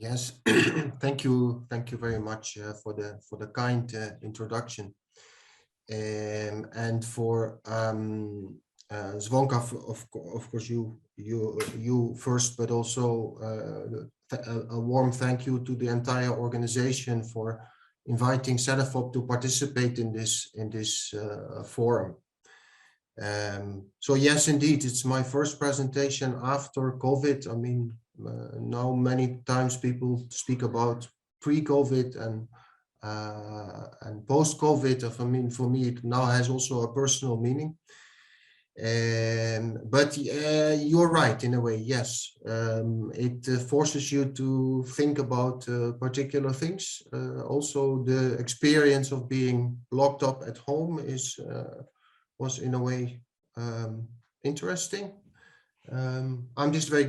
Yes, thank you very much for the kind introduction, and for Zvonka, of course you first, but also a warm thank you to the entire organization for inviting Cedefop to participate in this forum. So yes, indeed, it's my first presentation after COVID. I mean, now many times people speak about pre-COVID and post-COVID. I mean, for me, it now has also a personal meaning. But you're right in a way. Yes, it forces you to think about particular things. Also, the experience of being locked up at home was in a way interesting. I'm just very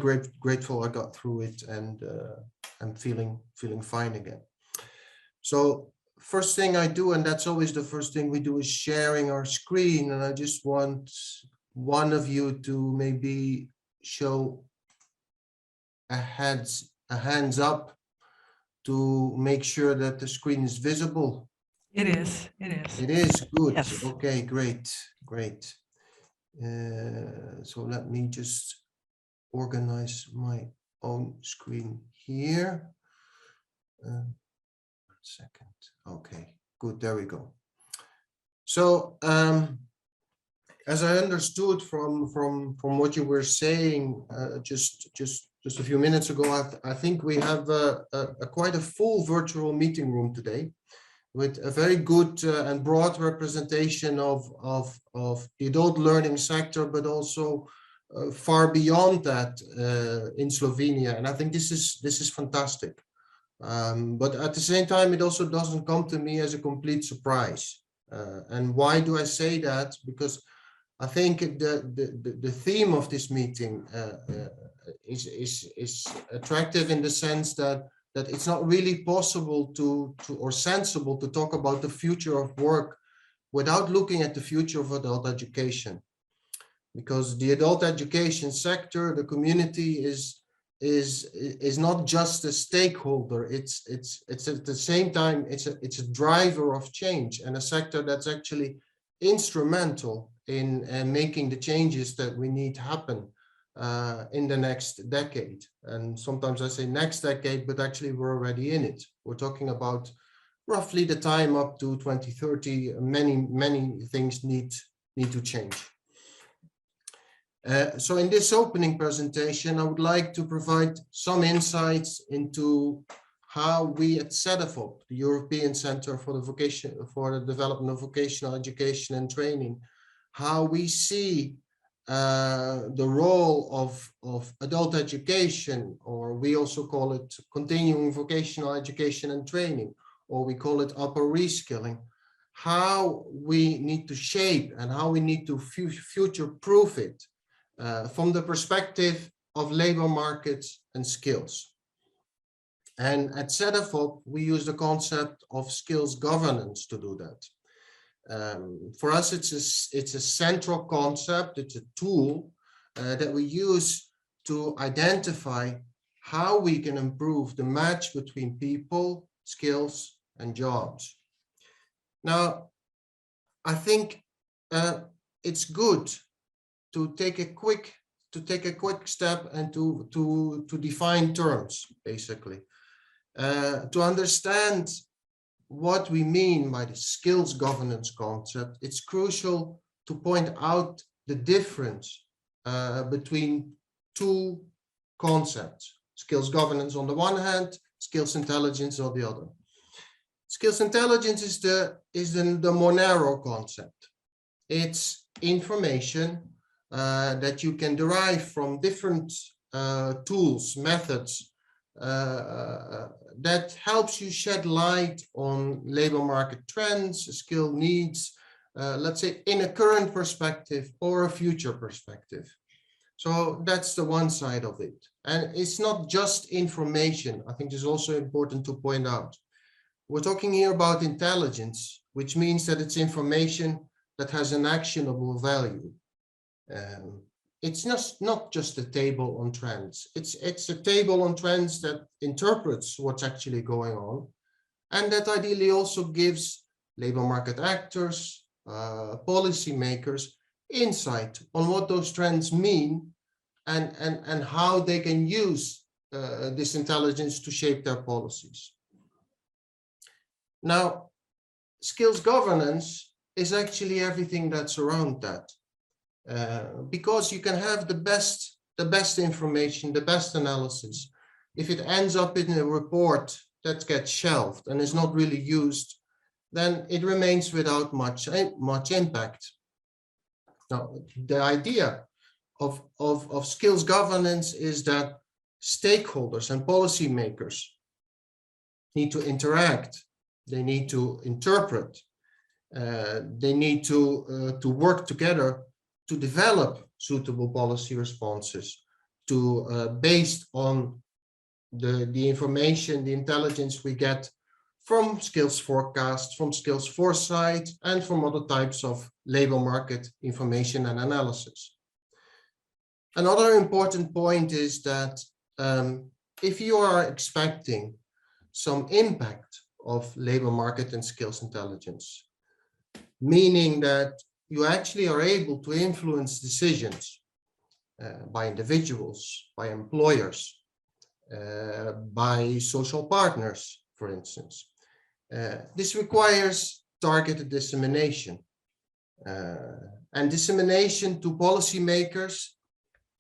grateful I got through it, and I'm feeling fine again. So first thing I do, and that's always the first thing we do, is sharing our screen. And I just want one of you to maybe show a hands up to make sure that the screen is visible. It is. It is. It is good. Yes. Okay, great. So let me just organize my own screen here. 1 second. Okay, good. There we go. So as I understood from what you were saying just a few minutes ago, I think we have quite a full virtual meeting room today, with a very good and broad representation of the adult learning sector, but also far beyond that in Slovenia. And I think this is fantastic. But at the same time, it also doesn't come to me as a complete surprise. And why do I say that? Because I think the theme of this meeting is attractive in the sense that it's not really possible to or sensible to talk about the future of work without looking at the future of adult education. Because the adult education sector, the community is not just a stakeholder, it's at the same time it's a driver of change, and a sector that's actually instrumental in making the changes that we need to happen in the next decade. And sometimes I say next decade, but actually we're already in it. We're talking about roughly the time up to 2030. Many things need to change. So in this opening presentation, I would like to provide some insights into how we at Cedefop, the European Center for the Development of Vocational Education and Training, how we see the role of adult education, or we also call it continuing vocational education and training, or we call it upper reskilling, how we need to shape and how we need to future-proof it from the perspective of labor markets and skills. And at Cedefop, we use the concept of skills governance to do that. For us, it's a central concept. It's a tool that we use to identify how we can improve the match between people, skills, and jobs. Now, I think it's good to take a quick step and to define terms, basically, to understand what we mean by the skills governance concept. It's crucial to point out the difference between two concepts: skills governance on the one hand, skills intelligence on the other. Skills intelligence is the more narrow concept. It's information that you can derive from different tools, methods, that helps you shed light on labor market trends, skill needs, let's say in a current perspective or a future perspective. So that's the one side of it. And it's not just information. I think it's also important to point out. We're talking here about intelligence, which means that it's information that has an actionable value. it's not just a table on trends. It's a table on trends that interprets what's actually going on, and that ideally also gives labor market actors, policymakers, insight on what those trends mean and how they can use this intelligence to shape their policies. Now, skills governance is actually everything that's around that, because you can have the best information, the best analysis. If it ends up in a report that gets shelved and is not really used, then it remains without much impact. Now, the idea of skills governance is that stakeholders and policymakers need to interact, they need to interpret, they need to work together to develop suitable policy responses based on the information, the intelligence we get from skills forecasts, from skills foresight, and from other types of labor market information and analysis. Another important point is that if you are expecting some impact of labor market and skills intelligence, meaning that you actually are able to influence decisions by individuals, by employers, by social partners, for instance. This requires targeted dissemination and dissemination to policymakers,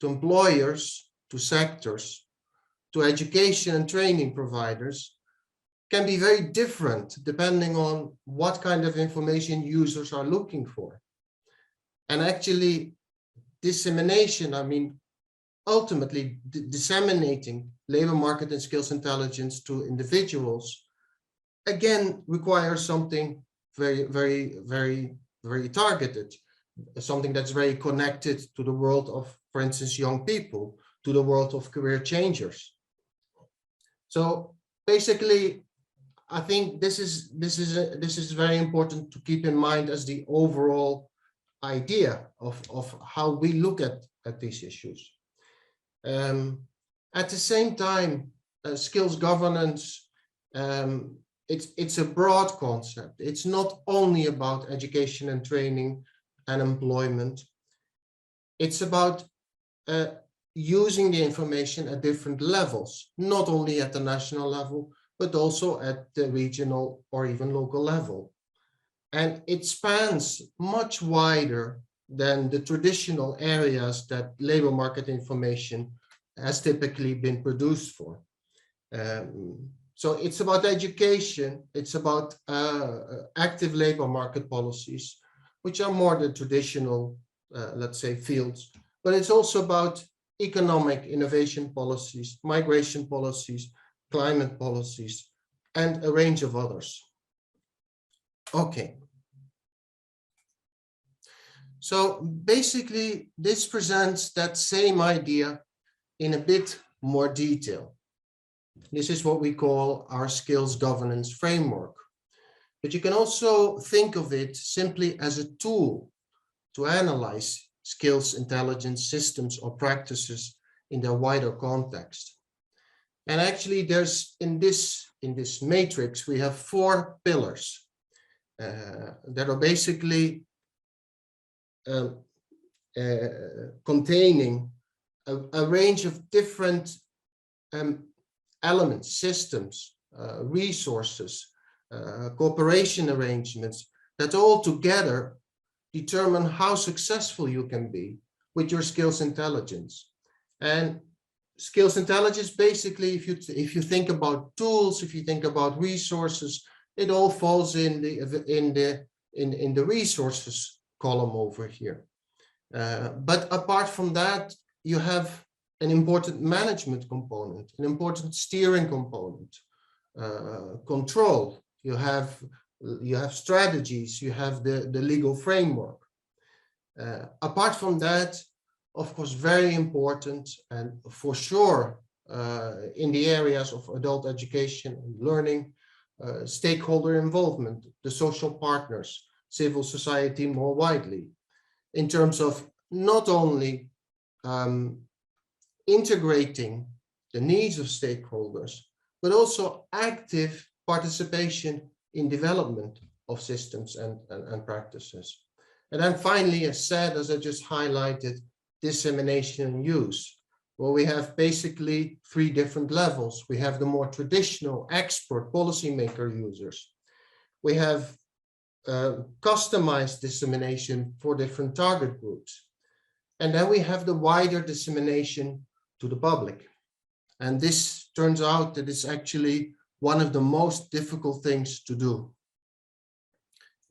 to employers, to sectors, to education and training providers can be very different depending on what kind of information users are looking for. And actually, dissemination, I mean, ultimately disseminating labor market and skills intelligence to individuals, again, requires something very targeted, something that's very connected to the world of, for instance, young people, to the world of career changers. So basically, I think this is very important to keep in mind as the overall idea of how we look at these issues. At the same time, skills governance, it's a broad concept. It's not only about education and training and employment. It's about using the information at different levels, not only at the national level, but also at the regional or even local level. And it spans much wider than the traditional areas that labor market information has typically been produced for. So it's about education, it's about active labor market policies, which are more the traditional, let's say, fields, but it's also about economic innovation policies, migration policies, climate policies, and a range of others. Okay. So basically, this presents that same idea in a bit more detail. This is what we call our skills governance framework. But you can also think of it simply as a tool to analyze skills intelligence systems or practices in their wider context. And actually, there's in this matrix, we have 4 pillars that are basically containing a range of different elements, systems, resources, cooperation arrangements that all together determine how successful you can be with your skills intelligence. And skills intelligence, basically, if you think about tools, if you think about resources, it all falls in the resources column over here. But apart from that, you have an important management component, an important steering component, control. You have strategies, you have the legal framework. Apart from that, of course, very important, and for sure, in the areas of adult education and learning, stakeholder involvement, the social partners, civil society more widely, in terms of not only integrating the needs of stakeholders, but also active participation in development of systems and practices. And then finally, as said, as I just highlighted, dissemination and use. Well, we have basically three different levels. We have the more traditional expert policymaker users. We have customized dissemination for different target groups. And then we have the wider dissemination to the public. And this turns out that it's actually one of the most difficult things to do.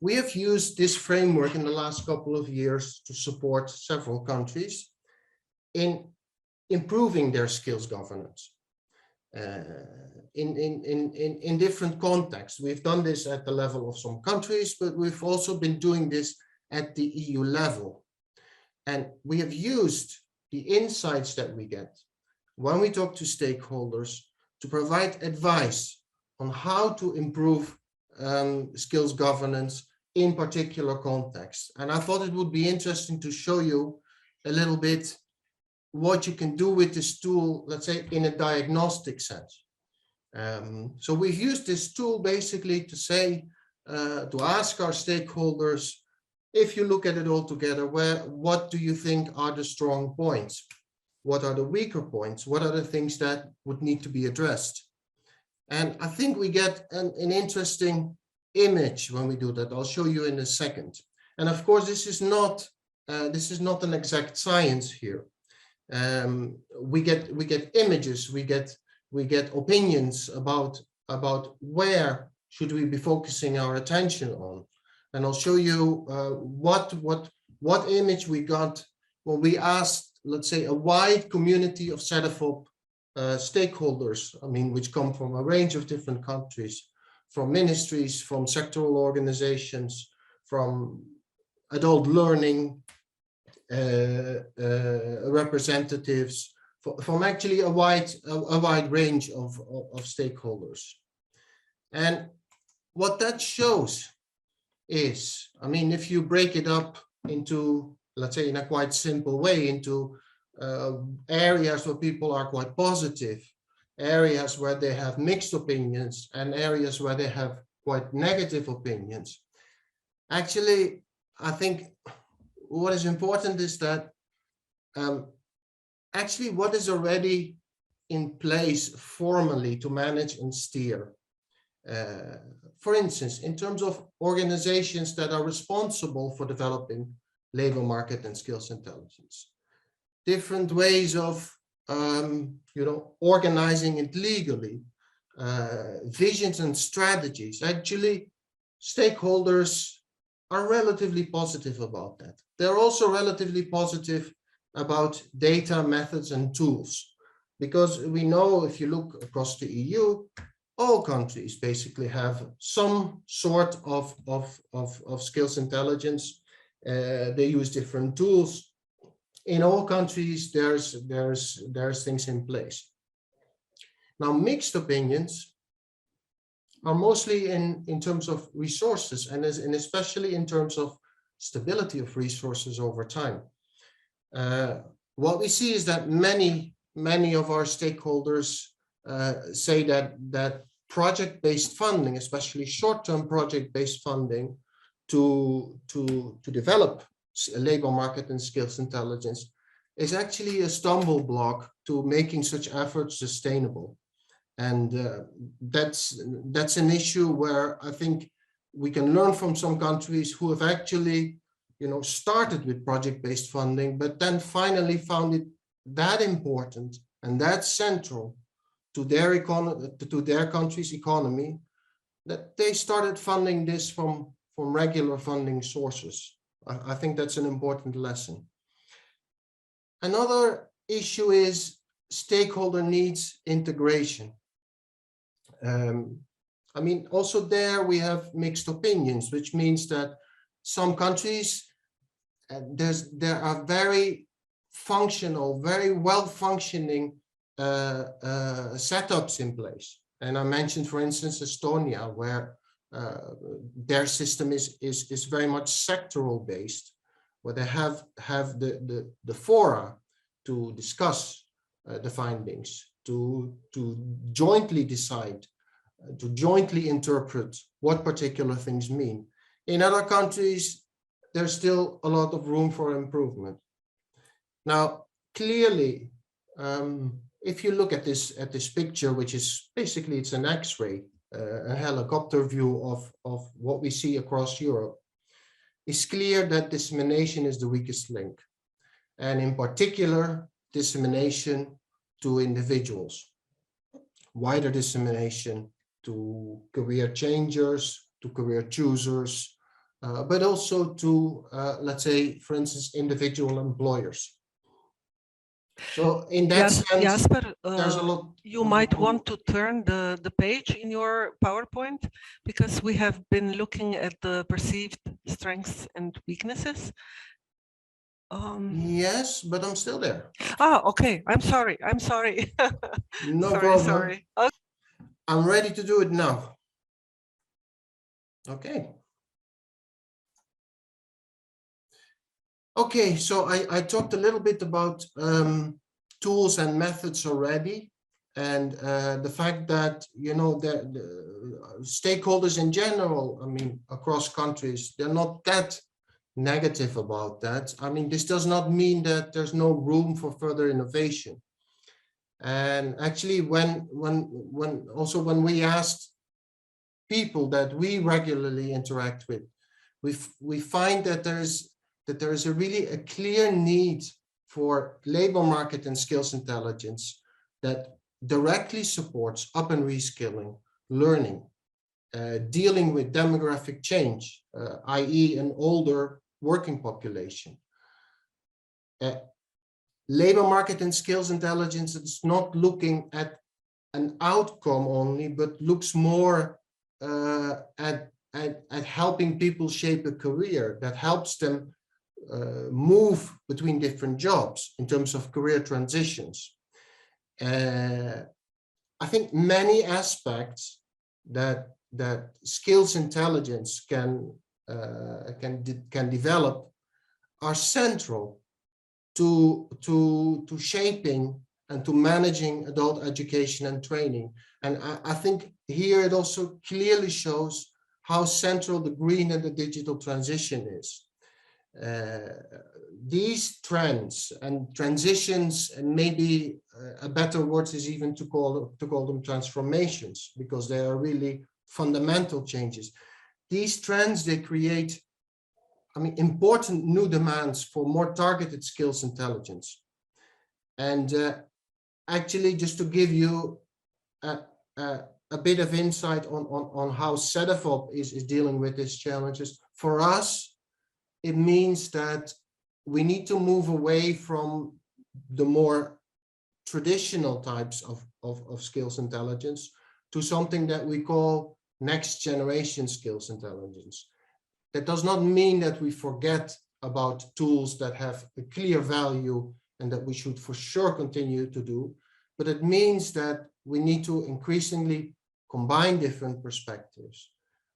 We have used this framework in the last couple of years to support several countries in improving their skills governance in different contexts. We've done this at the level of some countries, but we've also been doing this at the EU level. And we have used the insights that we get when we talk to stakeholders to provide advice on how to improve skills governance in particular contexts. And I thought it would be interesting to show you a little bit what you can do with this tool, let's say in a diagnostic sense. So we've used this tool basically to say, to ask our stakeholders, if you look at it all together, what do you think are the strong points? What are the weaker points? What are the things that would need to be addressed? And I think we get an interesting image when we do that. I'll show you in a second. And of course, this is not an exact science here. We get images, we get opinions about where should we be focusing our attention on. And I'll show you what image we got when we asked, let's say, a wide community of CEDEFOP stakeholders, I mean, which come from a range of different countries, from ministries, from sectoral organizations, from adult learning representatives, from actually a wide range of stakeholders. And what that shows is, I mean, if you break it up into, let's say in a quite simple way, into areas where people are quite positive, areas where they have mixed opinions, and areas where they have quite negative opinions. Actually, I think what is important is that actually what is already in place formally to manage and steer. For instance, in terms of organizations that are responsible for developing labor market and skills intelligence, different ways of organizing it legally, visions and strategies. Actually, stakeholders are relatively positive about that. They're also relatively positive about data, methods, and tools, because we know if you look across the EU, all countries basically have some sort of skills intelligence. They use different tools. In all countries, there's things in place. Now, mixed opinions are mostly in terms of resources and especially in terms of stability of resources over time. What we see is that many of our stakeholders say that project-based funding, especially short-term project-based funding to develop labor market and skills intelligence, is actually a stumble block to making such efforts sustainable. And that's an issue where I think we can learn from some countries who have actually, started with project-based funding, but then finally found it that important and that central to their country's economy that they started funding this from regular funding sources. I think that's an important lesson. Another issue is stakeholder needs integration. I mean, also there we have mixed opinions, which means that some countries, there are very functional, very well-functioning setups in place. And I mentioned, for instance, Estonia, where their system is very much sectoral based, where they have the fora to discuss the findings, to jointly decide, to jointly interpret what particular things mean. In other countries, there's still a lot of room for improvement. Now, clearly, if you look at this picture, which is basically it's an X-ray, a helicopter view of what we see across Europe, it's clear that dissemination is the weakest link, and in particular, dissemination to individuals, wider dissemination to career changers, to career choosers, but also to, let's say, for instance, individual employers. So in that sense, Jasper, there's a lot. you might want to turn the page in your PowerPoint, because we have been looking at the perceived strengths and weaknesses. Yes, but I'm still there. Ah, okay. I'm sorry. I'm sorry. No problem. Sorry. Okay. I'm ready to do it now. Okay. Okay, so I talked a little bit about tools and methods already, and the fact that, you know, the stakeholders in general, I mean, across countries, they're not that negative about that. I mean, this does not mean that there's no room for further innovation. And actually, when we asked people that we regularly interact with, we find that there is a really clear need for labor market and skills intelligence that directly supports up and reskilling, learning, dealing with demographic change, i.e. an older working population. Labor market and skills intelligence is not looking at an outcome only, but looks more at helping people shape a career that helps them move between different jobs in terms of career transitions. I think many aspects that skills intelligence can develop are central to shaping and to managing adult education and training. And I think here it also clearly shows how central the green and the digital transition is. These trends and transitions, and maybe a better word is even to call them transformations, because they are really fundamental changes. These trends, they create, I mean, important new demands for more targeted skills intelligence. And actually, just to give you a bit of insight on how Cedefop is dealing with these challenges, for us, it means that we need to move away from the more traditional types of skills intelligence to something that we call next generation skills intelligence. That does not mean that we forget about tools that have a clear value and that we should for sure continue to do, but it means that we need to increasingly combine different perspectives.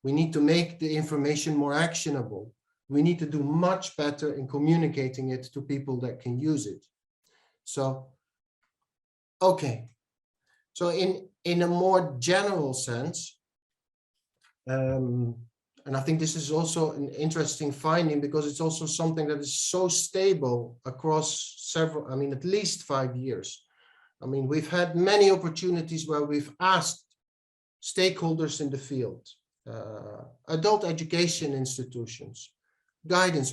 We need to make the information more actionable. We need to do much better in communicating it to people that can use it. So, okay. So in a more general sense, and I think this is also an interesting finding, because it's also something that is so stable across several, I mean, at least 5 years. I mean, we've had many opportunities where we've asked stakeholders in the field, adult education institutions, guidance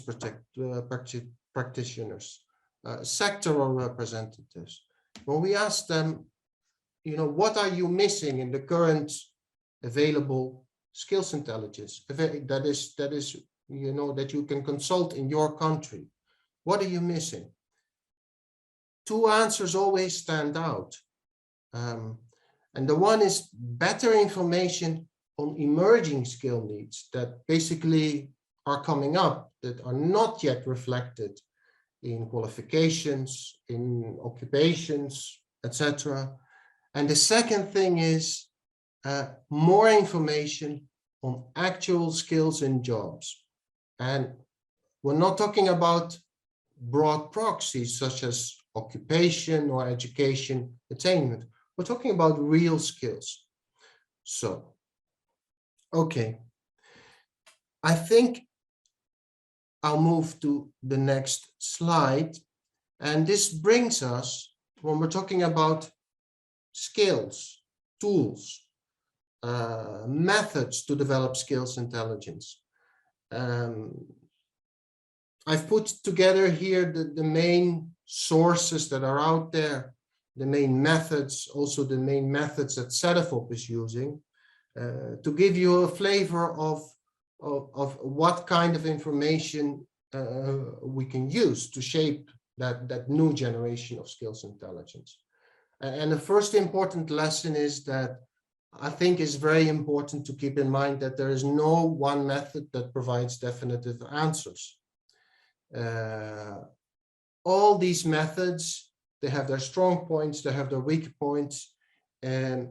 practitioners, sectoral representatives. When we ask them, you know, what are you missing in the current available skills intelligence that is, you know, that you can consult in your country? What are you missing? Two answers always stand out. And the one is better information on emerging skill needs that basically are coming up, that are not yet reflected in qualifications, in occupations, etc. And the second thing is more information on actual skills in jobs. And we're not talking about broad proxies such as occupation or education attainment. We're talking about real skills. So, okay, I think I'll move to the next slide. And this brings us, when we're talking about skills, tools, methods to develop skills intelligence. I've put together here the main sources that are out there, the main methods, also the main methods that Cedefop is using, to give you a flavor of what kind of information we can use to shape that new generation of skills intelligence. And the first important lesson is that I think is very important to keep in mind that there is no one method that provides definitive answers. All these methods, they have their strong points, they have their weak points, and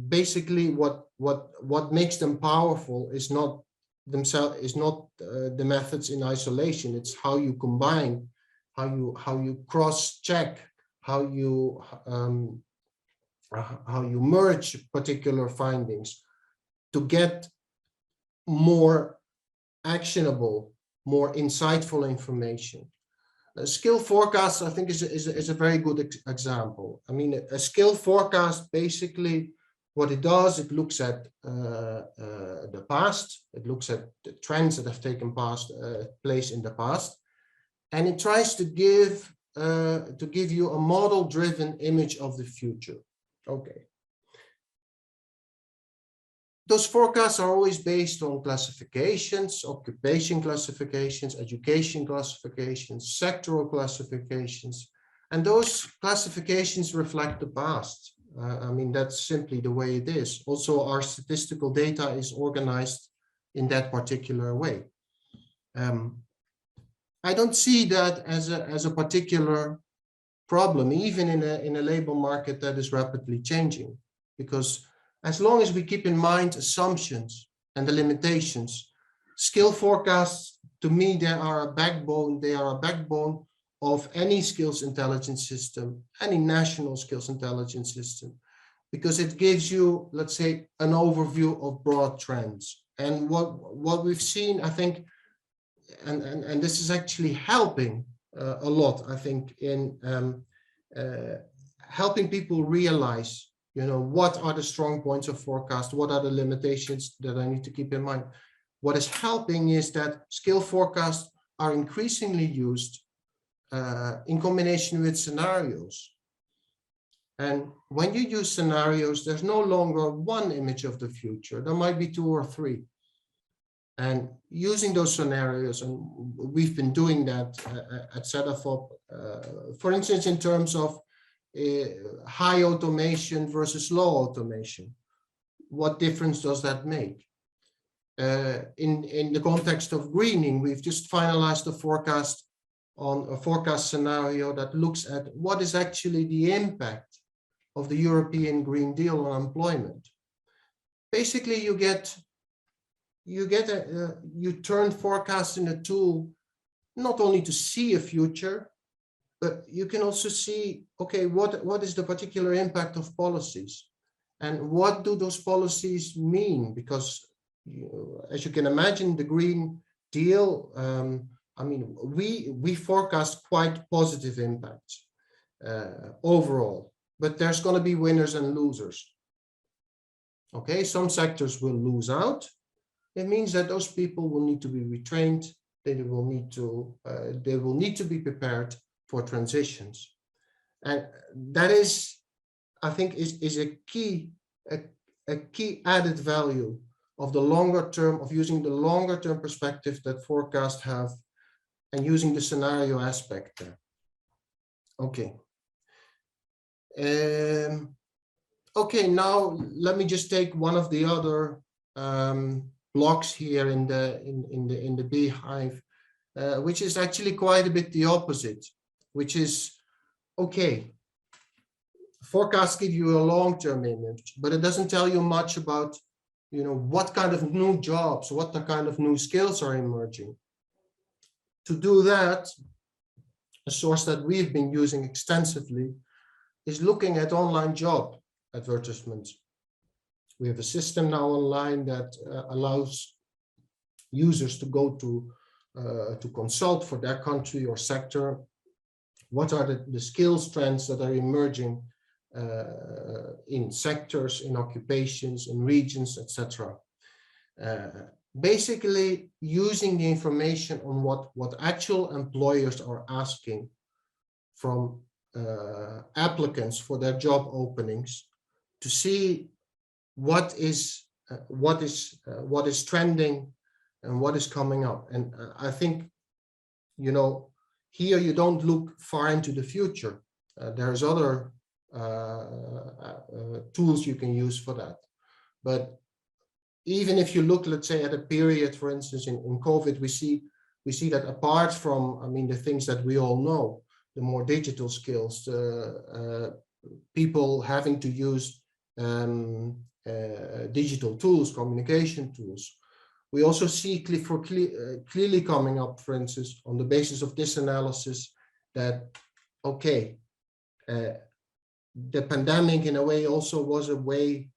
basically what makes them powerful is not themselves, is not the methods in isolation. It's how you combine, how you cross-check, how you merge particular findings to get more actionable, more insightful information. A skill forecast, I think, is a very good example. I mean, a skill forecast, basically, what it does, it looks at the past, it looks at the trends that have taken place in the past, and it tries to give you a model-driven image of the future. Okay. Those forecasts are always based on classifications, occupation classifications, education classifications, sectoral classifications, and those classifications reflect the past. I mean, that's simply the way it is. Also, our statistical data is organized in that particular way. I don't see that as a particular problem, even in a labor market that is rapidly changing, because as long as we keep in mind assumptions and the limitations, skill forecasts, to me, they are a backbone. They are a backbone of any skills intelligence system, any national skills intelligence system, because it gives you, let's say, an overview of broad trends. And what we've seen, I think, and this is actually helping a lot, I think, in helping people realize, you know, what are the strong points of forecast? What are the limitations that I need to keep in mind? What is helping is that skill forecasts are increasingly used in combination with scenarios. And when you use scenarios, there's no longer one image of the future. There might be two or three. And using those scenarios, and we've been doing that at Cedefop, for instance, in terms of high automation versus low automation. What difference does that make? In the context of greening, we've just finalized a forecast on a forecast scenario that looks at what is actually the impact of the European Green Deal on employment. Basically, you turn forecasts in a tool not only to see a future, but you can also see, okay, what is the particular impact of policies? And what do those policies mean? Because as you can imagine, the Green Deal, I mean, we forecast quite positive impacts overall, but there's going to be winners and losers. Okay, some sectors will lose out. It means that those people will need to be retrained. They will need to be prepared for transitions. And that is, I think, is a key added value of the longer term, of using the longer term perspective that forecasts have and using the scenario aspect there. Okay. Okay, now let me just take one of the other blocks here in the beehive, which is actually quite a bit the opposite, which is, okay, forecasts give you a long-term image, but it doesn't tell you much about, you know, what kind of new jobs, what the kind of new skills are emerging. to do that, a source that we've been using extensively is looking at online job advertisements. We have a system now online that allows users to go to consult for their country or sector. What are the skills trends that are emerging in sectors, in occupations, in regions, etc. Basically using the information on what actual employers are asking from applicants for their job openings to see what is trending and what is coming up. And I think, you know, here you don't look far into the future. There's other tools you can use for that. But even if you look, let's say, at a period, for instance, in COVID, we see that apart from, I mean, the things that we all know, the more digital skills, people having to use digital tools, communication tools. We also see clearly coming up, for instance, on the basis of this analysis, that, okay, the pandemic in a way also was a way,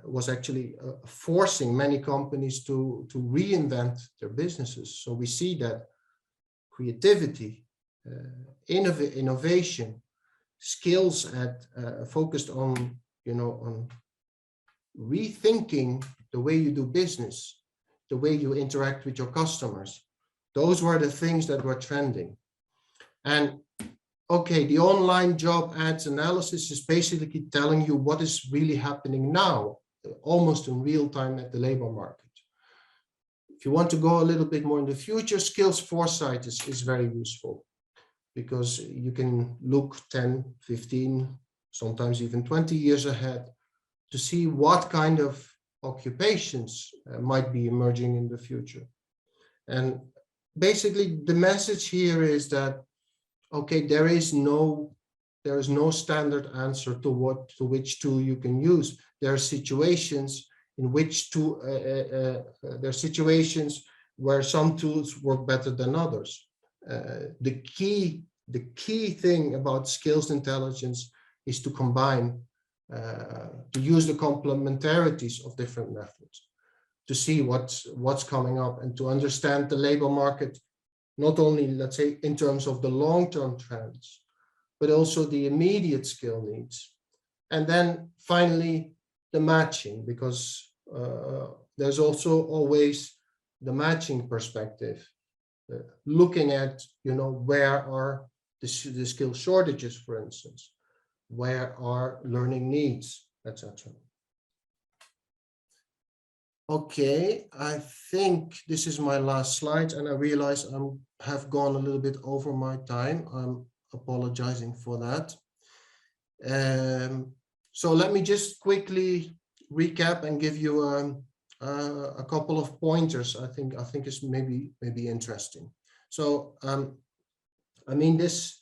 was actually forcing many companies to reinvent their businesses. So we see that creativity, innovation, skills focused on, you know, on rethinking the way you do business, the way you interact with your customers. Those were the things that were trending. And okay, the online job ads analysis is basically telling you what is really happening now, almost in real time at the labor market. If you want to go a little bit more in the future, skills foresight is very useful, because you can look 10, 15, sometimes even 20 years ahead to see what kind of occupations might be emerging in the future. And basically the message here is that, okay, there is no standard answer to which tool you can use. There are situations in which there are situations where some tools work better than others. The key thing about skills intelligence is to combine, to use the complementarities of different methods, to see what's coming up and to understand the labor market, not only, let's say, in terms of the long-term trends, but also the immediate skill needs. And then finally, the matching, because there's also always the matching perspective, looking at, you know, where are the skill shortages, for instance, where are learning needs, etc. Okay, I think this is my last slide, and I realize I have gone a little bit over my time. I'm apologizing for that. So let me just quickly recap and give you a couple of pointers. I think it's maybe interesting. So I mean, this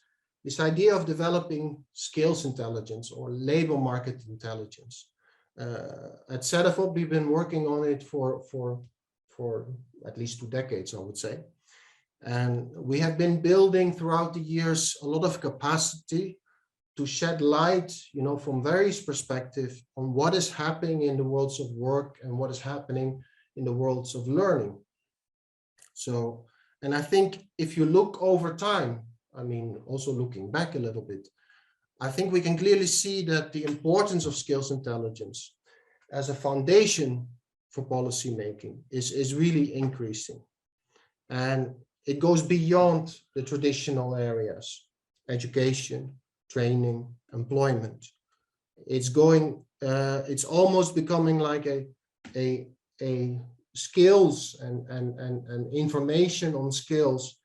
idea of developing skills intelligence or labor market intelligence. At Cedefop, we've been working on it for at least 2 decades, I would say. And we have been building throughout the years a lot of capacity to shed light, you know, from various perspectives on what is happening in the worlds of work and what is happening in the worlds of learning. So, and I think if you look over time, I mean, also looking back a little bit, I think we can clearly see that the importance of skills intelligence as a foundation for policy making is really increasing. And it goes beyond the traditional areas, education, training, employment. It's going, it's almost becoming like a skills and information on skills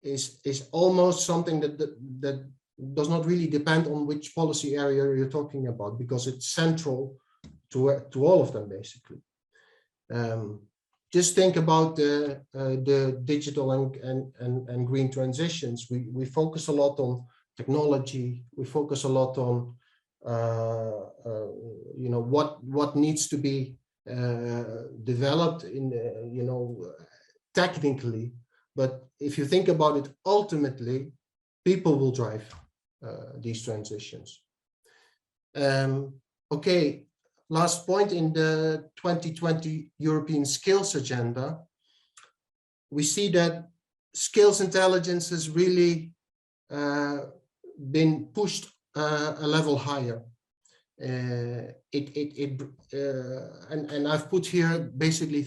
is almost something that does not really depend on which policy area you're talking about, because it's central to all of them, basically. Just think about the digital and green transitions. We focus a lot on technology. We focus a lot on you know, what needs to be developed in you know, technically, But if you think about it, ultimately, people will drive these transitions. Okay, last point in the 2020 European Skills Agenda, we see that skills intelligence has really been pushed a level higher. And I've put here basically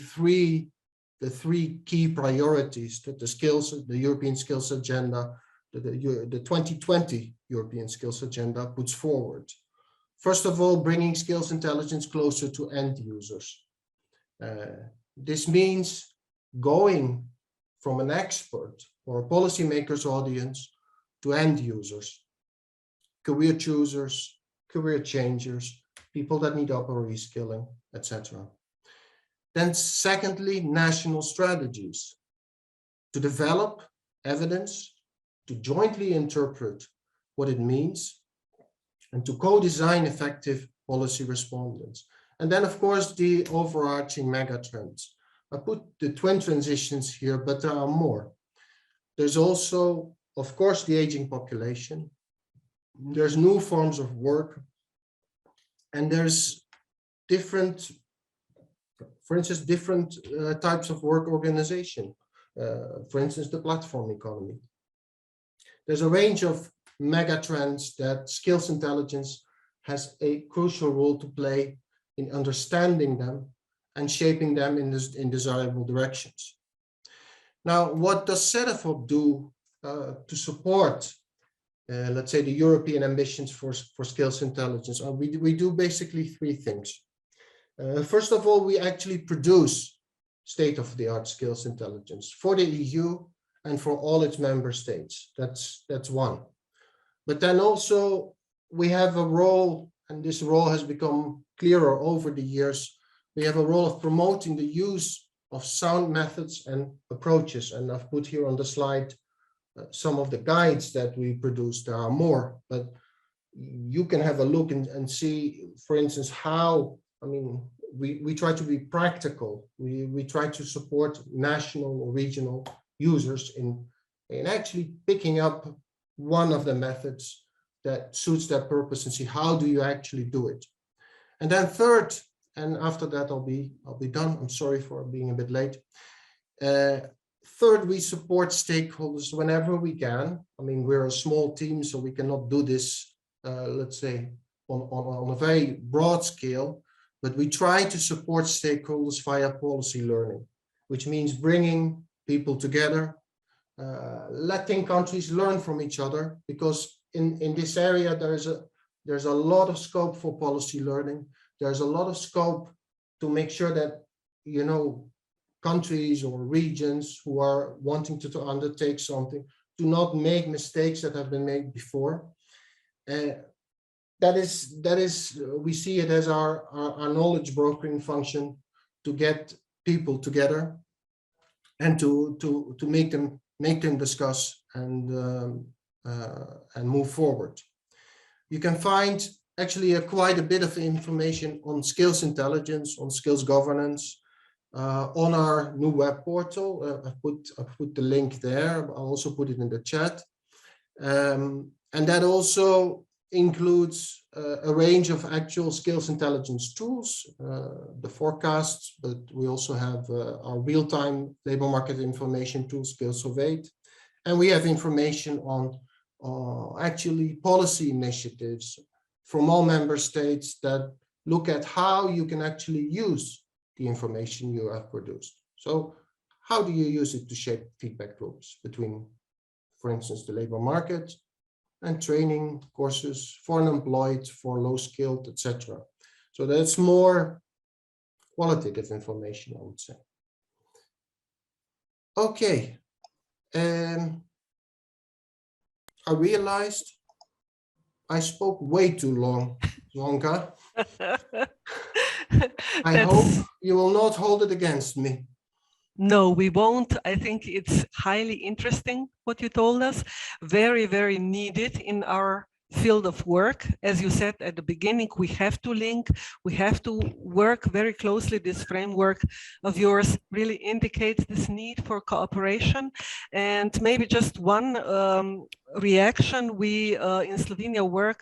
the three key priorities that the European Skills Agenda, the 2020 European Skills Agenda puts forward. First of all, bringing skills intelligence closer to end users. This means going from an expert or a policymaker's audience to end users, career choosers, career changers, people that need upper reskilling, etc. Then secondly, national strategies to develop evidence, to jointly interpret what it means, and to co-design effective policy respondents. And then, of course, the overarching megatrends. I put the twin transitions here, but there are more. There's also, of course, the aging population. There's new forms of work. And there's different, for instance, different types of work organization. For instance, the platform economy. There's a range of megatrends that skills intelligence has a crucial role to play in understanding them and shaping them in desirable directions. Now, what does Cedefop do to support, let's say, the European ambitions for skills intelligence? We do basically three things. First of all, we actually produce state-of-the-art skills intelligence for the EU and for all its member states. That's one. But then also we have a role, and this role has become clearer over the years. We have a role of promoting the use of sound methods and approaches. And I've put here on the slide some of the guides that we produce. There are more, but you can have a look and see, for instance, how, I mean, we try to be practical. We try to support national or regional users in actually picking up one of the methods that suits their purpose and see how do you actually do it. And then third, and after that I'll be done. I'm sorry for being a bit late. Third, we support stakeholders whenever we can. I mean, we're a small team, so we cannot do this, let's say, on a very broad scale, but we try to support stakeholders via policy learning, which means bringing people together, letting countries learn from each other, because in this area there's a lot of scope for policy learning. There's a lot of scope to make sure that, you know, countries or regions who are wanting to undertake something do not make mistakes that have been made before. That is we see it as our knowledge brokering function to get people together and to make them discuss and move forward. You can find actually quite a bit of information on skills intelligence, on skills governance, on our new web portal. I put the link there. I'll also put it in the chat. And that also includes a range of actual skills intelligence tools, the forecasts, but we also have our real-time labor market information tool, Skills of 8. And we have information on actually policy initiatives from all member states that look at how you can actually use the information you have produced. So how do you use it to shape feedback loops between, for instance, the labor market and training courses for unemployed, for low-skilled, etc. So that's more qualitative information, I would say. Okay. I realized I spoke way too long, Zonka. I hope you will not hold it against me. No, we won't. I think it's highly interesting what you told us. Very, very needed in our field of work. As you said at the beginning, we have to link, we have to work very closely. This framework of yours really indicates this need for cooperation. And maybe just one reaction, we in Slovenia work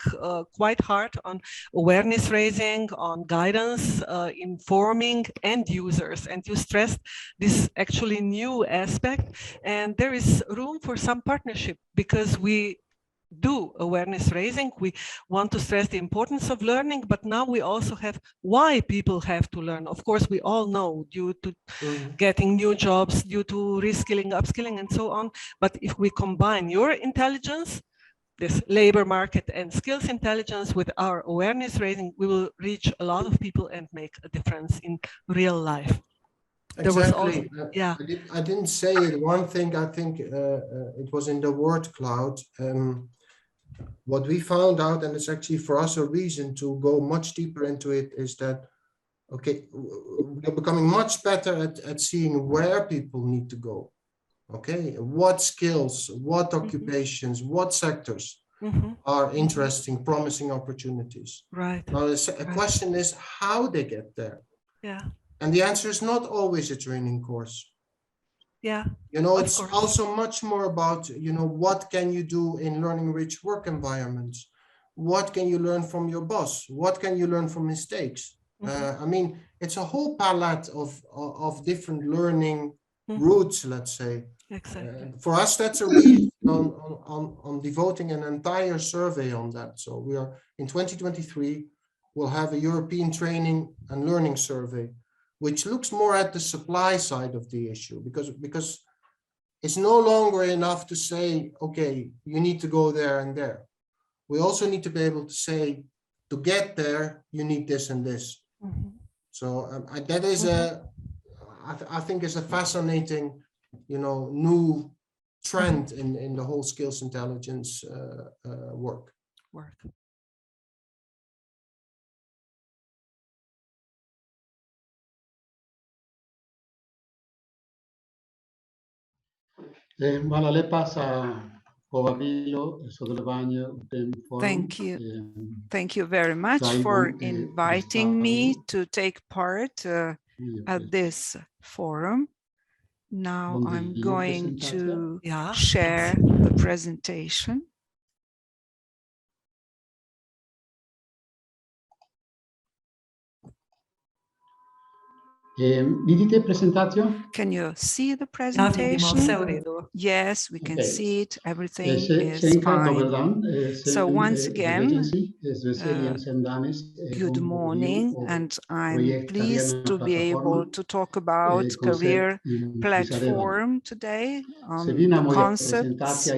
quite hard on awareness raising, on guidance, informing end users. And you stressed this actually new aspect. And there is room for some partnership because we do awareness raising. We want to stress the importance of learning, but now we also have why people have to learn. Of course, we all know due to getting new jobs, due to reskilling, upskilling, and so on. But if we combine your intelligence, this labor market and skills intelligence with our awareness raising, we will reach a lot of people and make a difference in real life. Exactly. Yeah. I didn't say it. One thing I think it was in the word cloud. What we found out, and it's actually for us a reason to go much deeper into it, is that, okay, we're becoming much better at seeing where people need to go. Okay, what skills, what occupations, what sectors are interesting, promising opportunities. Right. Now, a question is how they get there. Yeah. And the answer is not always a training course. Yeah. You know, it's also much more about, you know, what can you do in learning rich work environments? What can you learn from your boss? What can you learn from mistakes? I mean, it's a whole palette of different learning routes, let's say. Exactly. For us, that's a reason on devoting an entire survey on that. So we are in 2023, we'll have a European training and learning survey, which looks more at the supply side of the issue, because it's no longer enough to say, okay, you need to go there and there. We also need to be able to say, to get there, you need this and this. So that is I think is a fascinating, you know, new trend in the whole skills intelligence work. Hvala lepa za povabilo sodelovanje v tem forumu. Thank you very much for inviting me to take part at this forum. Now I'm going to share the presentation. Vidite presentacijo? Can you see the presentation? Yes, we can see it. Everything is fine. So once again, good morning, and I'm pleased to be able to talk about career platform today on the concepts.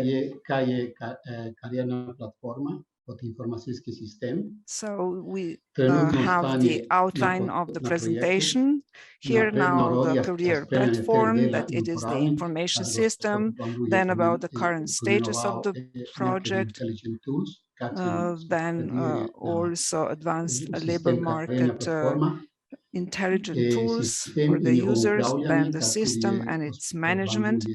So we have the outline of the presentation. Here now the career platform, that it is the information system, then about the current status of the project, then also advanced labor market intelligent tools for the users, then the system and its management.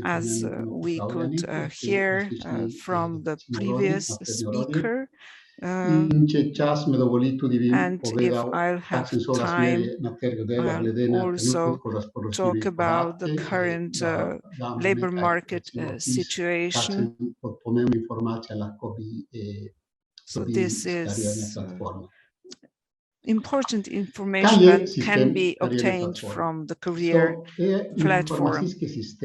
As we could hear from the previous speaker, and if I'll have time, I'll also talk about the current labor market situation. So this is important information that can be obtained from the career platform.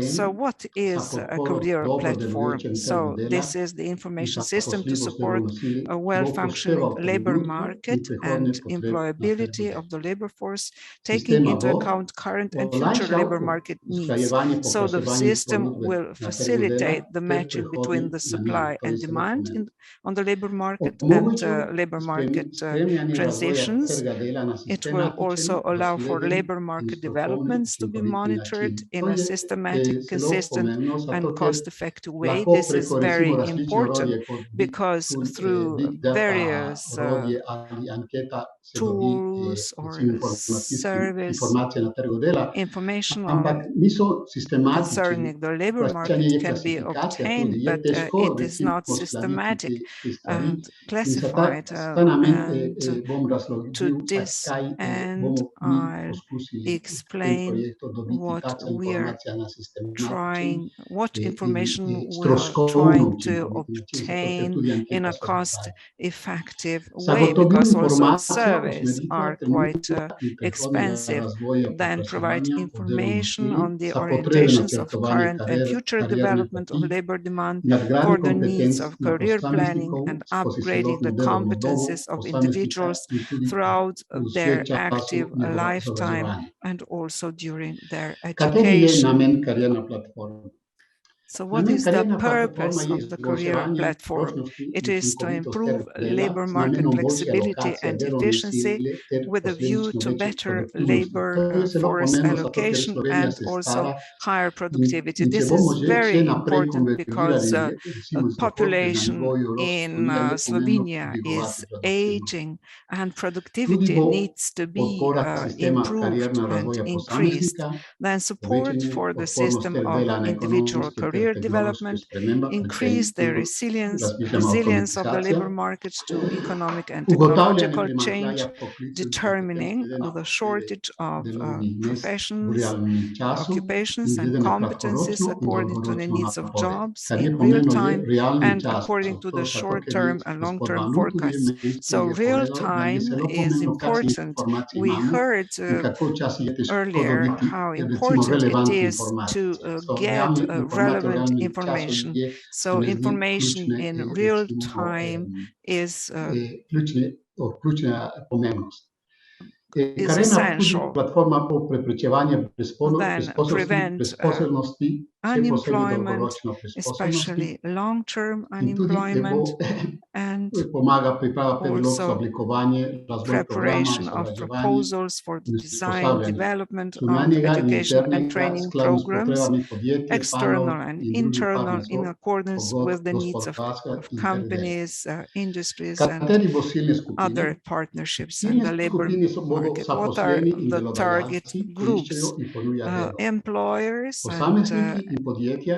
So what is a career platform? So this is the information system to support a well-functioning labor market and employability of the labor force, taking into account current and future labor market needs. So the system will facilitate the matching between the supply and demand on the labor market and labor market transitions. It will also allow for labor market developments to be monitored in a systematic, consistent, and cost-effective way. This is very important because through various tools or service information concerning the labor market can be obtained, but it is not systematic and classified. And to this end, I'll explain what we are what information we are trying to obtain in a cost-effective way, because also surveys are quite expensive. Then provide information on the orientations of current and future development of labor demand for the needs of career planning and upgrading the competencies of individuals throughout their active lifetime and also during their education. So what is the purpose of the career platform? It is to improve labor market flexibility and efficiency with a view to better labor force allocation and also higher productivity. This is very important because population in Slovenia is aging and productivity needs to be improved and increased. Then support for the system of individual career development, increase the resilience of the labor markets to economic and technological change, determining the shortage of professions, occupations, and competencies according to the needs of jobs in real time and according to the short-term and long-term forecasts. So real time is important. We heard earlier how important it is to get relevant information. So information in real time is essential. Then prevent unemployment, especially long-term unemployment, and also preparation of proposals for the design, development of education and training programs, external and internal, in accordance with the needs of companies, industries, and other partnerships in the labor market. What are the target groups? Employers and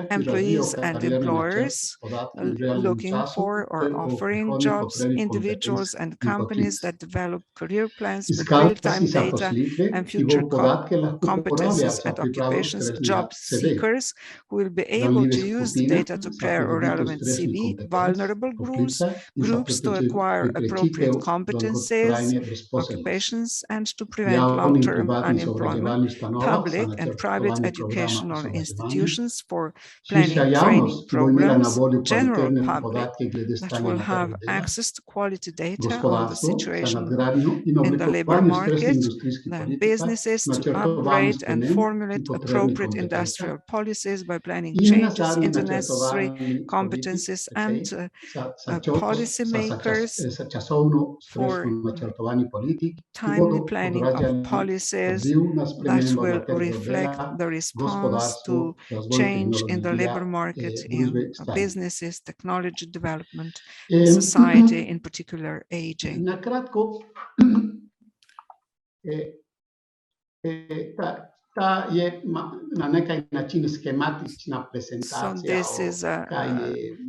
employees and employers looking for or offering jobs, individuals and companies that develop career plans with real-time data and future competencies and occupations, job seekers who will be able to use the data to prepare a relevant CV, vulnerable groups to acquire appropriate competencies, occupations, and to prevent long-term unemployment, public and private educational institutions for planning training programs, general public that will have access to quality data on the situation in the labor market, then businesses to upgrade and formulate appropriate industrial policies by planning changes into necessary competencies, and policymakers for timely planning of policies that will reflect the response to change in the labor market, in businesses, technology development, society, in particular aging. So this is a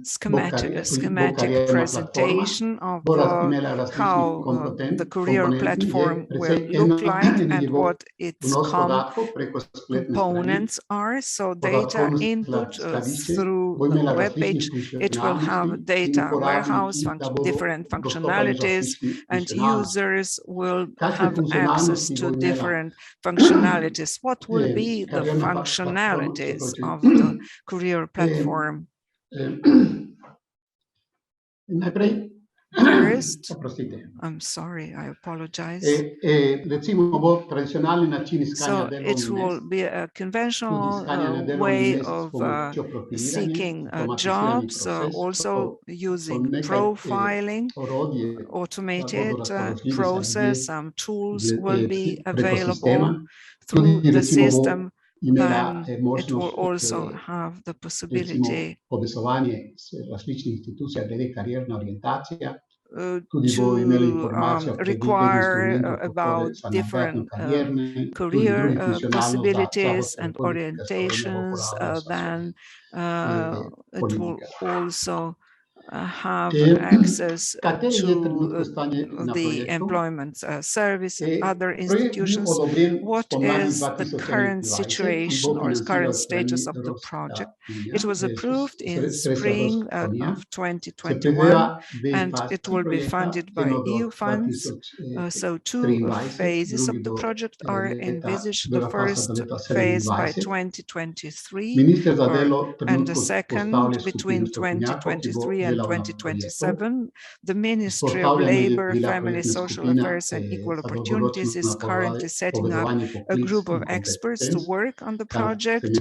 schematic presentation of how the career platform will look like and what its components are. So data input through the web page, it will have data warehouse, different functionalities, and users will have access to different functionalities. What will be the functionalities of the career platform? first, I'm sorry, I apologize. So it will be a conventional way of seeking jobs, also using profiling, automated process. Some tools will be available through the system. Then it will also have the possibility to require about different career possibilities and orientations. Then it will also have access to the employment service and other institutions. What is the current situation or current status of the project? It was approved in spring of 2021, and it will be funded by EU funds. So two phases of the project are envisaged. The first phase by 2023, and the second between 2023 and 2027. The Ministry of Labor, Family, Social Affairs and Equal Opportunities is currently setting up a group of experts to work on the project.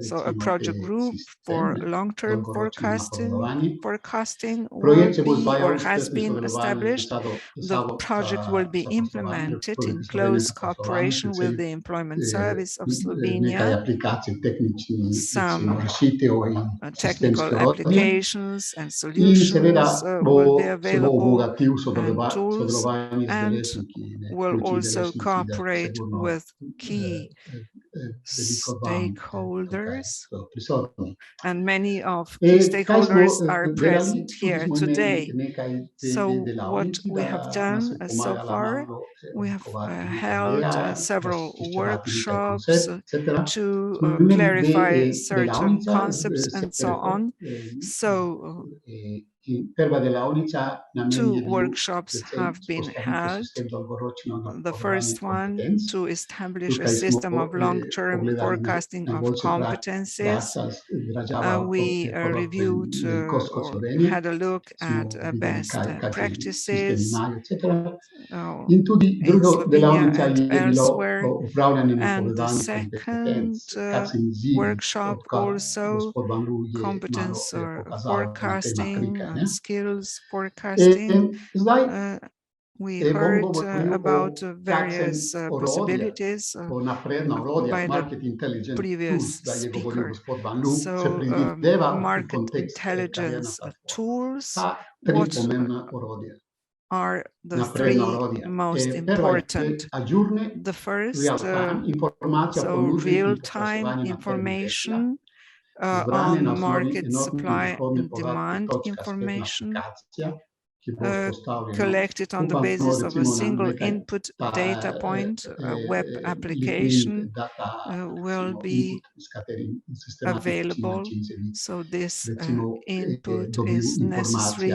So a project group for long-term forecasting will be or has been established. The project will be implemented in close cooperation with the Employment Service of Slovenia. Some technical applications and solutions will be available, and tools, and will also cooperate with key stakeholders, and many of key stakeholders are present here today. So what we have done so far, we have held several workshops to clarify certain concepts and so on. So two workshops have been held. The first one to establish a system of long-term forecasting of competencies. We reviewed or had a look at best practices in Slovenia and elsewhere. And the second workshop also, competence or forecasting and skills forecasting. We heard about various possibilities by the previous speaker. So market intelligence tools, what are the three most important? The first, so real-time information on market supply and demand information, collected on the basis of a single input data point. A web application will be available. So this input is necessary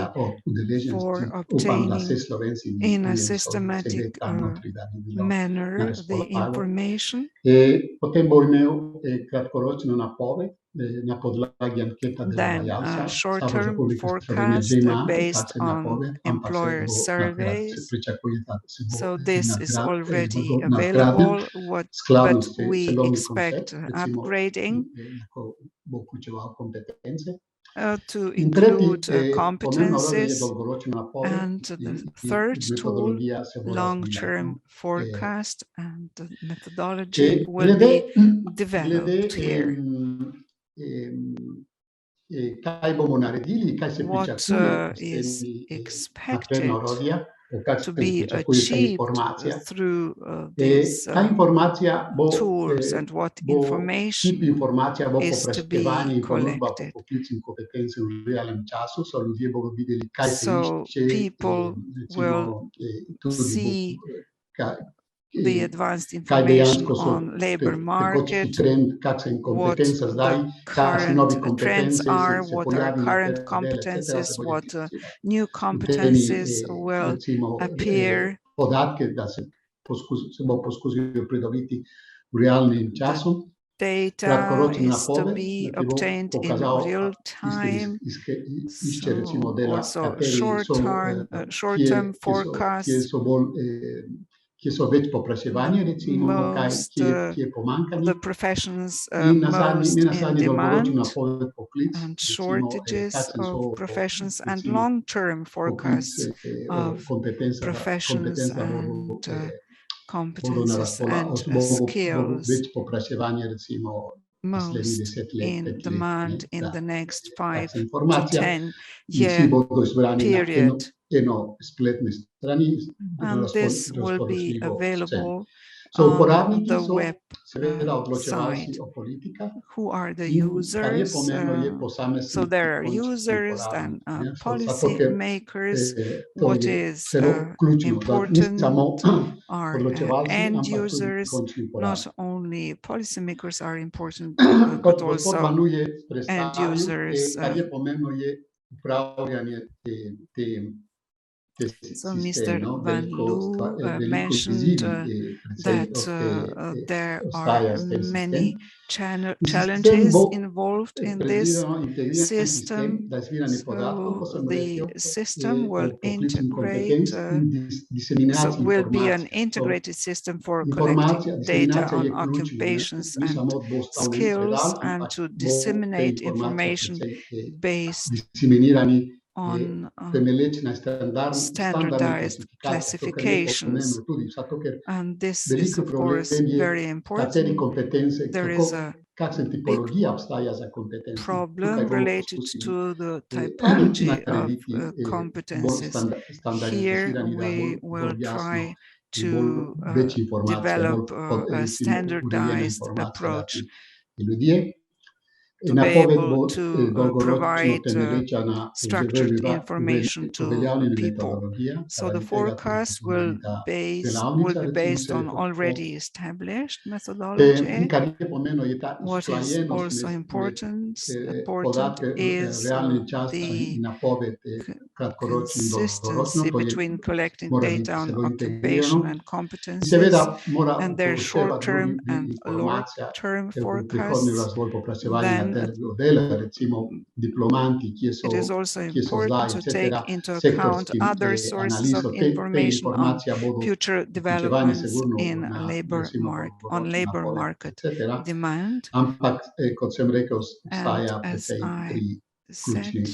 for obtaining in a systematic manner the information. Then short-term forecast based on employer surveys. So this is already available, but we expect upgrading to include competencies. And the third tool, long-term forecast, and the methodology will be developed here. What is expected to be achieved through these tools, and what information is to be collected. So people will see the advanced information on labor market, what the current trends are, what are current competencies, what new competencies will appear. data is to be obtained in real time. So also short-term forecasts. The professions most in demand and shortages of professions, and long-term forecasts of professions and competencies and skills most in demand in the next 5 to 10 year period. And this will be available on the web site. Who are the users? So there are users and policy makers. What is important are end users. Not only policymakers are important, but also end users. So Mr. Van Loo mentioned that there are many challenges involved in this system. So the system will integrate, so will be an integrated system for collecting data on occupations and skills, and to disseminate information based on standardized classifications. And this is, of course, very important. There is a big problem related to the typology of competencies. Here we will try to develop a standardized approach to be able to provide structured information to people. So the forecast will be based on already established methodology. What is also important is the consistency between collecting data on occupation and competencies, and their short-term and long-term forecasts. Then it is also important to take into account other sources of information on future developments in labor market demand. And as I said,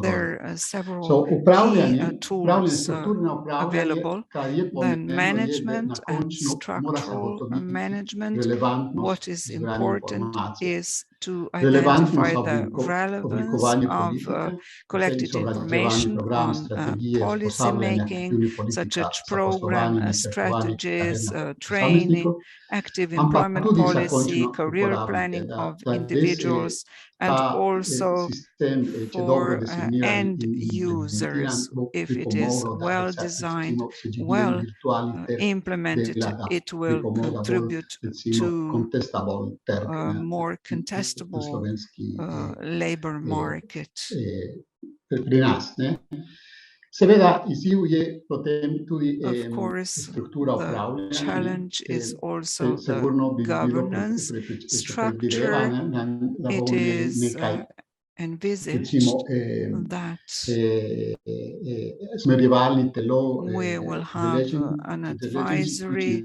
there are several key tools available. Then management and structural management. What is important is to identify the relevance of collected information on policy making, such as program strategies, training, active employment policy, career planning of individuals, and also for end users. If it is well designed, well implemented, it will contribute to a more contestable labor market. Of course, the challenge is also the governance structure. It is envisaged that we will have an advisory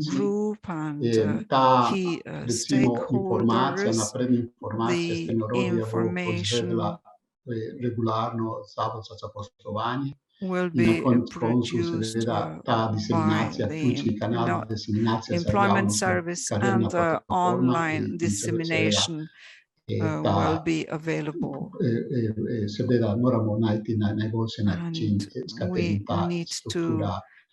group and key stakeholders. The information will be produced by the employment service, and the online dissemination will be available. And we need to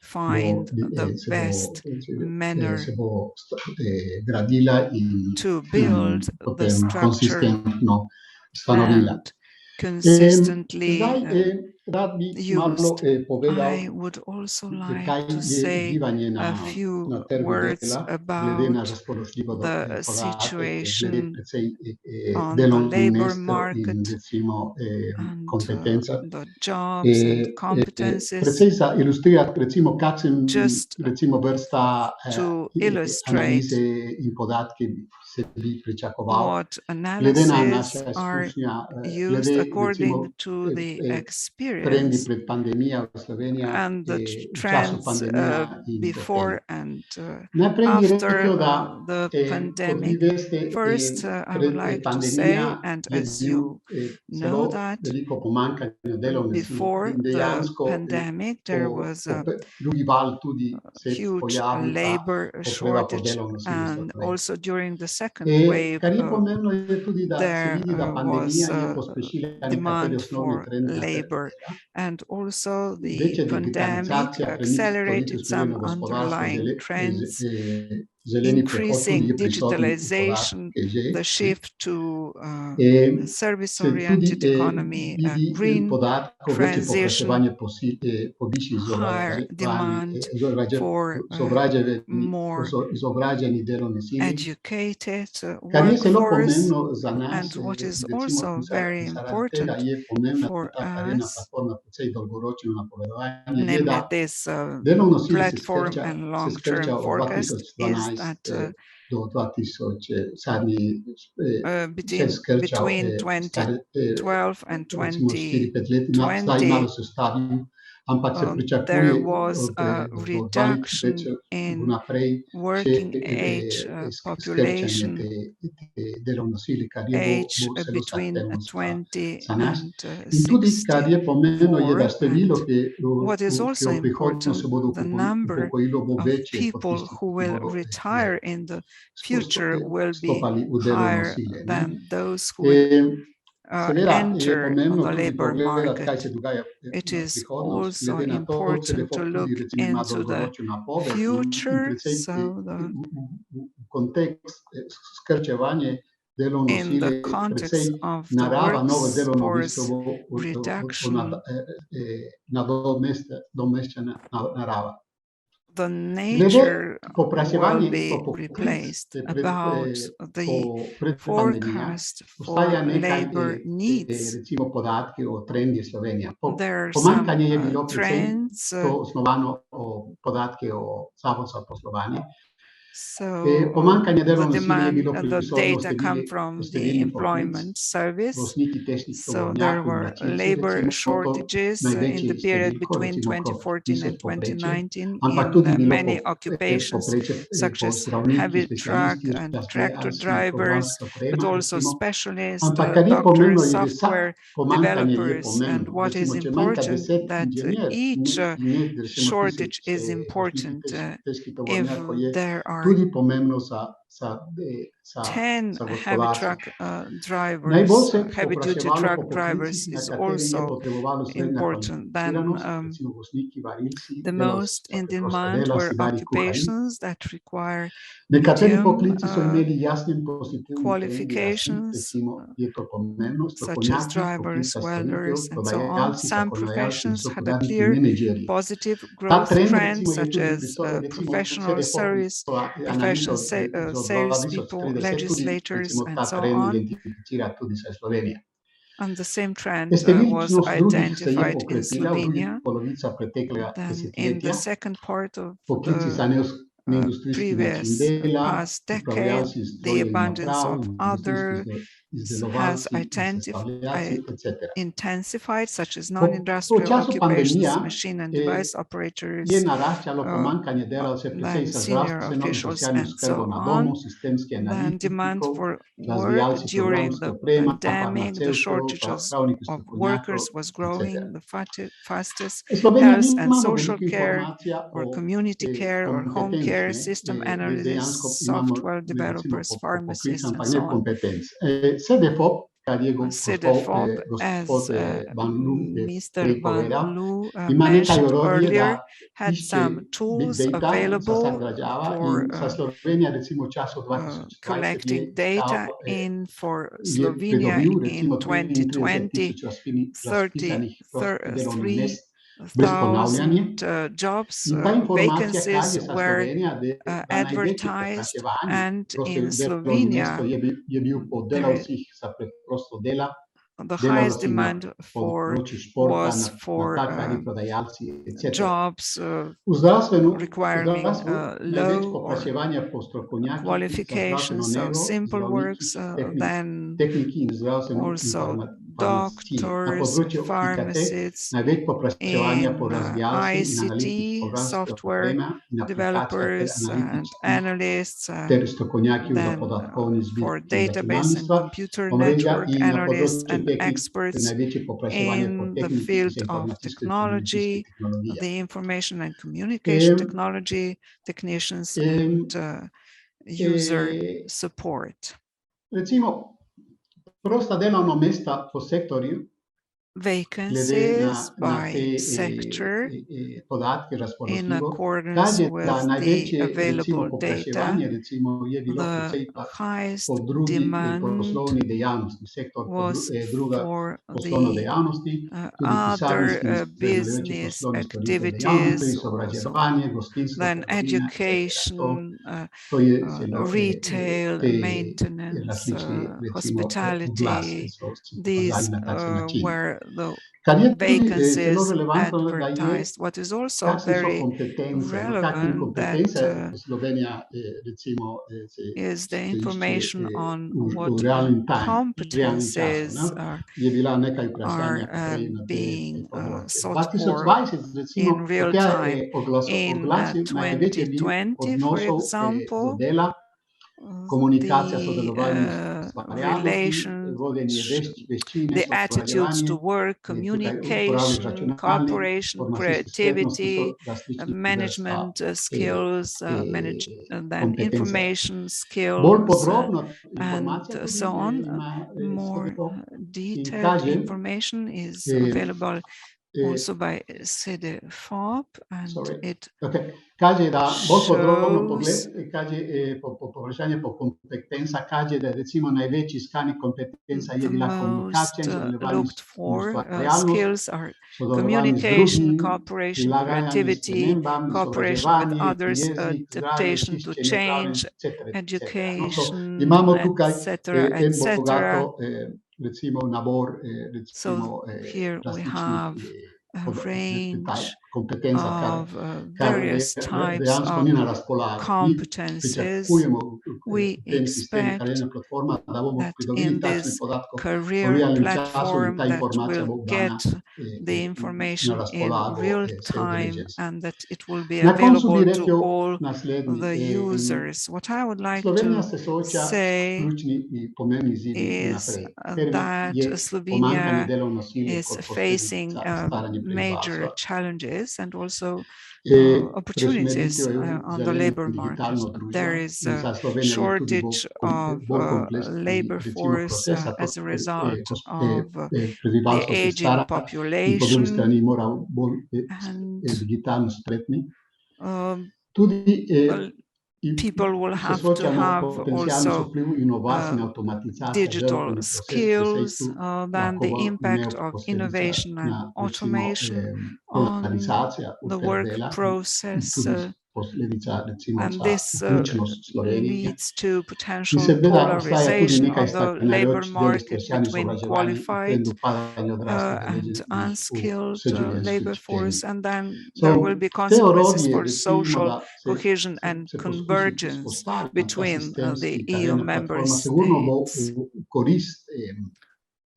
find the best manner to build the structure and consistently I would also like to say a few words about the situation on the labor market and the jobs and competencies. Just to illustrate what analyses are used according to the experience and the trends before and after the pandemic. First, I would like to say, and as you know that before the pandemic, there was a huge labor shortage, and also during the second wave, there was demand for labor, and also the pandemic accelerated some underlying trends, increasing digitalization, the shift to service-oriented economy, green transition, higher demand for more educated workforce, and what is also very important for us, namely this platform and long-term forecast, is that between 2012 and 2020, there was a reduction in working age population, age between 20 and 64. And what is also important, the number of people who will retire in the future will be higher than those who will enter the labor market. It is also important to look into the future, so in the context of the workforce reduction, the nature will be replaced. About the forecast for labor needs, there are some trends. So the demand, the data come from the employment service. So there were labor shortages in the period between 2014 and 2019 in many occupations, such as heavy truck and tractor drivers, but also specialists, doctors, software developers. And what is important, that each shortage is important. If there are 10 heavy truck drivers, heavy-duty truck drivers is also important. Then the most in demand were occupations that require medium qualifications, such as drivers, welders, and so on. Some professions had a clear positive growth trend, such as professional service, professional salespeople, legislators, and so on. And the same trend was identified in Slovenia. Then in the second part of the previous past decade, the abundance of others has intensified, such as non-industrial occupations, machine and device operators, then senior officials, and so on. Then demand for work during the pandemic, the shortages of workers was growing the fastest. Health and social care, or community care, or home care, system analysts, software developers, pharmacists, and so on. CDFOP, as Mr. Van Loo mentioned earlier, had some tools available for collecting data for Slovenia in 2020. 33,000 jobs, vacancies were advertised, and in Slovenia, the highest demand was for jobs requiring low or qualifications, so simple works, then also doctors, pharmacists, in ICT, software developers and analysts, then for database and computer network analysts and experts in the field of technology, the information and communication technology, technicians and user support. Vacancies by sector in accordance with the available data. The highest demand was for the other business activities, also then education, retail, maintenance, hospitality. These were the vacancies advertised. What is also very relevant that is the information on what competencies are being sought for in real time. In 2020, for example, the attitudes to work, communication, cooperation, creativity, management skills, then information skills, and so on. More detailed information is available also by CDFOP, and it shows the most looked for skills are communication, cooperation, creativity, cooperation with others, adaptation to change, education, etc., etc. So here we have a range of various types of competencies. We expect that in this career platform that will get the information in real time and that it will be available to all the users. What I would like to say is that Slovenia is facing major challenges and also opportunities on the labor market. There is a shortage of labor force as a result of the aging population, and people will have to have also digital skills, then the impact of innovation and automation on the work process, and this leads to potential polarization of the labor market between qualified and unskilled labor force, and then there will be consequences for social cohesion and convergence between the EU member states.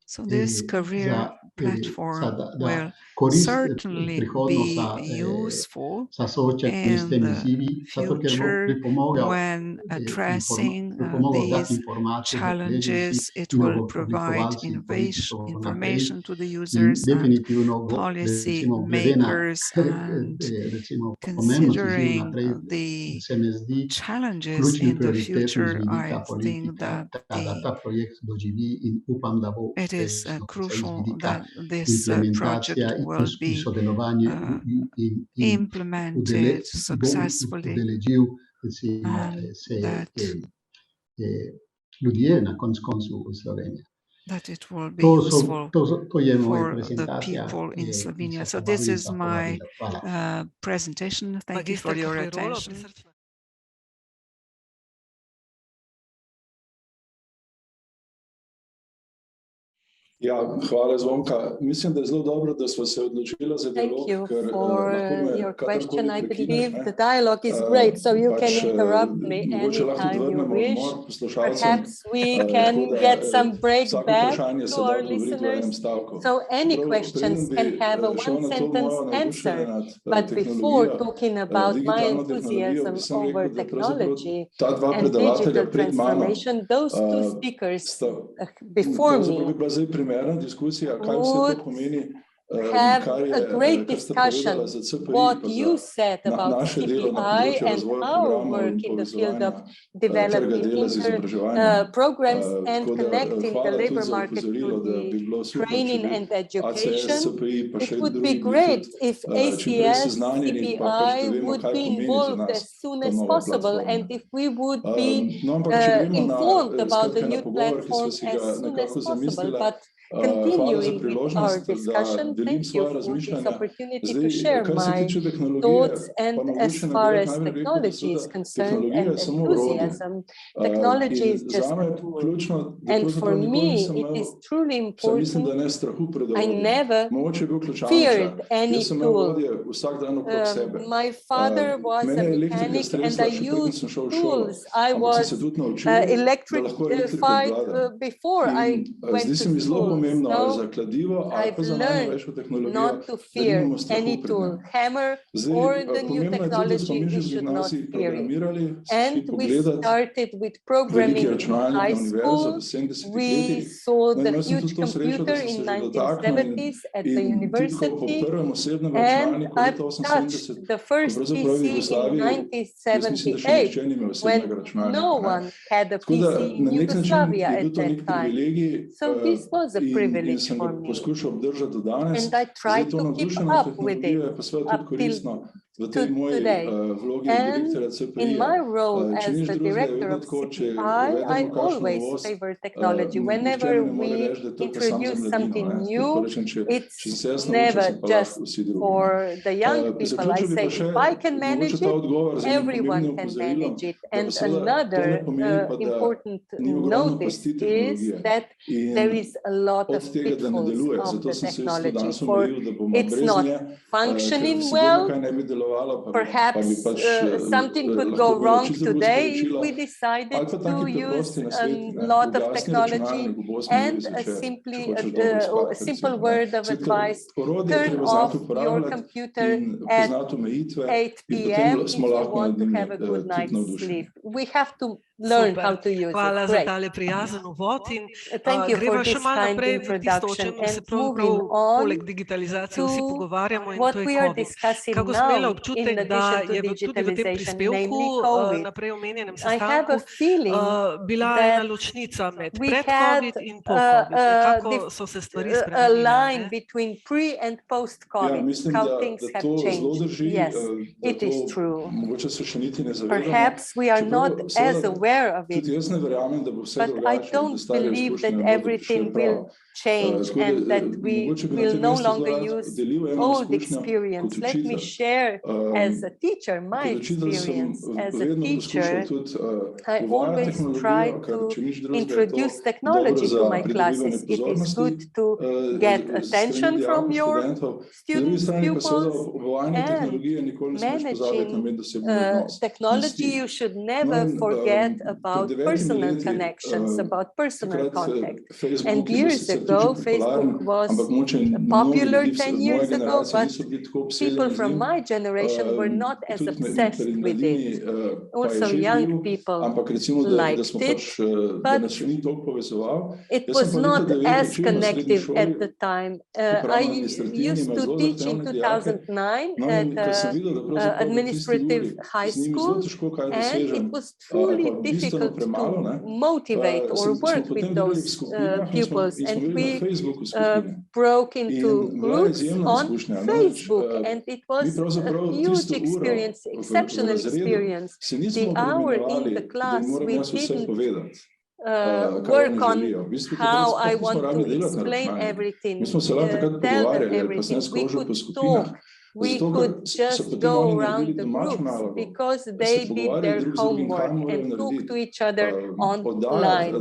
So this career platform will certainly be useful in the future when addressing these challenges. It will provide information to the users and policy makers, and considering the challenges in the future, I think that it is crucial that this project will be implemented successfully, and that it will be useful for the people in Slovenia. So this is my presentation. Thank you for your attention. Ja, hvala Zvonka. Mislim, da je zelo dobro, da smo se odločili za dialog, ker lahko me kadarkoli prekineš. The dialogue is great, so you can interrupt me anytime you wish. Perhaps we can get some break back to our listeners. So any questions can have a one-sentence answer. But before talking about my enthusiasm over technology and digital transformation, those two speakers before me would have a great discussion what you said about CPI and our work in the field of developing programs and connecting the labor market to the training and education. It would be great if ACS, CPI would be involved as soon as possible, and if we would be informed about the new platform as soon as possible. But continuing with our discussion, thank you for this opportunity to share my thoughts. And as far as technology is concerned and enthusiasm, technology is just a tool. And for me, it is truly important. I never feared any tool. My father was a mechanic and I used tools. I was electrified before I went to school. So I've learned not to fear any tool, hammer or the new technology, we should not fear it. And we started with programming in high school. We saw the huge computer in 1970s at the university, and I've touched the first PC in 1978 when no one had a PC in Yugoslavia at that time. So this was a privilege for me, and I tried to keep up with it up till today. And in my role as the director of CPI, I always favor technology. Whenever we introduce something new, it's never just for the young people. I say, if I can manage it, everyone can manage it. And another important notice is that there is a lot of pitfalls of the technology. For it's not functioning well. Perhaps something could go wrong today if we decided to use a lot of technology. And a simple word of advice: turn off your computer at 8 p.m. if you want to have a good night's sleep. We have to learn how to use Hvala it. za tale prijazen uvod in Thank you for greva še this malo kind naprej v tisto, o introduction. čemer se And pravzaprav moving on poleg digitalizacije vsi to pogovarjamo, in what to je we are COVID. discussing Kako sem imela now in občutek, da addition to je tudi v tem digitalization, prispevku namely COVID, naprej omenjenem I have a sestanku feeling bila ena that ločnica med we pred had COVID in po COVID. Nekako so se stvari a spremenile. line between pre and post COVID, how things have changed. Yes, it is true. Perhaps we are not as aware of it, but I don't believe that everything will change and that we will no longer use old experience. Let me share as a teacher my experience. As a teacher, I always try to introduce technology to my classes. It is good to get attention from your students, pupils, and managing technology, you should never forget about personal connections, about personal contact. And years ago, ago. Facebook was popular 10 years ago, but people from my generation were not as obsessed with it. Also, young people liked it, but it was not as connective at the time. I used to teach in 2009 at administrative high school, and it was truly difficult to motivate or work with those pupils. And we broke into groups on Facebook, and it was a huge experience, exceptional experience. The hour in the class, we didn't work on how I want to explain everything, tell them everything. We could talk. We could just go around the groups because they did their homework and talk to each other online.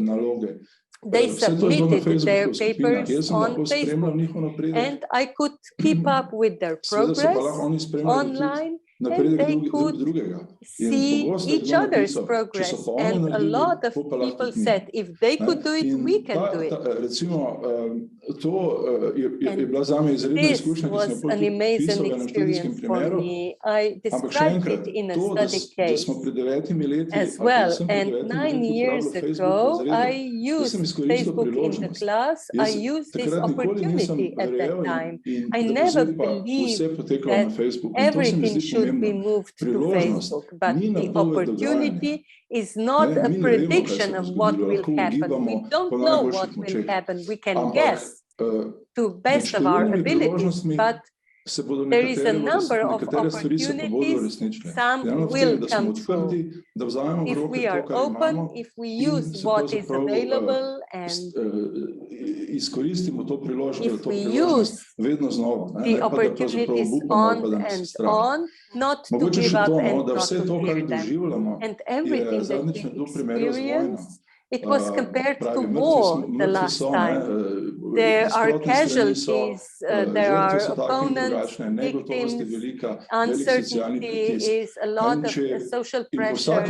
They submitted their papers on Facebook, and I could keep up with their progress online, and they could see each other's progress. And a lot of people said, if they could do it, we can do it. And this was an amazing experience for me. I described it in a study case as well. And 9 years ago, I used Facebook in the class. I used this opportunity at that time. I never believed that everything should be moved to Facebook, but the opportunity is not a prediction of what will happen. We don't know what will happen. We can guess to best of our abilities, but there is a number of opportunities. Some will come true if we are open, if we use what is available, and if we use the opportunities on and on, not to give up and not to fear them. And everything that we experience, it was compared to war the last time. There are casualties, there are opponents, victims, uncertainty is a lot of social pressure.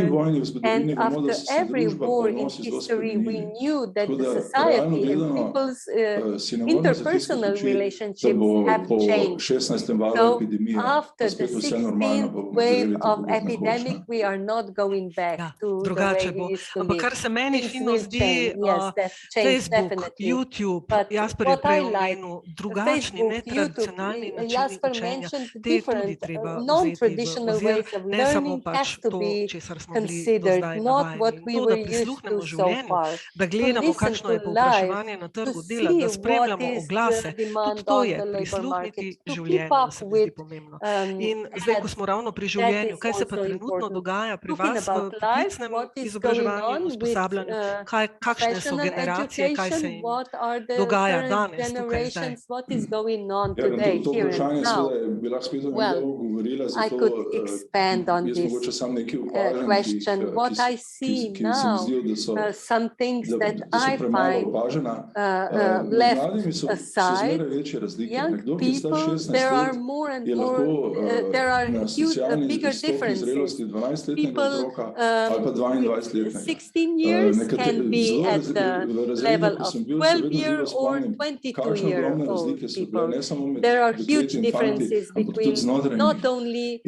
And after every war in history, we knew that the society and people's interpersonal relationships have changed. So after the 16th wave of epidemic, we are not going back to the way we used to live. Fino zdi Facebook, YouTube, Jasper je prej omenil drugačni, netradicionalni načini učenja, te tudi treba vzeti v ozir, ne samo pač to, česar smo bili do zdaj navajeni. To, da prisluhnemo življenju, da gledamo, kakšno je povpraševanje na trgu dela, da spremljamo oglase, tudi to je prisluhniti življenju, se mi zdi pomembno. In zdaj, ko smo ravno pri življenju, kaj se pa trenutno dogaja pri vas v poklicnem izobraževanju in usposabljanju? Kakšne so generacije, kaj se jim dogaja danes, tukaj, zdaj? I could expand on this question. What I see now, some things that I find left aside, young people, there are more and more, there are huge, bigger differences. People 16 years can be at the level of 12-year or 22-year-old people. There are huge differences between not only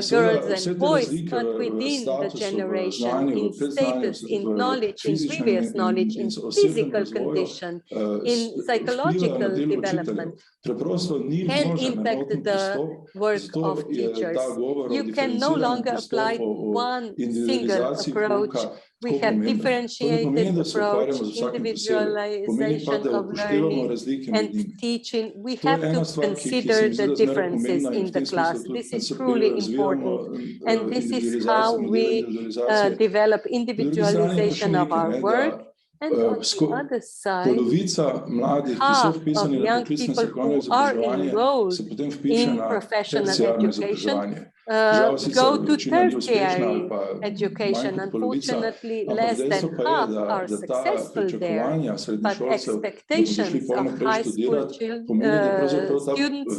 girls and boys, but within the generation, in status, in knowledge, in previous knowledge, in physical condition, in psychological development, can impact the work of teachers. You can no longer apply one single approach. We have differentiated approach, individualization of learning and teaching. We have to consider the differences in the class. This is truly important. And this is how we develop individualization of our work. And on the other side, half of young people who are enrolled in professional education go to tertiary education. Unfortunately, less than half are successful there, but expectations of high school students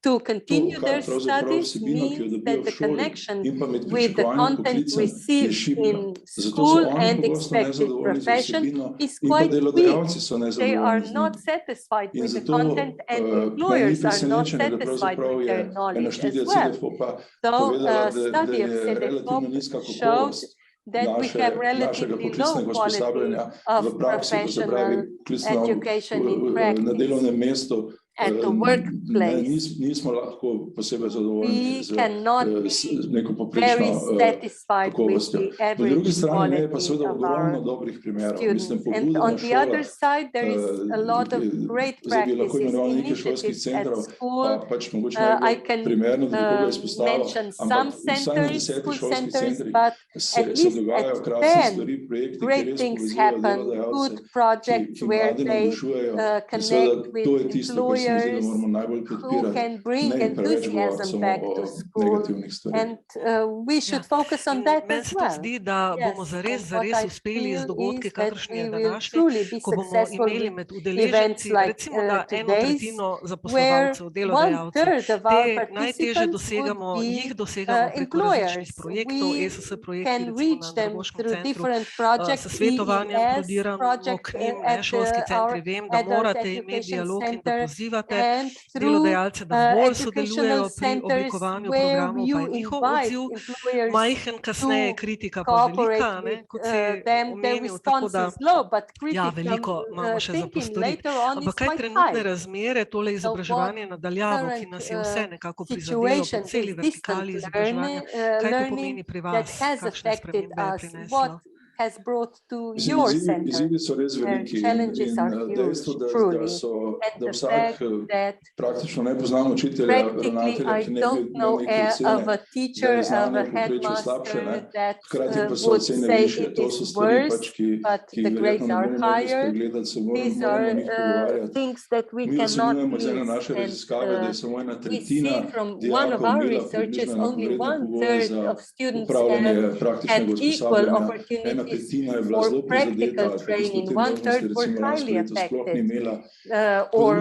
to continue their studies means that the connection with the content received in school and expected profession is quite weak. They are not satisfied with the content, and employers are not satisfied with their knowledge as well. So a study of CEDEFOP showed that we have relatively low quality of professional education in practice. At the workplace, we cannot be very satisfied with the average quality of our students. And on the other side, there is a lot of great practices, initiatives at school. I can mention some centers, school centers, but at least at 10 great things happen, good projects where they connect with employers who can bring enthusiasm back to school, and we should focus on that as well. Zdi, da bomo zares uspeli z dogodki, kakršni je današnji, ko bomo imeli med udeleženci recimo da 1/3 zaposlovalcev, delodajalcev. Te najtežje dosegamo, jih dosegamo preko različnih projektov, ESS projekti, recimo na Andragoškem centru, s svetovanjem prodiramo k njim, šolski centri. Vem, da morate imeti dialog in da pozivate delodajalce, da bolj sodelujejo pri oblikovanju programov, pa je njihov odziv majhen, kasneje kritika pa velika, kot si omenil, tako da ja, veliko imamo še za postoriti. Ampak kaj trenutne razmere, tole izobraževanje nadaljavo, ki nas je vse nekako prizadelo po celi vertikali izobraževanja, kaj to pomeni pri vas, kakšne spremembe je prineslo? Has brought to your center. Challenges are huge, truly. And the fact that practically I don't know of a teacher, of a headmaster that would say it is worse, but the grades are higher. These are things that we cannot miss. And we see from one of our researches, only 1/3 of students had equal opportunities for practical training. 1/3 were highly affected or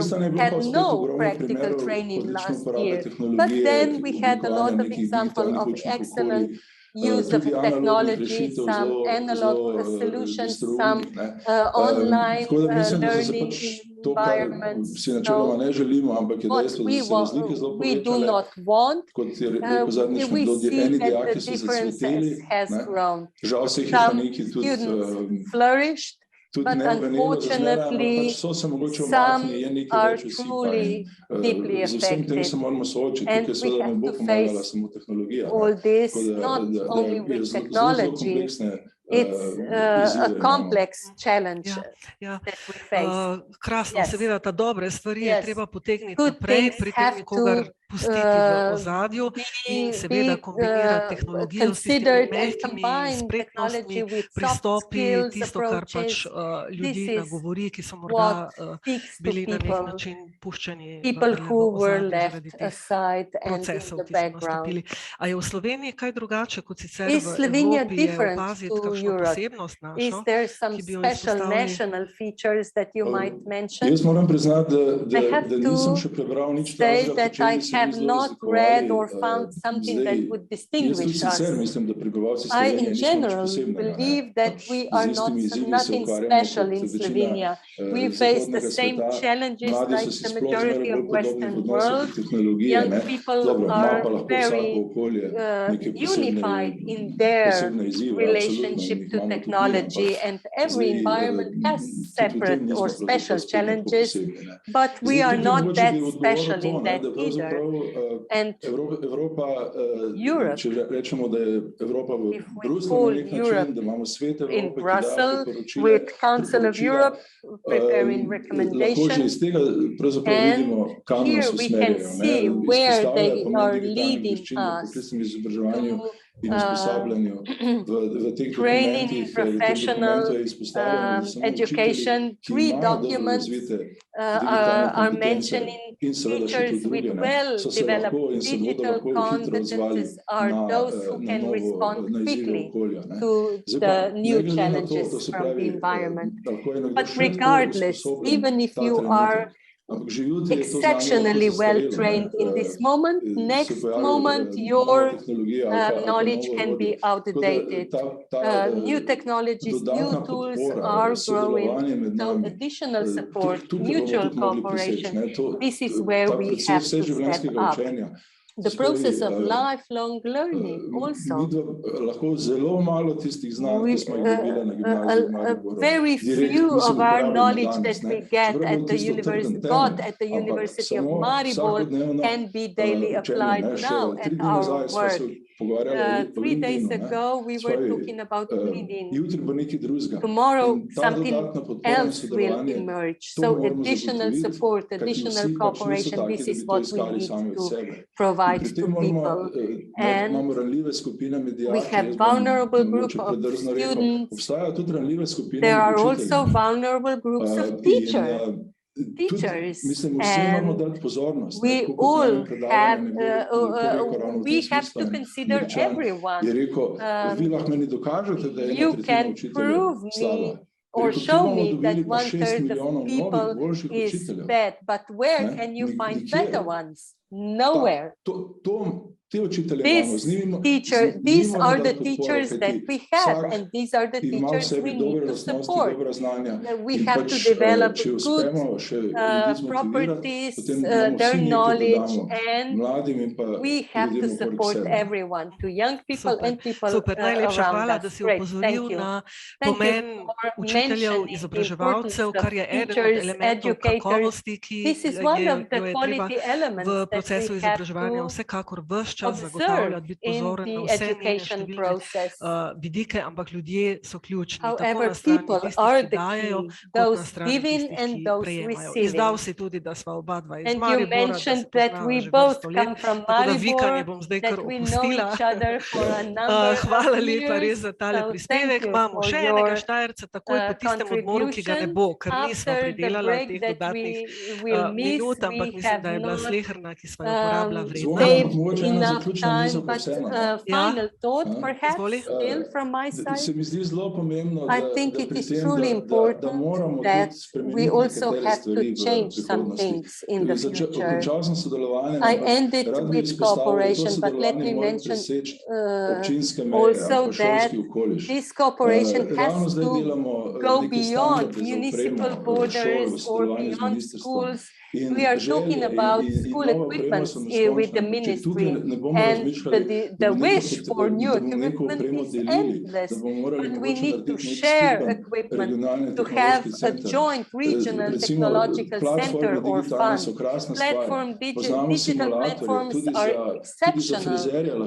had no practical training last year. But then we had a lot of examples of excellent use of technology, some analog solutions, some online learning environments. So what we do not want, we see that the differences has grown. Some students flourished, but unfortunately, some are truly deeply affected. And we have to face all this not only with technology, it's a complex challenge that we face. Krasno, seveda ta dobre stvari je treba potegniti naprej, pri tem nikogar pustiti v ozadju in seveda kombinirati tehnologijo s tistimi mehkimi spretnostmi, pristopi, tisto, kar pač ljudi nagovori, ki so morda bili na nek način puščeni v ozadju zaradi teh procesov, ki so nastopili. A je v Sloveniji kaj drugače kot sicer v Evropi, je opaziti kakšno posebnost našo, ki bi jo izpostavili? Jaz moram priznati, da nisem še prebral nič takega, have not read or found something that would distinguish us. I, in general, believe that we are nothing special in Slovenia. We face the same challenges like the majority of Western world. Young people are very unified in their relationship to technology, and every environment has separate or special challenges, but we are not that special in that either. And Europe, if we call Europe in Brussels with Council of Europe preparing recommendations, and here we can see where they are leading us to in usposabljanju v teh dokumentih, professional education. 3 documents are mentioning teachers with well-developed digital competencies are those who can respond quickly to the new challenges from the environment. But regardless, even if you are exceptionally well trained in this moment, next moment your knowledge can be outdated. New technologies, new tools are growing, so additional support, mutual cooperation, this is where we have to step up. The process of lifelong learning also. Very few of our knowledge that we get at the University of Maribor can be daily applied now at our work. 3 days ago, we were talking about reading. Tomorrow, something else will emerge. So additional support, additional cooperation, this is what we need to provide to people. And we have vulnerable group of students. There are also vulnerable groups of teachers. And we all have, we have to consider everyone. You can prove me or show me that 1/3 of people is bad, but where can you find better ones? Nowhere. These are the teachers that we have, and these are the teachers we need to support. We have to develop good properties, their knowledge, and we have to support everyone, to young people and people around us. Great, thank you. Thank you for mentioning the importance of teachers, educators. This is one of the quality elements that we have to observe in the education process. However, people are the key, those giving and those receiving. And you mentioned that we both come from Maribor, that we know each other for a number of years. So thank you for your contribution. After the break that we will miss, we have not saved enough time, but final thought perhaps still from my side. I think it is truly important that we also have to change some things in the future. I ended with cooperation, but let me mention also that this cooperation has to go beyond municipal borders or beyond schools. We are talking about school equipment with the ministry, and the wish for new equipment is endless, but we need to share equipment, to have a joint regional technological center or fund. Digital platforms are exceptional.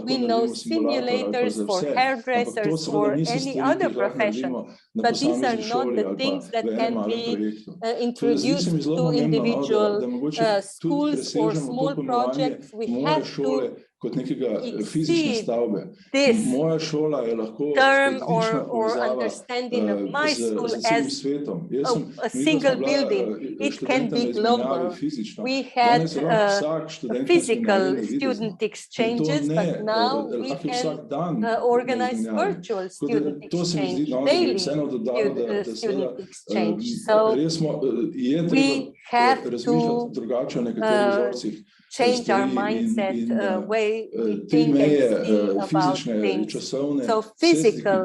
We know simulators for hairdressers or any other profession, but these are not the things that can be introduced to individual schools or small projects. We have to exceed this term or understanding of my school as a single building. It can be global. We had physical student exchanges, but now we can organize virtual student exchange, daily student exchange. So we have to change our mindset, way we think and see about things. So physical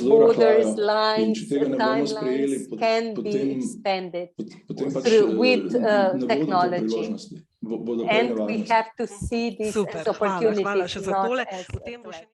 borders, lines, timelines can be expanded with technology. And we have to see this as opportunities, not as a threat.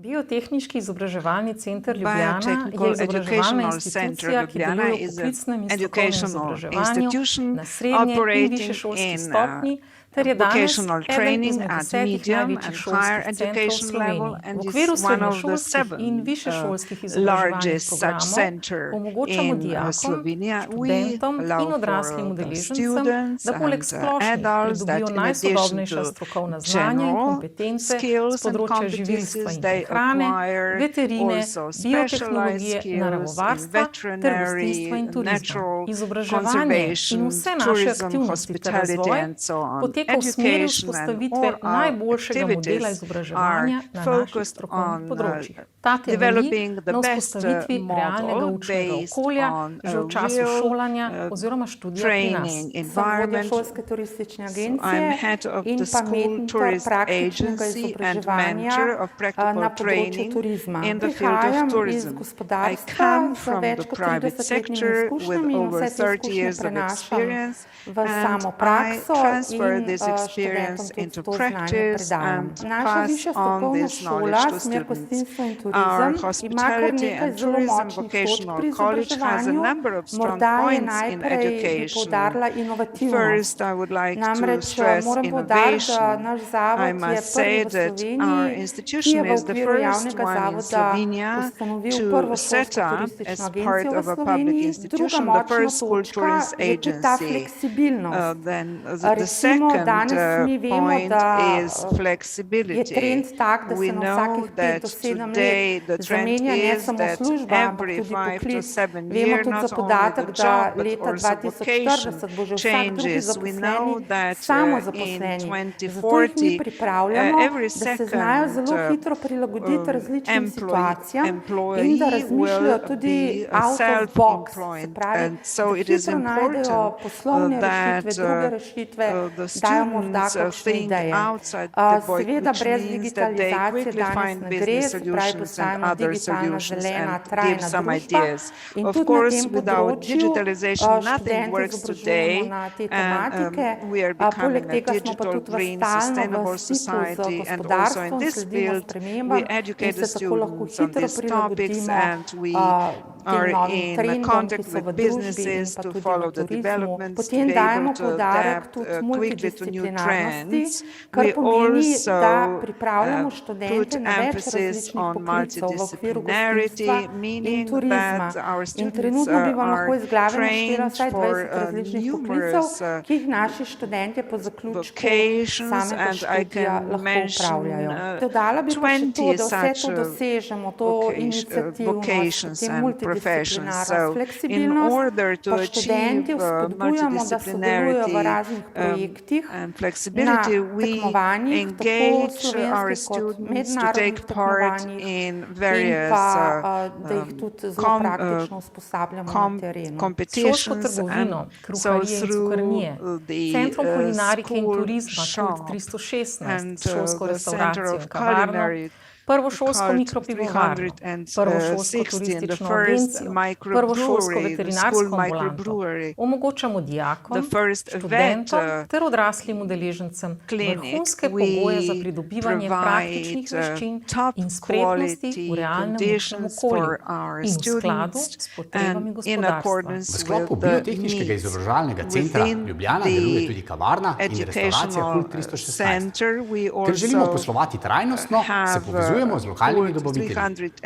Biotehniški izobraževalni center Ljubljana je izobraževalna institucija, ki deluje v poklicnem in strokovnem izobraževanju na srednji in višješolski stopnji ter je danes vocational eden training izmed at 10 medium največjih and šolskih higher centrov v education level, Sloveniji. and V is okviru one of the srednjošolskih in 7 višješolskih izobraževalnih largest such programov center omogočamo in dijakom, Slovenia. We študentom in allow odraslim for udeležencem, students da poleg and splošnih adults that pridobijo in addition najsodobnejša to strokovna znanja in general kompetence z skills and področja živilstva competencies, in they prehrane, acquire veterine, also specialized biotehnologije, skills in naravovarstva ter gostinstva veterinary, in turizma. natural Izobraževanje in conservation, vse naše tourism, aktivnosti ter hospitality razvoj and so on. poteka v smeri Education and vzpostavitve all our najboljšega modela activities izobraževanja are na naših focused strokovnih on področjih. Ta temelji developing the na best vzpostavitvi realnega model učnega based okolja on že v času real šolanja oziroma študija pri nas. training Sem vodja environment. šolske turistične I'm agencije head of in the pa school mentor tourist praktičnega agency and izobraževanja mentor of practical na področju training turizma. in the field of Prihajam iz tourism. I gospodarstva come z from več the kot private 30-letnimi sector with izkušnjami in over vse te 30 izkušnje years of prenašam experience, v and samo I prakso transfer in this študentom experience tudi into to znanje practice predajam. and Naša pass višja on strokovna this knowledge šola, to smer students. gostinstvo in Our turizem, ima kar hospitality nekaj and zelo tourism močnih točk vocational pri college has a izobraževanju. number of strong Morda je points in najprej bi education. poudarila inovativnost. First, I would like to Namreč stress moram poudariti, da innovation. naš I zavod je must say prvi v that our Sloveniji, ki institution je v is the okviru first javnega one in zavoda Slovenia ustanovil to prvo set šolsko up turistično as part agencijo v of a public Sloveniji. Druga institution the močna first school točka tourist je tudi ta agency. fleksibilnost. Then the Recimo, second danes mi vemo, point da is je flexibility. trend tak, da We se na know vsakih 5 that do 7 today let the trend zamenja ne is samo that služba, ampak every tudi 5 to poklic. 7 Vemo years, tudi za not only podatek, the da job, but leta also vocation 2040 bo že vsak drugi changes. We know zaposleni that samozaposleni. in Zato jih mi 2040 pripravljamo, every da se znajo second zelo hitro prilagoditi različnim situacijam in da employee razmišljajo will tudi be out of box, se self-employed. pravi, And so da it is hitro najdejo important poslovne rešitve, that druge rešitve, the dajo morda students kakšne think ideje. outside the box, Seveda which brez means that they digitalizacije quickly danes find ne gre, business se pravi solutions and postajamo other digitalna, solutions zelena, and give trajna some družba. ideas. In Of tudi na course, tem without področju digitalization, nothing študente works izobražujemo today, na te and tematike. we are Poleg becoming a tega smo pa digital, tudi green, stalno sustainable v stiku z society, and also in gospodarstvom, this sledimo field, spremembam we in educate the se tako lahko students on hitro these topics, prilagodimo and we tem are novim in trendom, ki contact so with v družbi in businesses pa to tudi follow v the turizmu. developments, to Potem be dajemo able to poudarek adapt tudi quickly to new multidisciplinarnosti, trends. kar We pomeni, da also pripravljamo put študente na več emphasis različnih on poklicev v okviru gostinstva multidisciplinarity, in meaning turizma. that our In students trenutno bi vam lahko are iz glave naštela trained vsaj for 20 različnih poklicev, numerous ki jih naši študentje po zaključku vocations, samega and I študija can lahko mention upravljajo. Dodala bi pa še to, 20 da vse such to dosežemo, to iniciativnost, vocations potem and professions. multidisciplinarnost, So in fleksibilnost, order to pa achieve študenti vzpodbujamo, da sodelujejo v raznih projektih, and na flexibility, we tekmovanjih, tako engage our slovenskih kot students to mednarodnih take part tekmovanjih in in various pa, da jih tudi zelo praktično usposabljamo na terenu. Šolsko competitions, trgovino, and so kruharije in through cukrnije, the Centrom kulinarike in school turizma, Kult shop 316, and šolsko the Center restauracijo of in kavarno, Culinary prvo šolsko called mikropivovarno, prvo šolsko 360 and the turistično first agencijo, prvo šolsko microbrewery, the veterinarsko school ambulanto. microbrewery, Omogočamo dijakom, the first študentom vet ter odraslim udeležencem clinic. vrhunske pogoje za We pridobivanje praktičnih provide veščin top in spretnosti v quality realnem učnem conditions okolju for our in v skladu students s potrebami and in gospodarstva. accordance V sklopu with the Biotehniškega needs. izobraževalnega centra Within Ljubljana the deluje tudi kavarna in restauracija educational Kult 316. center, we Ker želimo also poslovati trajnostno, se have povezujemo z lokalnimi Kult dobavitelji.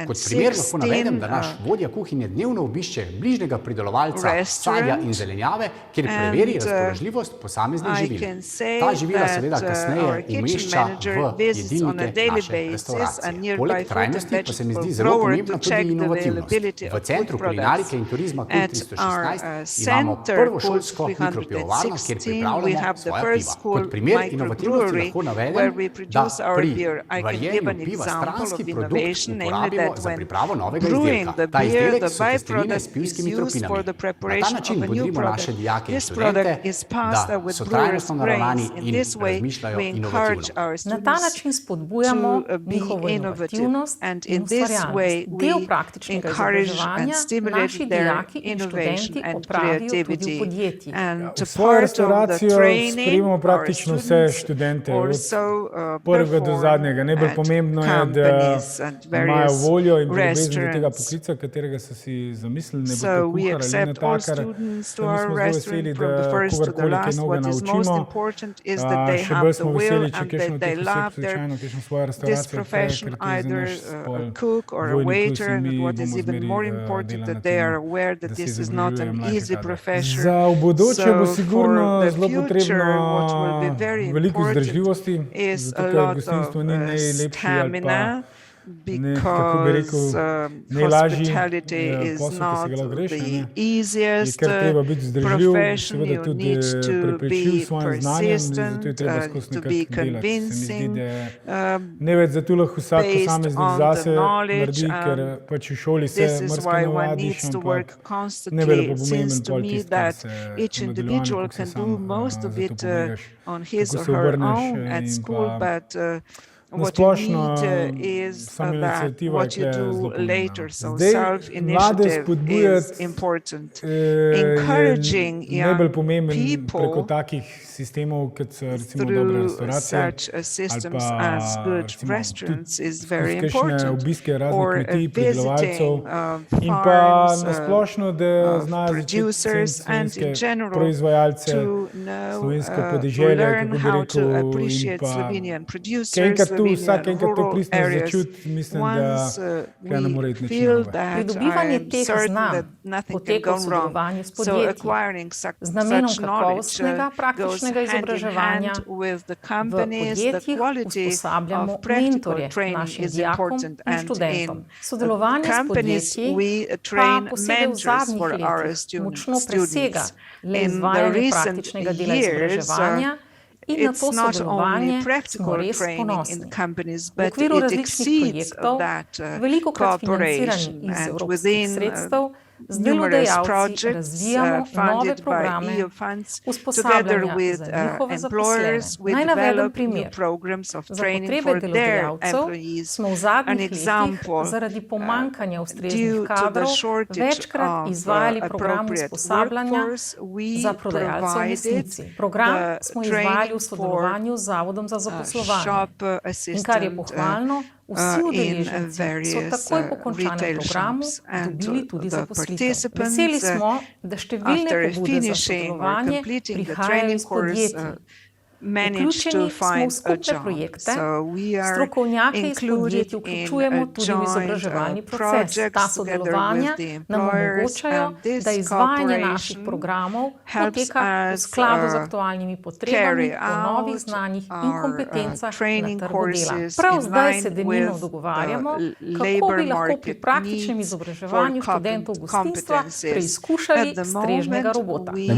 Kot primer lahko navedem, da naš 316 vodja kuhinje dnevno obišče bližnjega pridelovalca sadja in zelenjave, kjer preveri razpoložljivost posameznih I živil. can say Ta živila seveda that, kasneje our kitchen umešča manager v visits on a jedilnike daily naše basis a restauracije. nearby Poleg fruit and trajnosti pa se mi zdi vegetable zelo grower pomembna to check tudi the inovativnost. availability V of Centru food kulinarike in turizma Kult At 316 our imamo center, prvo Kult šolsko mikropivovarno, kjer 316, we pripravljamo have the svoja first piva. school Kot primer inovativnosti microbrewery lahko where navedem, we da produce our pri beer. I can give varjenju an piva example stranski of produkt innovation, namely uporabimo that za when pripravo novega brewing izdelka. the Ta beer, izdelek the so testenine s byproduct pivskimi is used for tropinami. the Na ta preparation način of a new bodrimo naše product. dijake in This product študente, is passed da with so brewer's trajnostno naravnani grains. In in this way, razmišljajo we encourage inovativno. our Na ta students način spodbujamo to be njihovo innovative, inovativnost and in in this ustvarjalnost. way Del we praktičnega encourage and izobraževanja stimulate naši their dijaki in innovation študenti and opravijo tudi v creativity. podjetjih. And V svojo part of the restauracijo training, sprejemamo our praktično vse students študente, od also prvega do perform zadnjega. Najbolj at pomembno je, companies and various restaurants. So we accept all students to our restaurant from the first to the last. What is most important is that they have the will and that they love this profession, either a cook or a waiter, and what is even more important, that they are aware that this is not an easy profession. So for the future, what will be very important is a lot of stamina, because hospitality is not the easiest profession. You need to be persistent, to be convincing, based on the knowledge. This is why one needs to work constantly. It seems to me that each individual can do most of it on his or her own at school, but what you need is that what you do later. So self-initiative is important. Encouraging young people through such systems as good restaurants is very important, or visiting farms, producers, and in general to know, learn how to appreciate Slovenian producers, Slovenian rural areas. Once we feel that, I am certain that nothing can go wrong. So acquiring such knowledge goes hand in hand with the companies. The quality of practical training is important, and in companies we train mentors for our students. In the recent years, it's not only practical training in companies, but it exceeds that cooperation, and within numerous projects funded by EU funds, together with employers, we develop new programs of training for their employees. An example, due to the shortage of appropriate workforce, we provided the training for shop assistant in various retail shops, and the participants, after finishing or completing the training course, managed to find a job. So we are included in joint projects together with the employers, and this cooperation helps us carry out our training courses in line with the labor market needs for competencies. At the moment, we are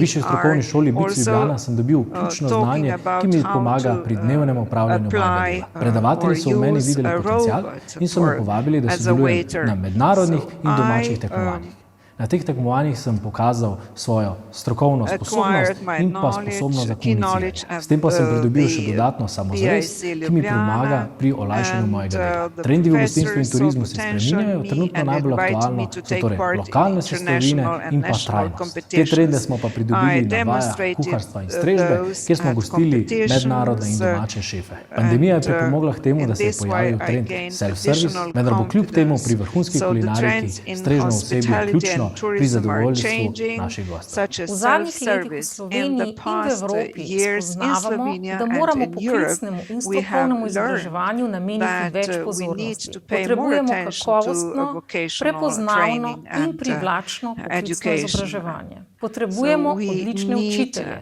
also talking about ki mi pomaga pri dnevnem opravljanju mojega dela. Predavatelji so v meni videli potencial in so me povabili, da sodelujem na mednarodnih in domačih tekmovanjih. Na teh tekmovanjih sem pokazal svojo strokovno sposobnost in pa sposobnost za komuniciranje. S tem pa sem pridobil še dodatno samozavest, ki mi pomaga pri olajšanju mojega dela. Trendi v gostinstvu in turizmu se spreminjajo, trenutno najbolj aktualno so torej lokalne sestavine in pa trajnost. Te trende smo pa pridobili na vajah kuharstva in strežbe, kjer smo gostili mednarodne in domače šefe. Pandemija je pripomogla k temu, da se je pojavil trend self-service, vendar bo kljub temu pri vrhunski kulinariki strežno osebje ključno pri zadovoljstvu naših gostov. V zadnjih letih v Sloveniji in v Evropi spoznavamo, da moramo poklicnemu in strokovnemu izobraževanju nameniti več pozornosti. Potrebujemo kakovostno, prepoznavno in privlačno poklicno izobraževanje. Potrebujemo odlične učitelje.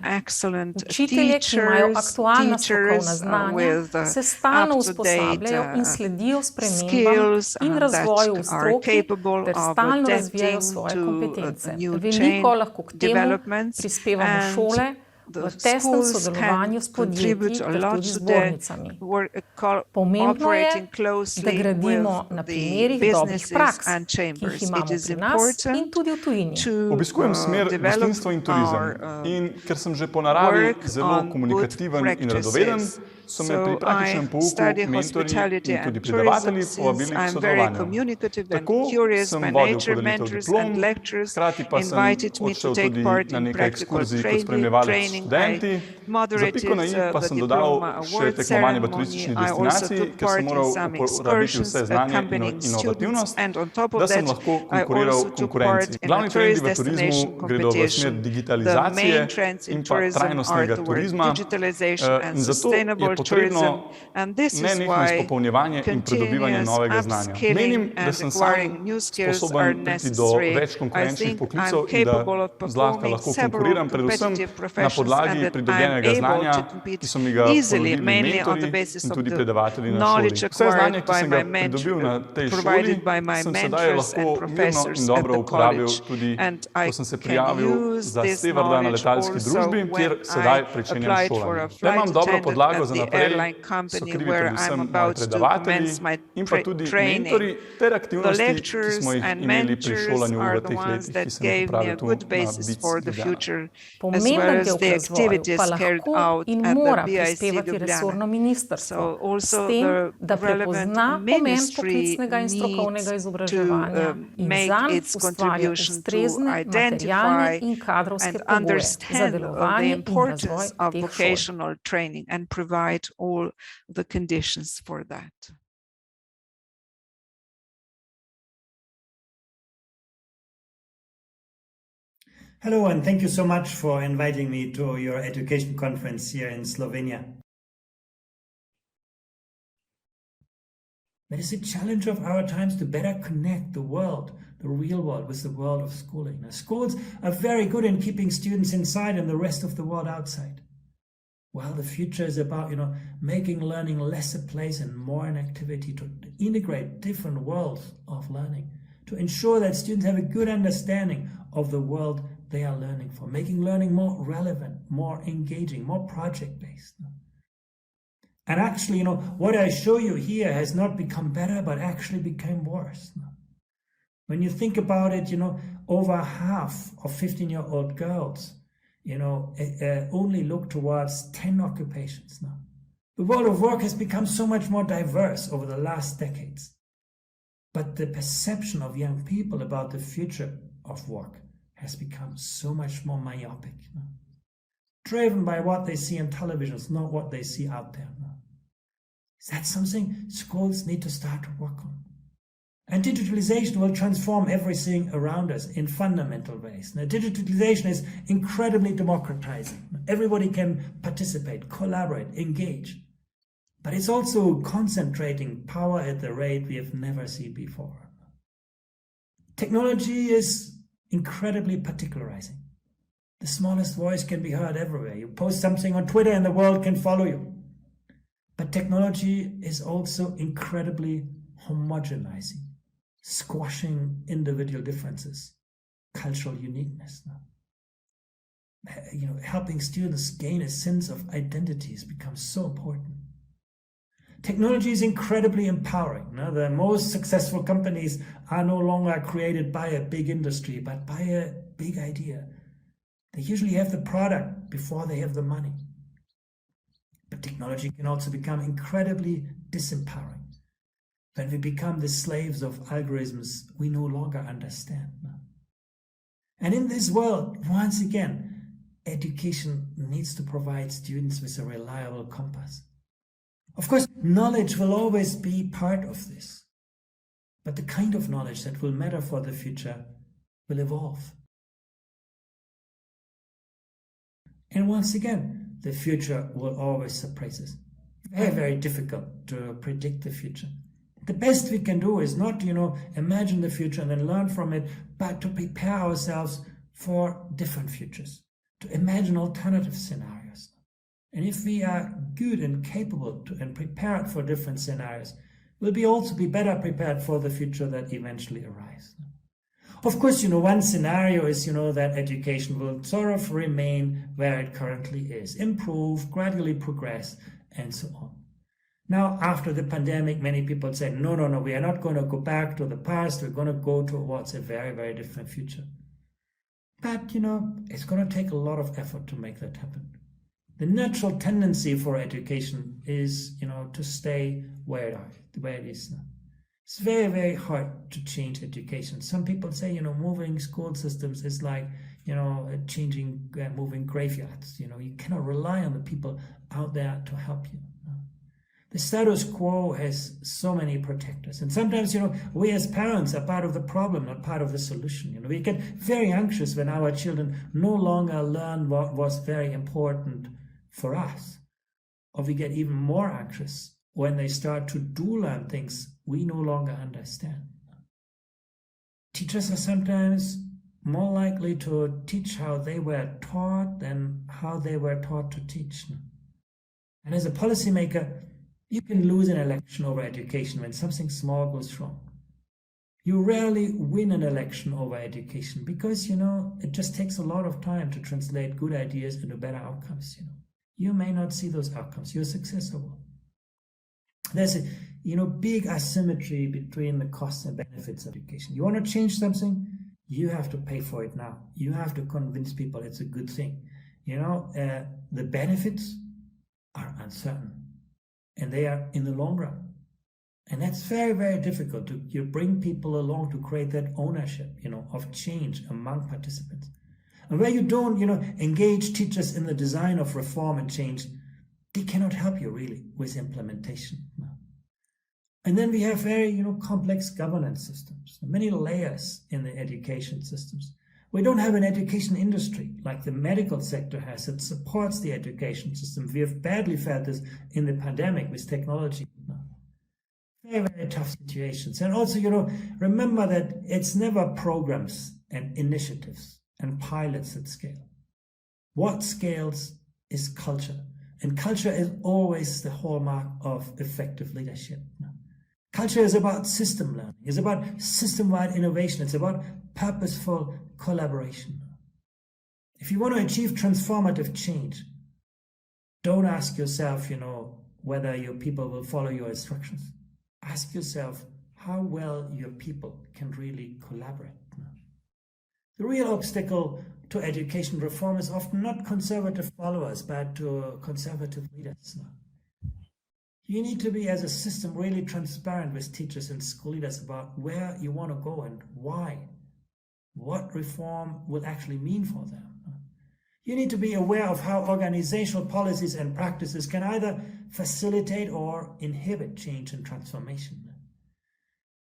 Učitelje, ki imajo aktualna strokovna znanja, se stalno usposabljajo in sledijo spremembam in razvoju v stroki ter stalno razvijajo svoje kompetence. Veliko lahko k temu prispevamo šole v tesnem sodelovanju s podjetji ter tudi zbornicami. Pomembno je, da gradimo na primerih dobrih praks, ki jih imamo pri nas in tudi v tujini. Obiskujem smer gostinstvo in turizem in ker sem že po naravi zelo komunikativen in radoveden, So I study hospitality and tourism since I'm very communicative and curious. My nature mentors and lecturers invited me to take part in practical training. I moderated the diploma award ceremony. I also took part in some excursions accompanying students, and on top of that, I also took part in a tourist destination competition. The main trends in tourism are towards digitalization and sustainable tourism, and this is why continuous upskilling and acquiring new skills are necessary. I think I'm capable of performing several competitive professions and that I'm able to compete easily, mainly on the basis of the knowledge acquired by my provided by my mentors and professors at the college. And I can use this knowledge also when I applied for a flight attendant at the airline company where I'm about to commence my training. The lectures and mentors are the ones that gave me a good basis for the future, as well as the activities carried out at the BIC Ljubljana. So also the relevant ministry needs to make its contribution to identify and understand the importance of vocational training and provide all the conditions for that. Hello, and thank you so much for inviting me to your education conference here in Slovenia. It is a challenge of our times to better connect the world, the real world, with the world of schooling. Now, schools are very good in keeping students inside and the rest of the world outside. Well, the future is about, making learning less a place and more an activity to integrate different worlds of learning, to ensure that students have a good understanding of the world they are learning for, making learning more relevant, more engaging, more project-based. And actually, what I show you here has not become better, but actually became worse. When you think about it, over half of 15-year-old girls, only look towards 10 occupations now. The world of work has become so much more diverse over the last decades. But the perception of young people about the future of work has become so much more myopic, driven by what they see on televisions, not what they see out there. Is that something schools need to start to work on? And digitalization will transform everything around us in fundamental ways. Now, digitalization is incredibly democratizing. Everybody can participate, collaborate, engage. But it's also concentrating power at the rate we have never seen before. Technology is incredibly particularizing. The smallest voice can be heard everywhere. You post something on Twitter and the world can follow you. But technology is also incredibly homogenizing, squashing individual differences, cultural uniqueness. Helping students gain a sense of identity has become so important. Technology is incredibly empowering. The most successful companies are no longer created by a big industry, but by a big idea. They usually have the product before they have the money. But technology can also become incredibly disempowering when we become the slaves of algorithms we no longer understand. And in this world, once again, education needs to provide students with a reliable compass. Of course, knowledge will always be part of this, but the kind of knowledge that will matter for the future will evolve. And once again, the future will always surprise us. Very, very difficult to predict the future. The best we can do is not, imagine the future and then learn from it, but to prepare ourselves for different futures, to imagine alternative scenarios. And if we are good and capable and prepared for different scenarios, we'll also be better prepared for the future that eventually arrives. Of course, one scenario is, that education will sort of remain where it currently is, improve, gradually progress, and so on. Now, after the pandemic, many people said, no, we are not going to go back to the past. We're going to go towards a very, very different future. But, it's going to take a lot of effort to make that happen. The natural tendency for education is, to stay where it is now. It's very, very hard to change education. Some people say, moving school systems is like, moving graveyards. You cannot rely on the people out there to help you. The status quo has so many protectors. And sometimes, we as parents are part of the problem, not part of the solution. We get very anxious when our children no longer learn what was very important for us. Or we get even more anxious when they start to learn things we no longer understand. Teachers are sometimes more likely to teach how they were taught than how they were taught to teach. And as a policymaker, you can lose an election over education when something small goes wrong. You rarely win an election over education because, it just takes a lot of time to translate good ideas into better outcomes. You may not see those outcomes. Your successor will. There's a big asymmetry between the costs and benefits of education. You want to change something, you have to pay for it now. You have to convince people it's a good thing. The benefits are uncertain, and they are in the long run. And that's very, very difficult to bring people along to create that ownership, of change among participants. And where you don't, engage teachers in the design of reform and change, they cannot help you really with implementation. And then we have very, complex governance systems, many layers in the education systems. We don't have an education industry like the medical sector has that supports the education system. We have badly felt this in the pandemic with technology. Very, very tough situations. And also, remember that it's never programs and initiatives and pilots that scale. What scales is culture. And culture is always the hallmark of effective leadership. Culture is about system learning. It's about system-wide innovation. It's about purposeful collaboration. If you want to achieve transformative change, don't ask yourself, whether your people will follow your instructions. Ask yourself how well your people can really collaborate. The real obstacle to education reform is often not conservative followers, but to conservative leaders. You need to be, as a system, really transparent with teachers and school leaders about where you want to go and why. What reform will actually mean for them. You need to be aware of how organizational policies and practices can either facilitate or inhibit change and transformation.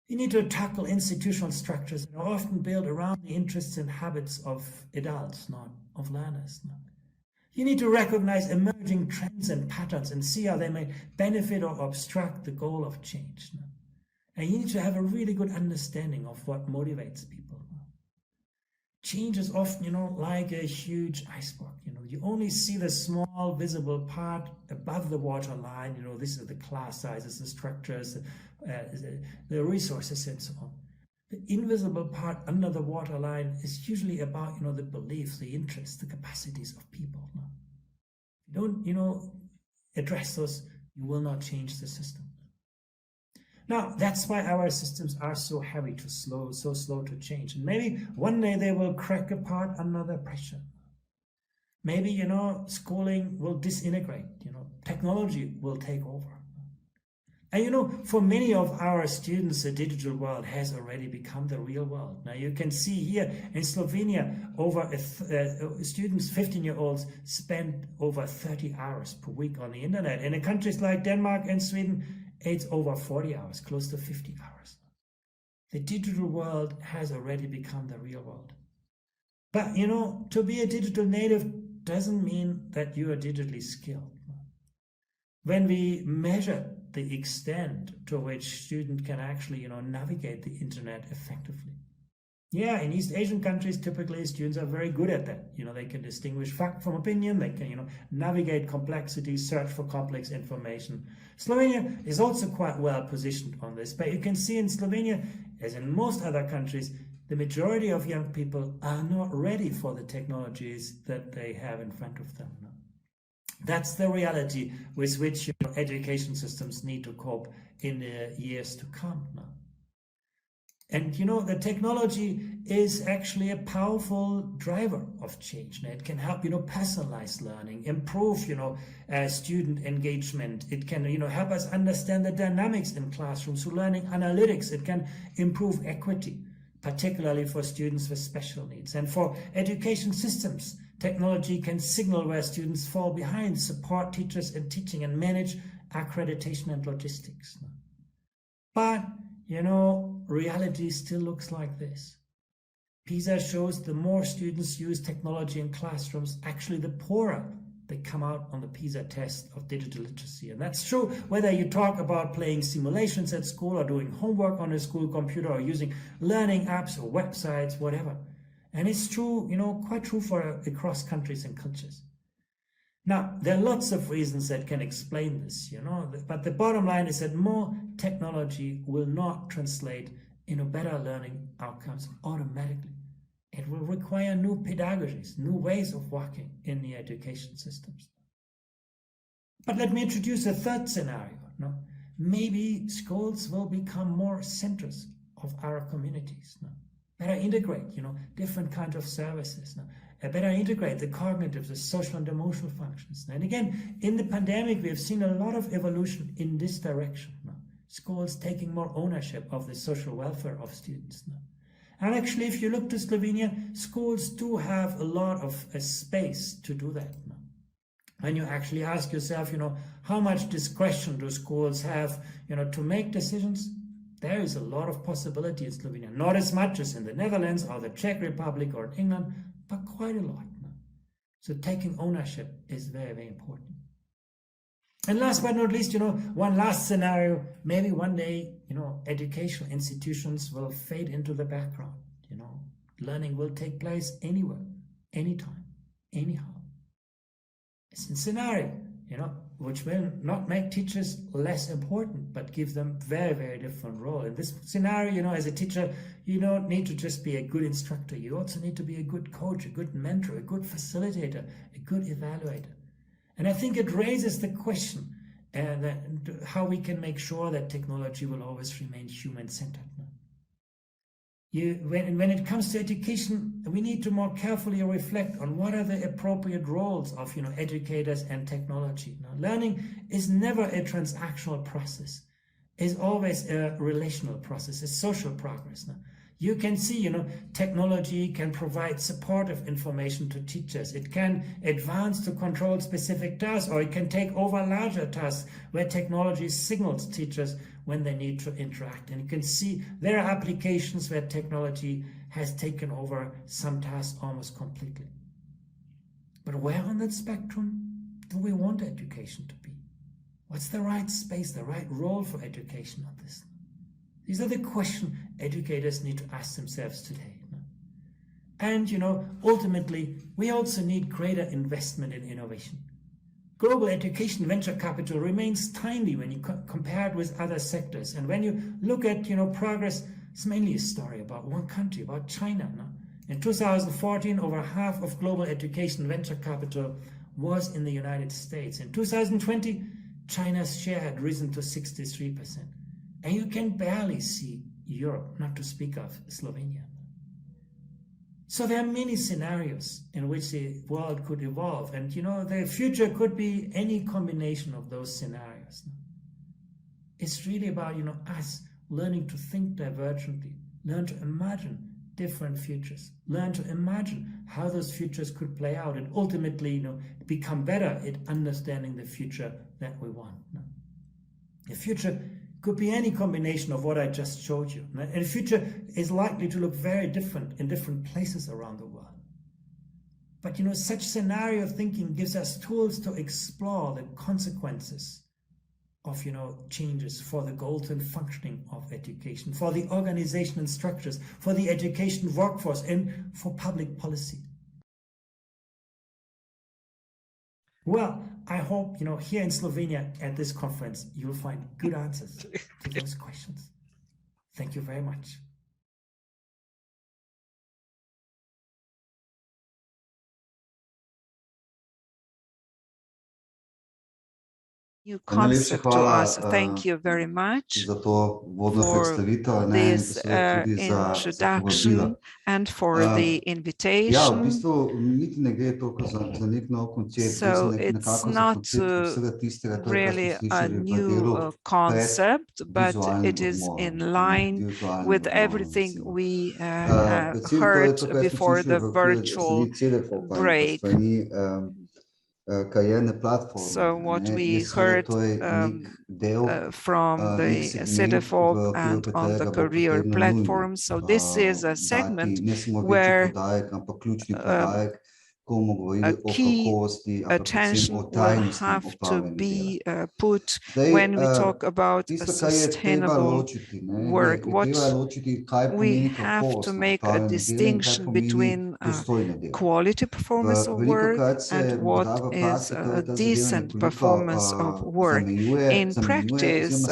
You need to tackle institutional structures that are often built around the interests and habits of adults, not of learners. You need to recognize emerging trends and patterns and see how they may benefit or obstruct the goal of change. And you need to have a really good understanding of what motivates people. Change is often, like a huge iceberg. You only see the small visible part above the waterline. This is the class sizes, the structures, the resources, and so on. The invisible part under the waterline is usually about, the beliefs, the interests, the capacities of people. If you don't, address those, you will not change the system. Now, that's why our systems are so heavy so slow to change. And maybe one day they will crack apart under the pressure. Maybe, schooling will disintegrate, technology will take over. And, for many of our students, the digital world has already become the real world. Now, you can see here in Slovenia, students, 15-year-olds, spend over 30 hours per week on the internet. And in countries like Denmark and Sweden, it's over 40 hours, close to 50 hours. The digital world has already become the real world. But, to be a digital native doesn't mean that you are digitally skilled. When we measure the extent to which students can actually, navigate the internet effectively. Yeah, in East Asian countries, typically students are very good at that. They can distinguish fact from opinion. They can, navigate complexity, search for complex information. Slovenia is also quite well positioned on this. But you can see in Slovenia, as in most other countries, the majority of young people are not ready for the technologies that they have in front of them. That's the reality with which education systems need to cope in the years to come. And the technology is actually a powerful driver of change. It can help, personalize learning, improve, student engagement. It can, help us understand the dynamics in classrooms through learning analytics. It can improve equity, particularly for students with special needs. And for education systems, technology can signal where students fall behind, support teachers in teaching, and manage accreditation and logistics. But reality still looks like this. PISA shows the more students use technology in classrooms, actually the poorer they come out on the PISA test of digital literacy. And that's true whether you talk about playing simulations at school or doing homework on a school computer or using learning apps or websites, whatever. And it's true, quite true for across countries and cultures. Now, there are lots of reasons that can explain this, but the bottom line is that more technology will not translate into better learning outcomes automatically. It will require new pedagogies, new ways of working in the education systems. But let me introduce a third scenario. Maybe schools will become more centers of our communities. Better integrate, different kinds of services. Better integrate the cognitive, the social and emotional functions. And again, in the pandemic, we have seen a lot of evolution in this direction. Schools taking more ownership of the social welfare of students. And actually, if you look to Slovenia, schools do have a lot of space to do that. When you actually ask yourself, how much discretion do schools have, to make decisions? There is a lot of possibility in Slovenia. Not as much as in the Netherlands or the Czech Republic or England, but quite a lot. So taking ownership is very, very important. And last but not least, one last scenario, maybe one day, educational institutions will fade into the background. Learning will take place anywhere, anytime, anyhow. It's a scenario, which will not make teachers less important, but give them very, very different role. In this scenario, as a teacher, you don't need to just be a good instructor. You also need to be a good coach, a good mentor, a good facilitator, a good evaluator. And I think it raises the question how we can make sure that technology will always remain human-centered. When it comes to education, we need to more carefully reflect on what are the appropriate roles of educators and technology. Learning is never a transactional process. It's always a relational process, a social progress. You can see, technology can provide supportive information to teachers. It can advance to control specific tasks, or it can take over larger tasks where technology signals teachers when they need to interact. And you can see there are applications where technology has taken over some tasks almost completely. But where on that spectrum do we want education to be? What's the right space, the right role for education on this? These are the questions educators need to ask themselves today. And, ultimately, we also need greater investment in innovation. Global education venture capital remains tiny when you compare it with other sectors. And when you look at, progress, it's mainly a story about one country, about China. In 2014, over half of global education venture capital was in the United States. In 2020, China's share had risen to 63%. And you can barely see Europe, not to speak of Slovenia. So there are many scenarios in which the world could evolve. And, the future could be any combination of those scenarios. It's really about, us learning to think divergently, learn to imagine different futures, learn to imagine how those futures could play out, and ultimately, become better at understanding the future that we want. The future could be any combination of what I just showed you. And the future is likely to look very different in different places around the world. But, such scenario thinking gives us tools to explore the consequences of, changes for the goals and functioning of education, for the organization and structures, for the education workforce, and for public policy. Well, I hope, here in Slovenia at this conference, you'll find good answers to those questions. Thank you very much. new concept to us. Thank you very much for this introduction and for the invitation. So it's not really a new concept, but it is in line with everything we have heard before the virtual break. So what we heard from the CEDEFOP and on the career platform. So this is a segment where a key attention will have to be put when we talk about a sustainable work. What we have to make a distinction between quality performance of work and what is a decent performance of work. In practice,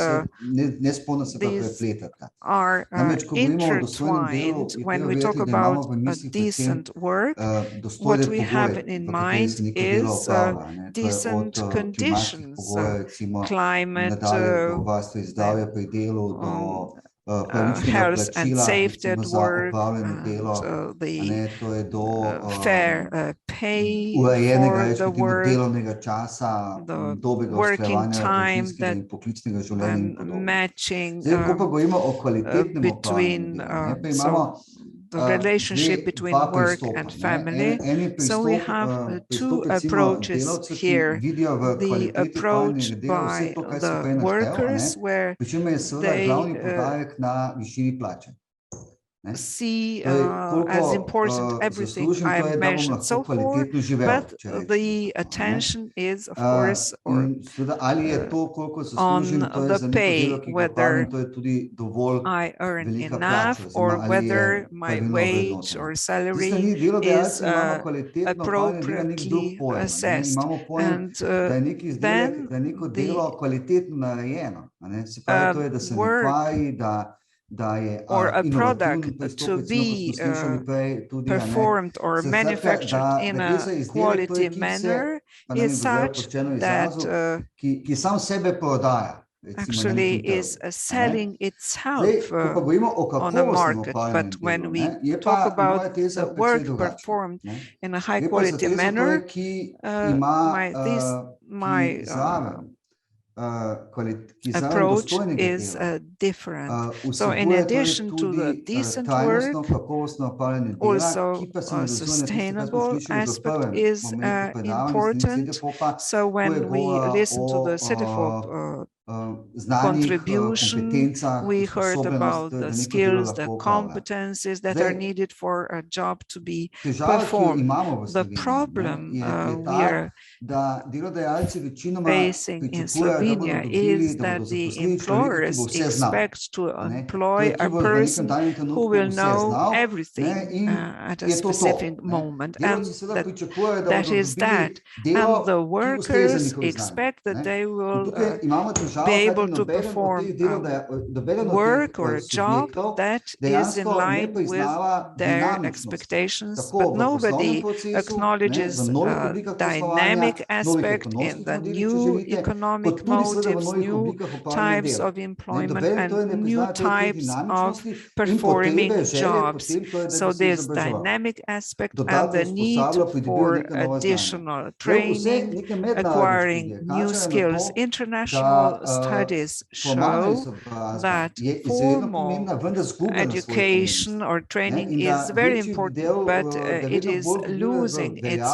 these are intertwined. When we talk about a decent work, what we have in mind is decent conditions, climate, health and safety at work, and the fair pay for the work, the working time that and matching between the relationship between work and family. So we have two approaches here. The approach by the workers, where they see as important everything I mentioned so far, but the attention is, of course, on the pay, whether I earn enough or whether my wage or salary is appropriately assessed. And then the work or a product to be performed or manufactured in a quality manner is such that actually is selling itself on a market. But when we talk about the work performed in a high quality manner, my approach is different. So in addition to the decent work, also a sustainable aspect is important. So when we listen to the CEDEFOP contribution, we heard about the skills, the competencies that are needed for a job to be performed. The problem we are facing in Slovenia is that the employers expect to employ a person who will know everything at a specific moment, and that is that. And the workers expect that they will be able to perform work or a job that is in line with their expectations, but nobody acknowledges dynamic aspect in the new economic motives, new types of employment, and new types of performing jobs. So this dynamic aspect and the need for additional training, acquiring new skills. International studies show that formal education or training is very important, but it is losing its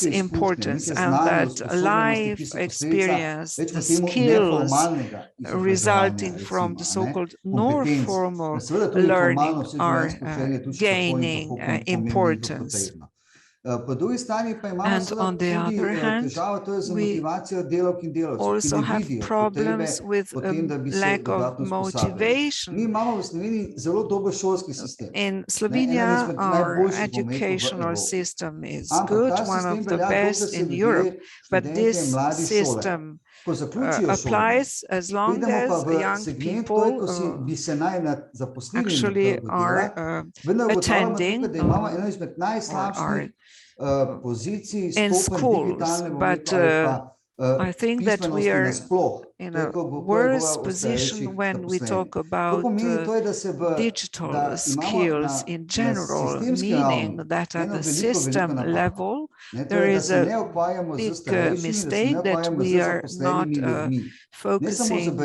importance, and that life experience, the skills resulting from the so-called non-formal learning are gaining importance. And on the other hand, we also have problems with lack of motivation. In Slovenia, our educational system is good, one of the best in Europe, but this system applies as long as young people actually are attending or are in schools, but I think that we are in a worse position when we talk about digital skills in general, meaning that at the system level, there is a big mistake that we are not focusing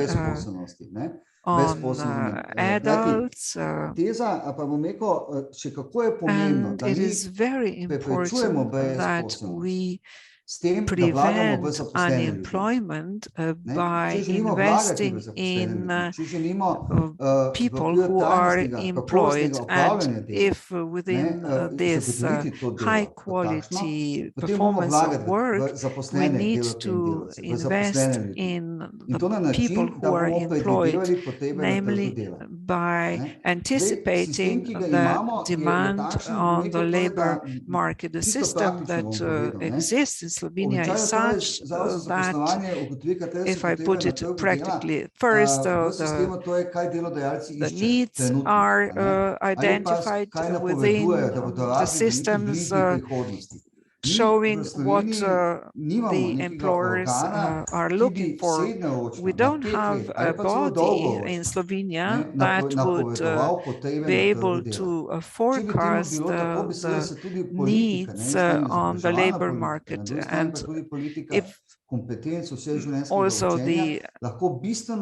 on adults, and it is very important that we prevent unemployment by investing in people who are employed. And if within this high quality performance of work, we need to invest in the people who are employed, namely by anticipating the demand on the labor market. The system that exists in Slovenia is such that, if I put it practically, first the needs are identified within the systems, showing what the employers are looking for. We don't have a body in Slovenia that would be able to forecast the needs on the labor market. And if also the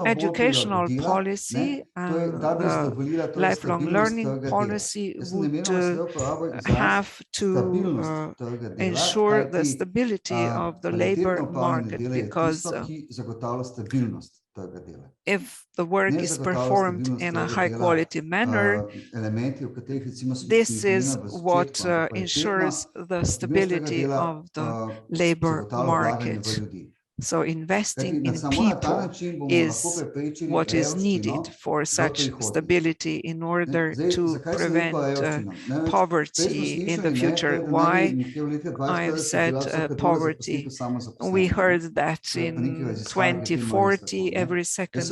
educational policy and the lifelong learning policy would have to ensure the stability of the labor market, because if the work is performed in a high quality manner, this is what ensures the stability of the labor market. So investing in people is what is needed for such stability in order to prevent poverty in the future. Why I've said poverty? We heard that in 2040, every second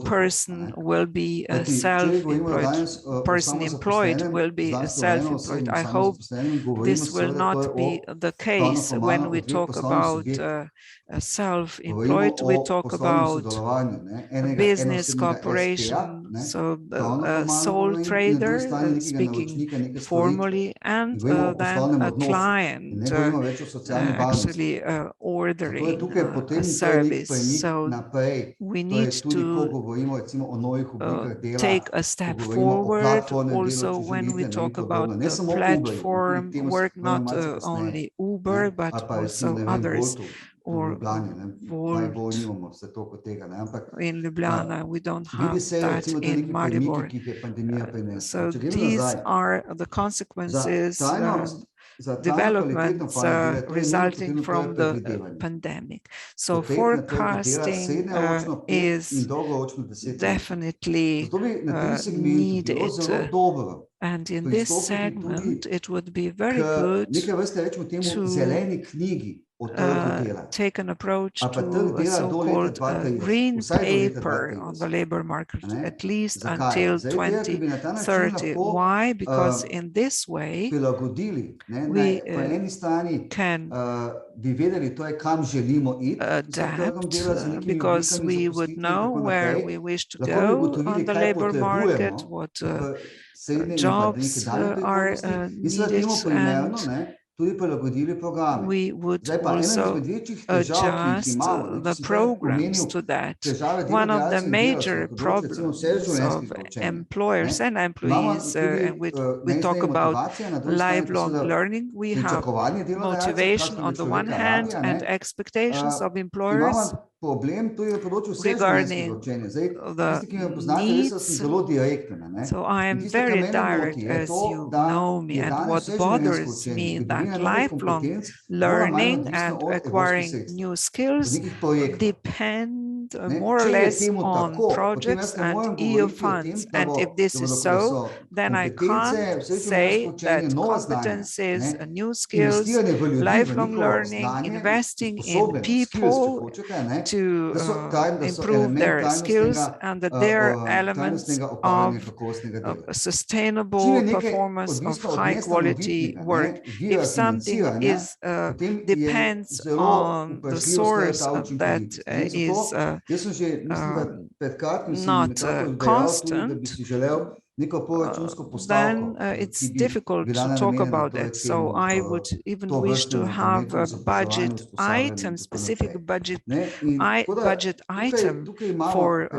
person will be self-employed. Person employed will be self-employed. I hope this will not be the case. When we talk about self-employed, we talk about business cooperation, so a sole trader, speaking formally, and then a client actually ordering a service. So we need to take a step forward also when we talk about the platform work, not only Uber, but also others, or Volt. In Ljubljana, we don't have that in Maribor. So these are the consequences, developments resulting from the pandemic. So forecasting is definitely needed. And in this segment, it would be very good to take an approach to a so-called green paper on the labor market, at least until 2030. Why? Because in this way, we can adapt, because we would know where we wish to go on the labor market, what jobs are needed, and we would also adjust the programs to that. One of the major problems of employers and employees, and we talk about lifelong learning, we have motivation on the one hand and expectations of employers regarding the needs. So I am very direct, as you know me, and what bothers me, that lifelong learning and acquiring new skills depend depend more or less on projects and EU funds. And if this is so, then I can't say that competencies, new skills, lifelong learning, investing in people to improve their skills, and that they are elements of sustainable performance of high quality work. If something is depends on the source that is not constant, then it's difficult to talk about that. So I would even wish to have a budget item, specific budget item for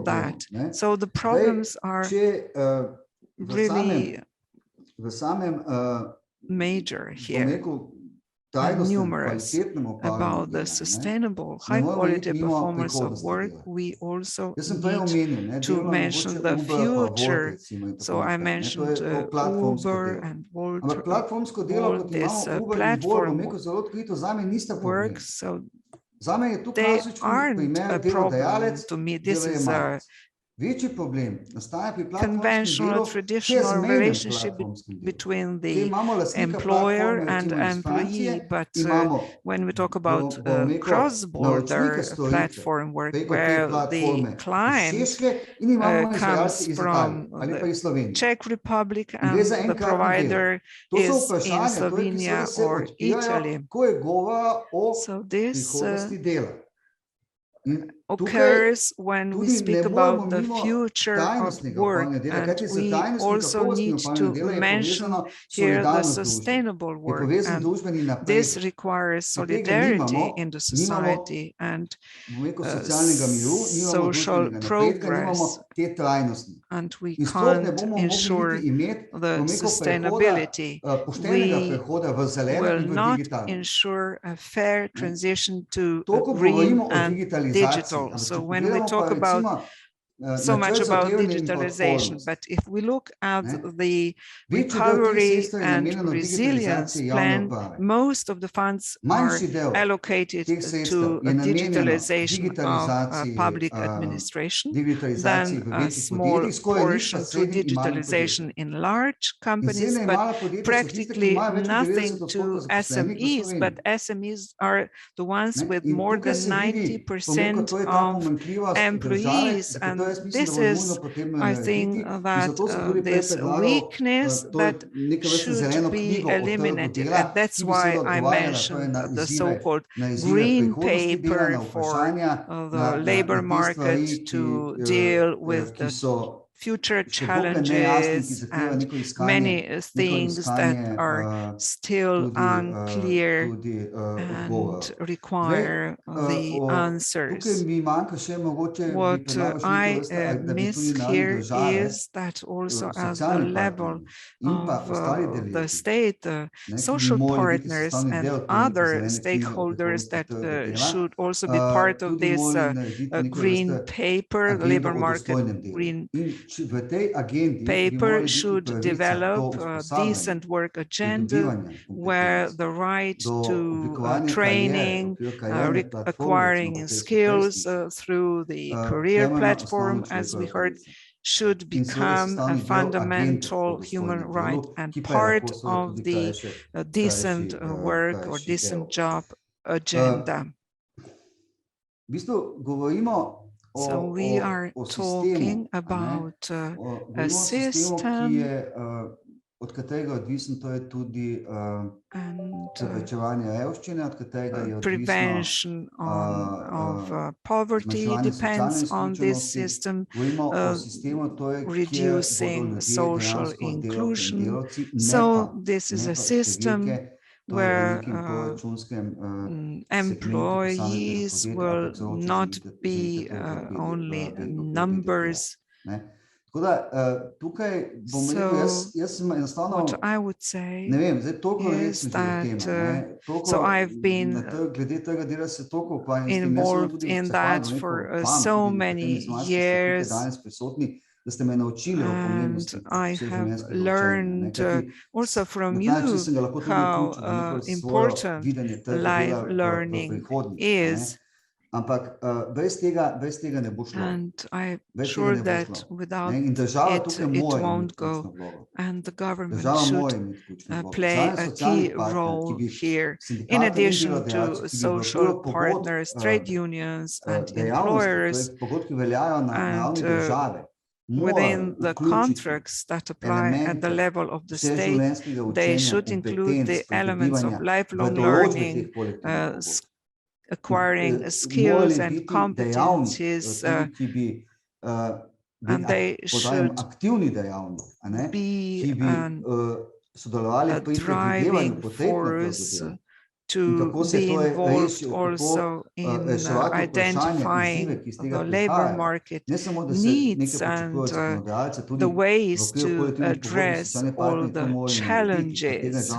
that. So the problems are really major here and numerous. About the sustainable, high-quality performance of work, we also need to mention the future. So I mentioned Uber and Wolt, this platform work. So they aren't a problem to me. This is a conventional, traditional relationship between the employer and employee. But when we talk about cross-border platform work, where the client comes from the Czech Republic and the provider is in Slovenia or Italy. So this occurs when we speak about the future of work, and we also need to mention here the sustainable work, and this requires solidarity in the society and social progress, and we can't ensure the sustainability. We will not ensure a fair transition to green and digital. So when we talk about so much about digitalization, but if we look at the recovery and resilience plan, most of the funds are allocated to digitalization of public administration, then a small portion to digitalization in large companies, but practically nothing to SMEs. But SMEs are the ones with more than 90% of employees, and this is, I think, that this weakness that should be eliminated. And that's why I mentioned the so-called green paper for the labor market to deal with the future challenges and many things that are still unclear and require the answers. What I miss here is that also at the level of the state, social partners and other stakeholders that should also be part of this green paper, labor market green paper should develop a decent work agenda where the right to training, acquiring skills through the career platform, as we heard, should become a fundamental human right and part of the decent work or decent job agenda. So we are talking about a system and prevention of poverty depends on this system, reducing social inclusion. So this is a system where employees will not be only numbers. So what I would say is that, so I've been involved in that for so many years, and I have learned also from you how important life learning is. And I'm sure that without it, it won't go. And the government should play a key role here, in addition to social partners, trade unions, and employers, and within the contracts that apply at the level of the state, they should include the elements of lifelong learning, acquiring skills and competencies, and they should be a driving force to be involved also in identifying the labor market needs and the ways to address all the challenges.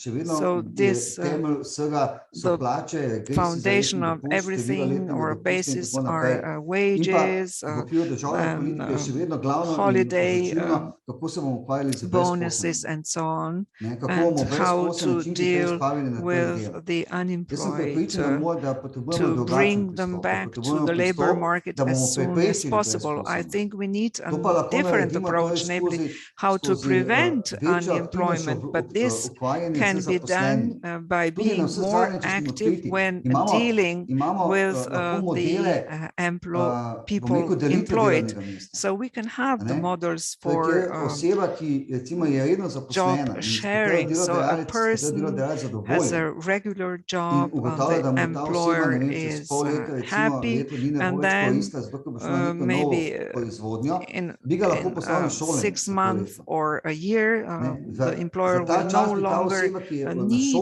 So this, the foundation of everything or basis are wages, holiday bonuses, and so on, and how to deal with the unemployed, to bring them back to the labor market as soon as possible. I think we need a different approach, namely how to prevent unemployment, but this can be done by being more active when dealing with the people employed. So we can have the models for job sharing. So a person has a regular job, the employer is happy, and then maybe in 6 months or a year, the employer will no longer need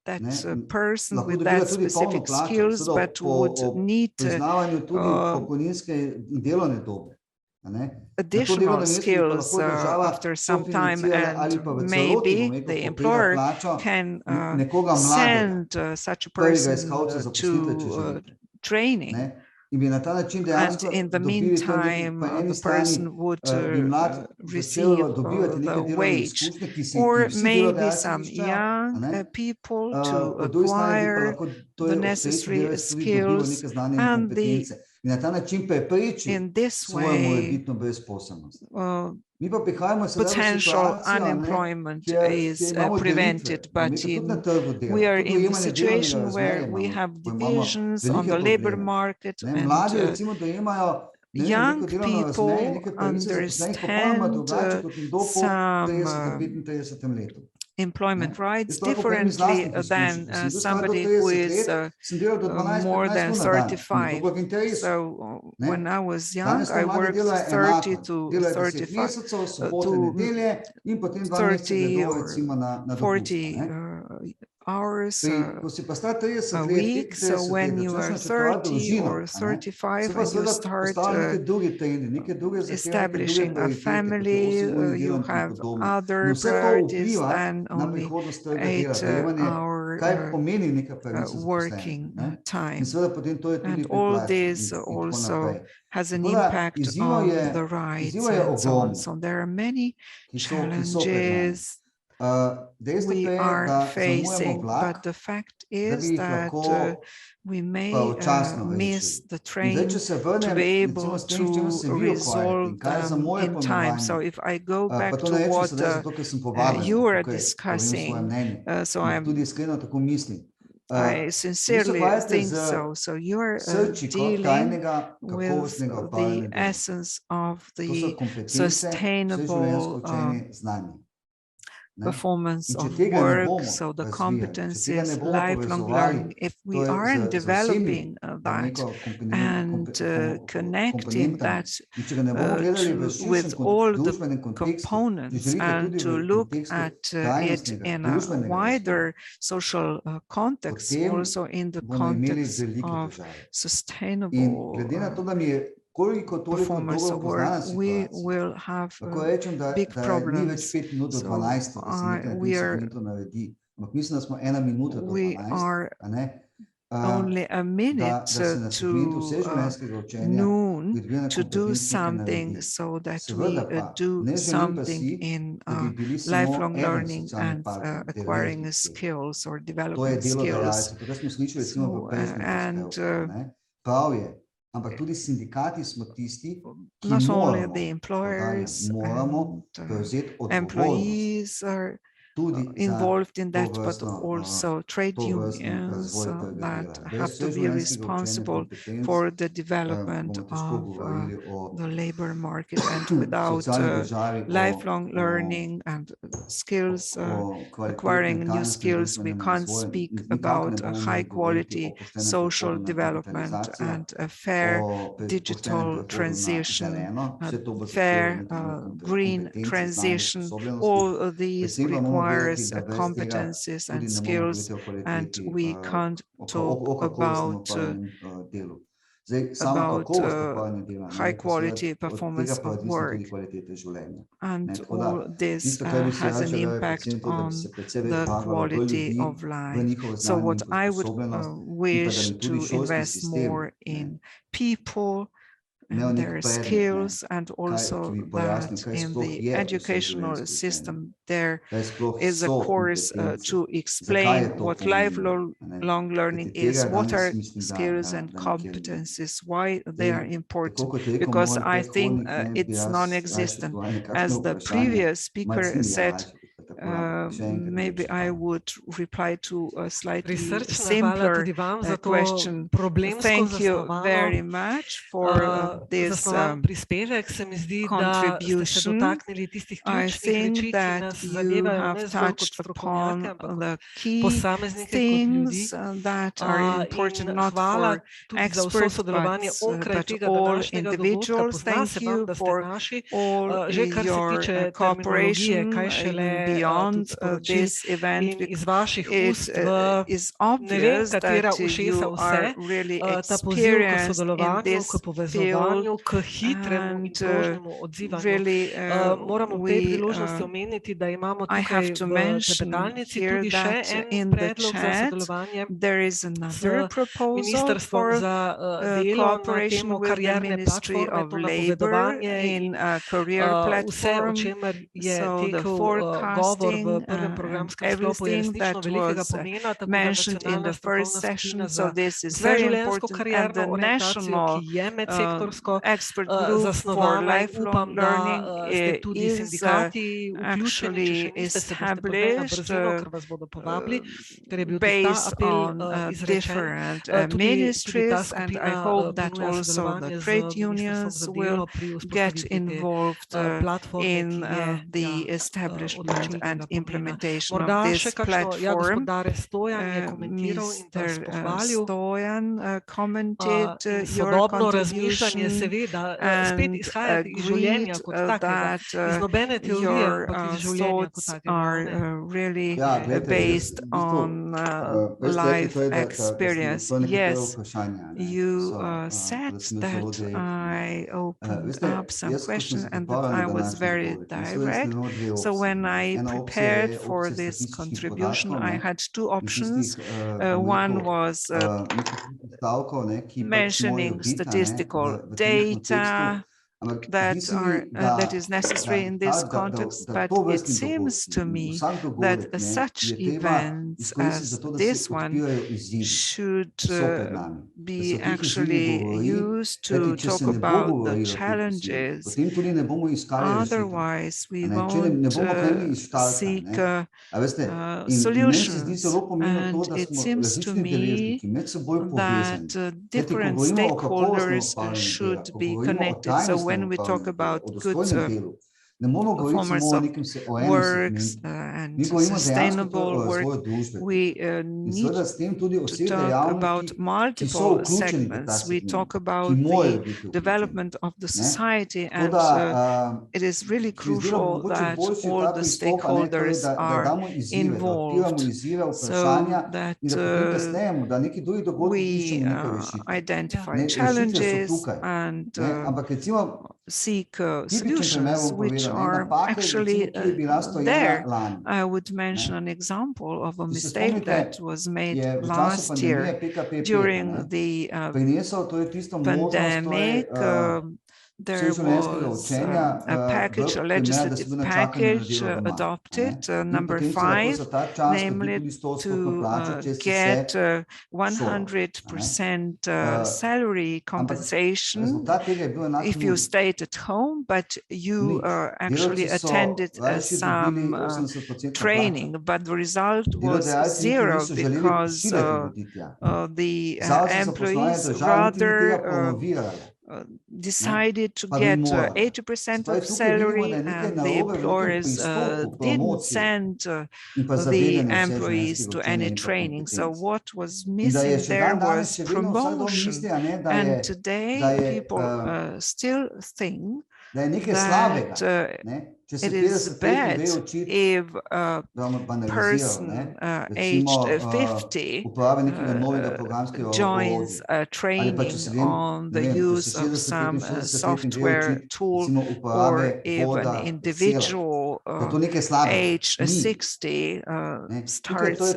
that person with that specific skills, but would need additional skills after some time, and maybe the employer can send such a person to training. And in the meantime, the person would receive the wage, or maybe some young people to acquire the necessary skills, and in this way, potential unemployment is prevented. But we are in the situation where we have divisions on the labor market, and young people understand some employment rights differently than somebody who is more than 35. So when I was young, I worked 30 to 35 to 30 or 40 hours a week. So when you are 30 or 35 and you start establishing a family, you have other priorities than only 8-hour working time. And all this also has an impact on the rights and so on. So there are many challenges we are facing, but the fact is that we may miss the train to be able to resolve them in time. So if I go back to what you were discussing, I sincerely think so. So you're dealing with the essence of the sustainable performance of work, so the competencies, lifelong learning. If we aren't developing that and connecting that with all the components, and to look at it in a wider social context, also in the context of sustainable performance of work, we will have big problems. So we are only a minute to noon to do something so that we do something in lifelong learning and acquiring skills or developing skills. So, not only the employers and employees are involved in that, but also trade unions that have to be responsible for the development of the labor market. And without lifelong learning and skills, acquiring new skills, we can't speak about a high quality social development and a fair digital transition, a fair green transition. All of these requires competencies and skills, and we can't talk about high quality performance of work. And all this has an impact on the quality of life. So what I would wish to invest more in people and their skills, and also that in the educational system there is a course to explain what lifelong learning is, what are skills and competencies, why they are important, because I think it's non-existent. As the previous speaker said, maybe I would reply to a slightly simpler question. Thank you very much for this contribution. I think that you have touched upon the key things that are important not for experts but all individuals. Thank you for all your cooperation beyond this event. It is obvious that you are really experienced in this field, and really I have to mention here that in the chat there is another proposal for cooperation with the Ministry of Labor in a career platform. So the forecasting and everything that was mentioned in the first session. So this is very important, and the national expert group for lifelong learning is actually established based on different ministries, and I hope that also the trade unions will get involved in the establishment and implementation of this platform. Mr. Stoyan commented your contribution and agreed that your thoughts are really based on life experience. Yes, you said that I opened up some questions and that I was very direct. So when I prepared for this contribution, I had two options. One was mentioning statistical data that is necessary in this context, but it seems to me that such events as this one should be actually used to talk about the challenges. Otherwise, we won't seek solutions. And it seems to me that different stakeholders should be connected. So when we talk about good performance of works and sustainable work, we need to talk about multiple segments. We talk about the development of the society, and it is really crucial that all the stakeholders are involved, so that we identify challenges and seek solutions which are actually there. I would mention an example of a mistake that was made last year during the pandemic. There was a legislative package adopted, number 5, namely to get 100% salary compensation if you stayed at home, but you actually attended some training, but the result was 0 because the employees rather decided to get 80% of salary, and the employers didn't send the employees to any training. So what was missing there was promotion. And today people still think that it is bad if a person aged 50 joins a training on the use of some software tool, or if an individual age 60 starts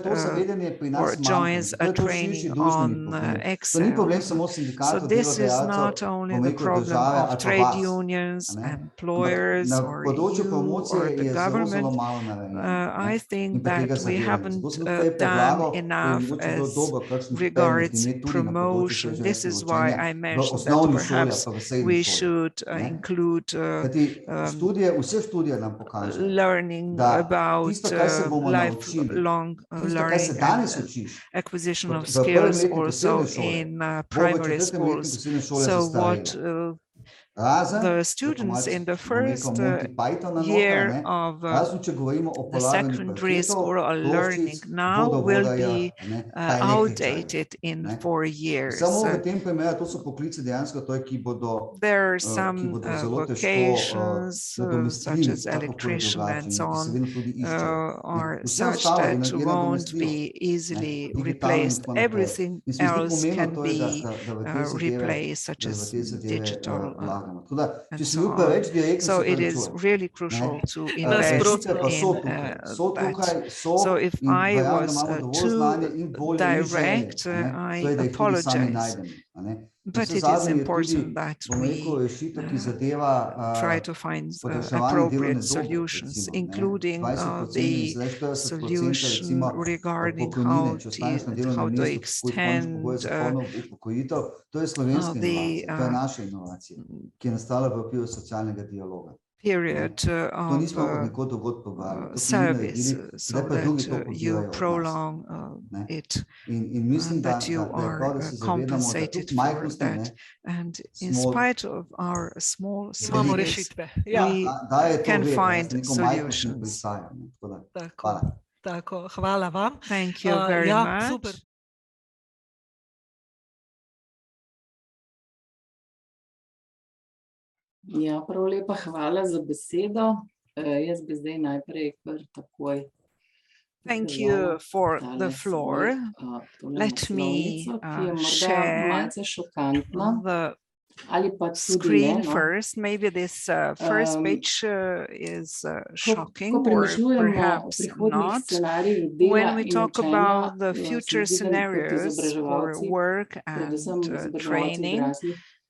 or joins a training on Excel. So this is not only the problem of trade unions, employers, or you or the government. I think that we haven't done enough as regards promotion. This is why I mentioned that perhaps we should include learning about lifelong learning and acquisition of skills also in primary schools. So what the students in the first year of the secondary school are learning now will be outdated in 4 years. There are some vocations such as electrician and so on are such that won't be easily replaced. Everything else can be replaced, such as digital and so on. So it is really crucial to invest in that. So if I was too direct, I apologize. But it is important that we try to find appropriate solutions, including the solution regarding how to extend the period of service, so that you prolong it, and that you are compensated for that. And in spite of our small sizes, we can find solutions. Thank you very much. Ja, prav lepa hvala za besedo. Jaz bi zdaj najprej kar takoj. Thank you for the floor. Let me share the screen first. Maybe this first page is shocking, or perhaps not. When we talk about the future scenarios for work and training,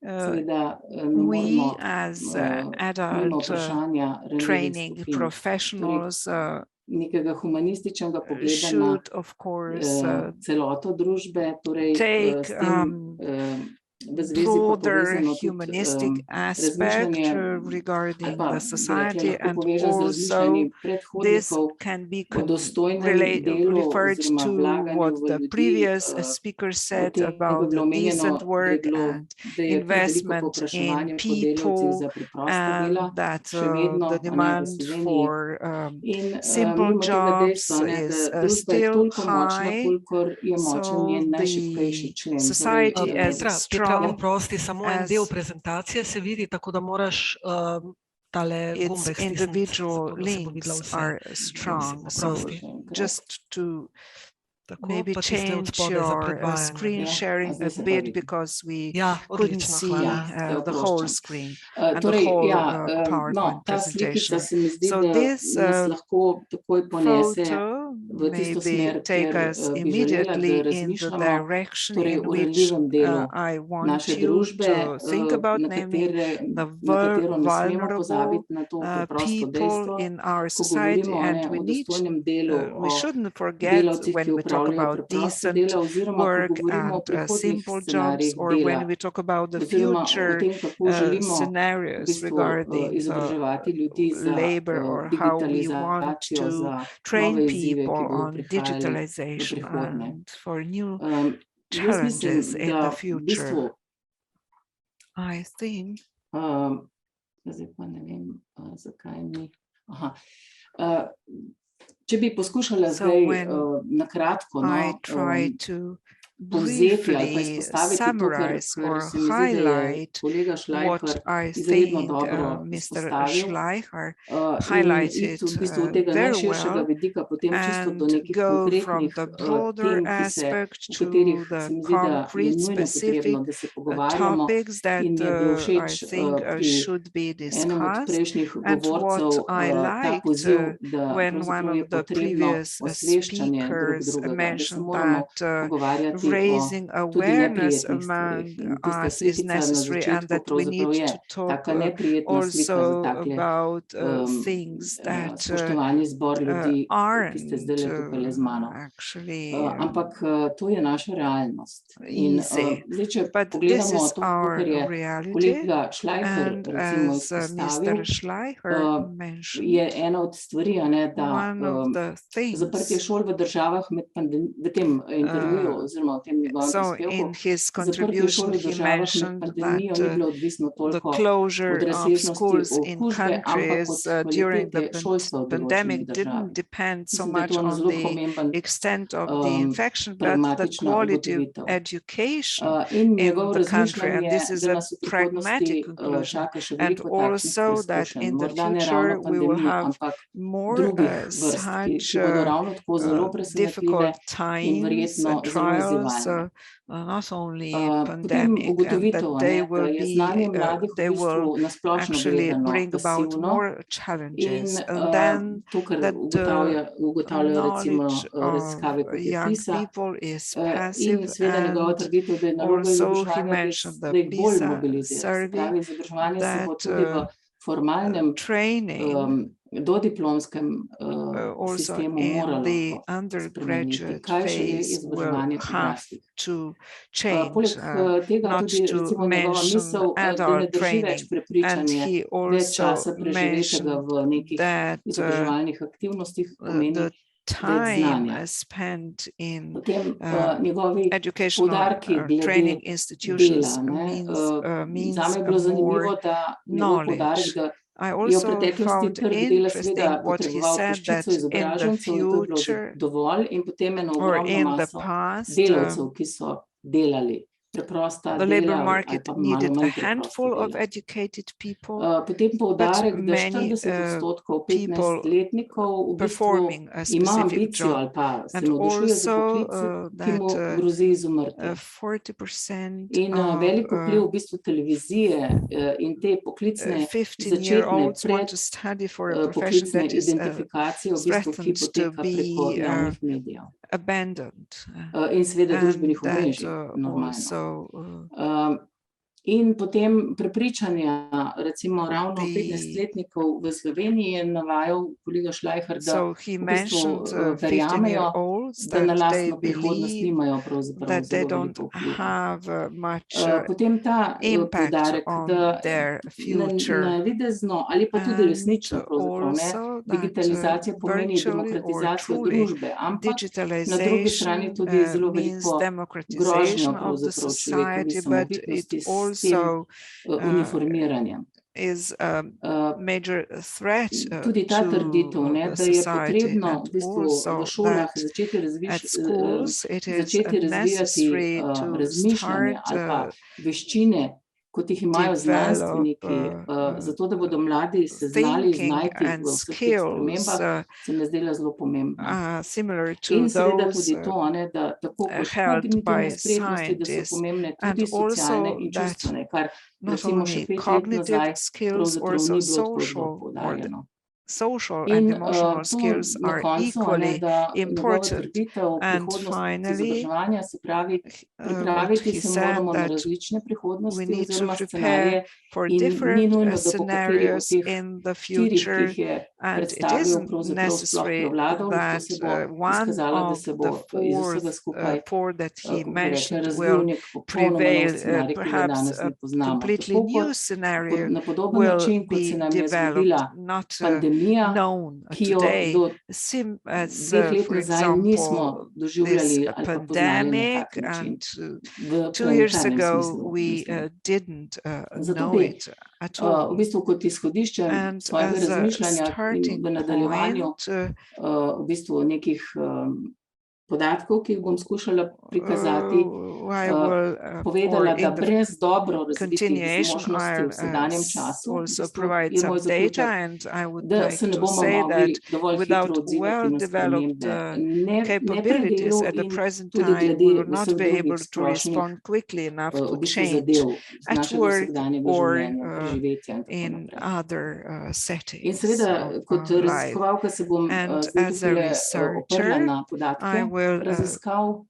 we as adult training professionals should, of course, take broader humanistic aspect regarding the society, and also this can be referred to what the previous speaker said about the decent work and investment in people, and that the demand for simple jobs is still high. So the society as strong Prosti, samo en del prezentacije se vidi, tako da moraš tale gumbek stisniti. Individual links are strong. So just to maybe change your screen sharing a bit because we couldn't see the whole screen and the whole PowerPoint presentation. So this photo maybe take us immediately in the direction in which I want you to think about, namely the vulnerable people in our society, and we shouldn't forget when we talk about decent work and simple jobs, or when we talk about the future scenarios regarding labor, or how we want to train people on digitalization and for new challenges in the future. I think so when I try to briefly summarize or highlight what I think Mr. Schleicher highlighted very well, and go from the broader aspect to the concrete specific topics that I think should be discussed. And what I liked when one of the previous speakers mentioned that raising awareness among us is necessary, and that we need to talk also about things that aren't actually easy. But this is our reality, and as Mr. Schleicher mentioned, one of the things so in his contribution, he mentioned that the closure of schools in countries during the pandemic didn't depend so much on the extent of the infection, but the quality of education in the country. And this is a pragmatic conclusion. And also that in the future, we will have more such difficult times, trials, not only pandemic, and that they will actually bring about more challenges. And then that the knowledge of young people is passive. And also he mentioned the PISA survey, that training also in the undergraduate phase will have to change, not to mention adult training. And he also mentioned that the time spent in educational training institutions means more knowledge. I also found interesting what he said, that in the future or in the past, the labor market needed a handful of educated people, but many people performing a specific job. And also that 40% of 15-year-olds want to study for a profession that is threatened to be abandoned. And that also In potem prepričanja, recimo ravno 15-letnikov v Sloveniji je navajal kolega Schleicher, da v bistvu verjamejo, da na lastno prihodnost nimajo pravzaprav zelo veliko vpliva. Potem ta poudarek, da navidezno ali pa tudi resnično pravzaprav digitalizacija pomeni demokratizacijo družbe, ampak na drugi strani tudi zelo veliko grožnjo pravzaprav človekovi samovidnosti, so is a major threat tudi ta trditev, da je potrebno v bistvu v šolah začeti razvijati necessary to razmišljanje ali pa veščine kot jih imajo znanstveniki, zato da bodo mladi se znali znajti v vseh teh spremembah, se mi zdela zelo pomembna. In seveda tudi to, da tako kot kognitivne spretnosti, da so pomembne tudi socialne in čustvene, kar recimo še 5 let nazaj pravzaprav ni bilo tako zelo poudarjeno. Social and emotional skills are equally important. And finally, he said that we need to prepare for different scenarios in the future, and it isn't necessary that one of the four that he mentioned will prevail. Perhaps a completely new scenario will be developed, not known today, as for example this pandemic, and 2 years ago we didn't know it at all. And as a starting point, podatkov, ki jih bom skušala prikazati, povedala, da brez dobro razvitih zmožnosti v sedanjem času, da se ne bomo mogli dovolj hitro odzivati na spremembe, ne predvidel in tudi glede vseh drugih splošnih, v bistvu zadev z našega vsakdanjega življenja, preživetja in tako naprej. In seveda, kot raziskovalka se bom zdaj oprla na podatke raziskav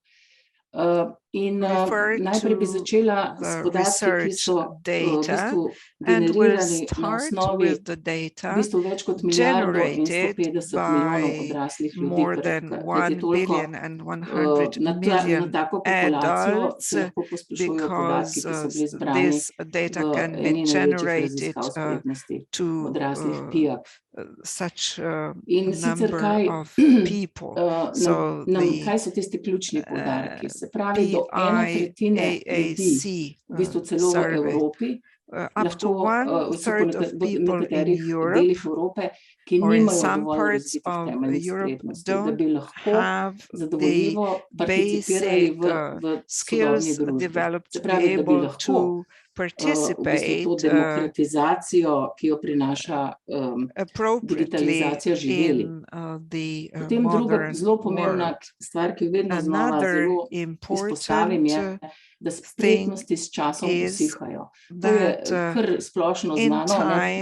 in najprej bi začela s podatki, ki so v bistvu generirani na osnovi v bistvu več kot milijardo in 150 milijonov odraslih ljudi, kajti toliko na tako populacijo se lahko pospešujejo podatki, ki so bili zbrani v eni največjih raziskav spretnosti odraslih PIAAC. In sicer kaj so tisti ključni poudarki? Se pravi, do 1/3 ljudi, v bistvu celo v Evropi, lahko so po nekaterih delih Evrope, ki nimajo dovolj razvitih temeljnih spretnosti, da bi lahko zadovoljivo participirali v sodobni družbi. Se pravi, da bi lahko to demokratizacijo, ki jo prinaša digitalizacija, živeli. Potem druga zelo pomembna stvar, ki jo vedno znova zelo izpostavim, je, da spretnosti s časom usihajo. To je kar splošno znano,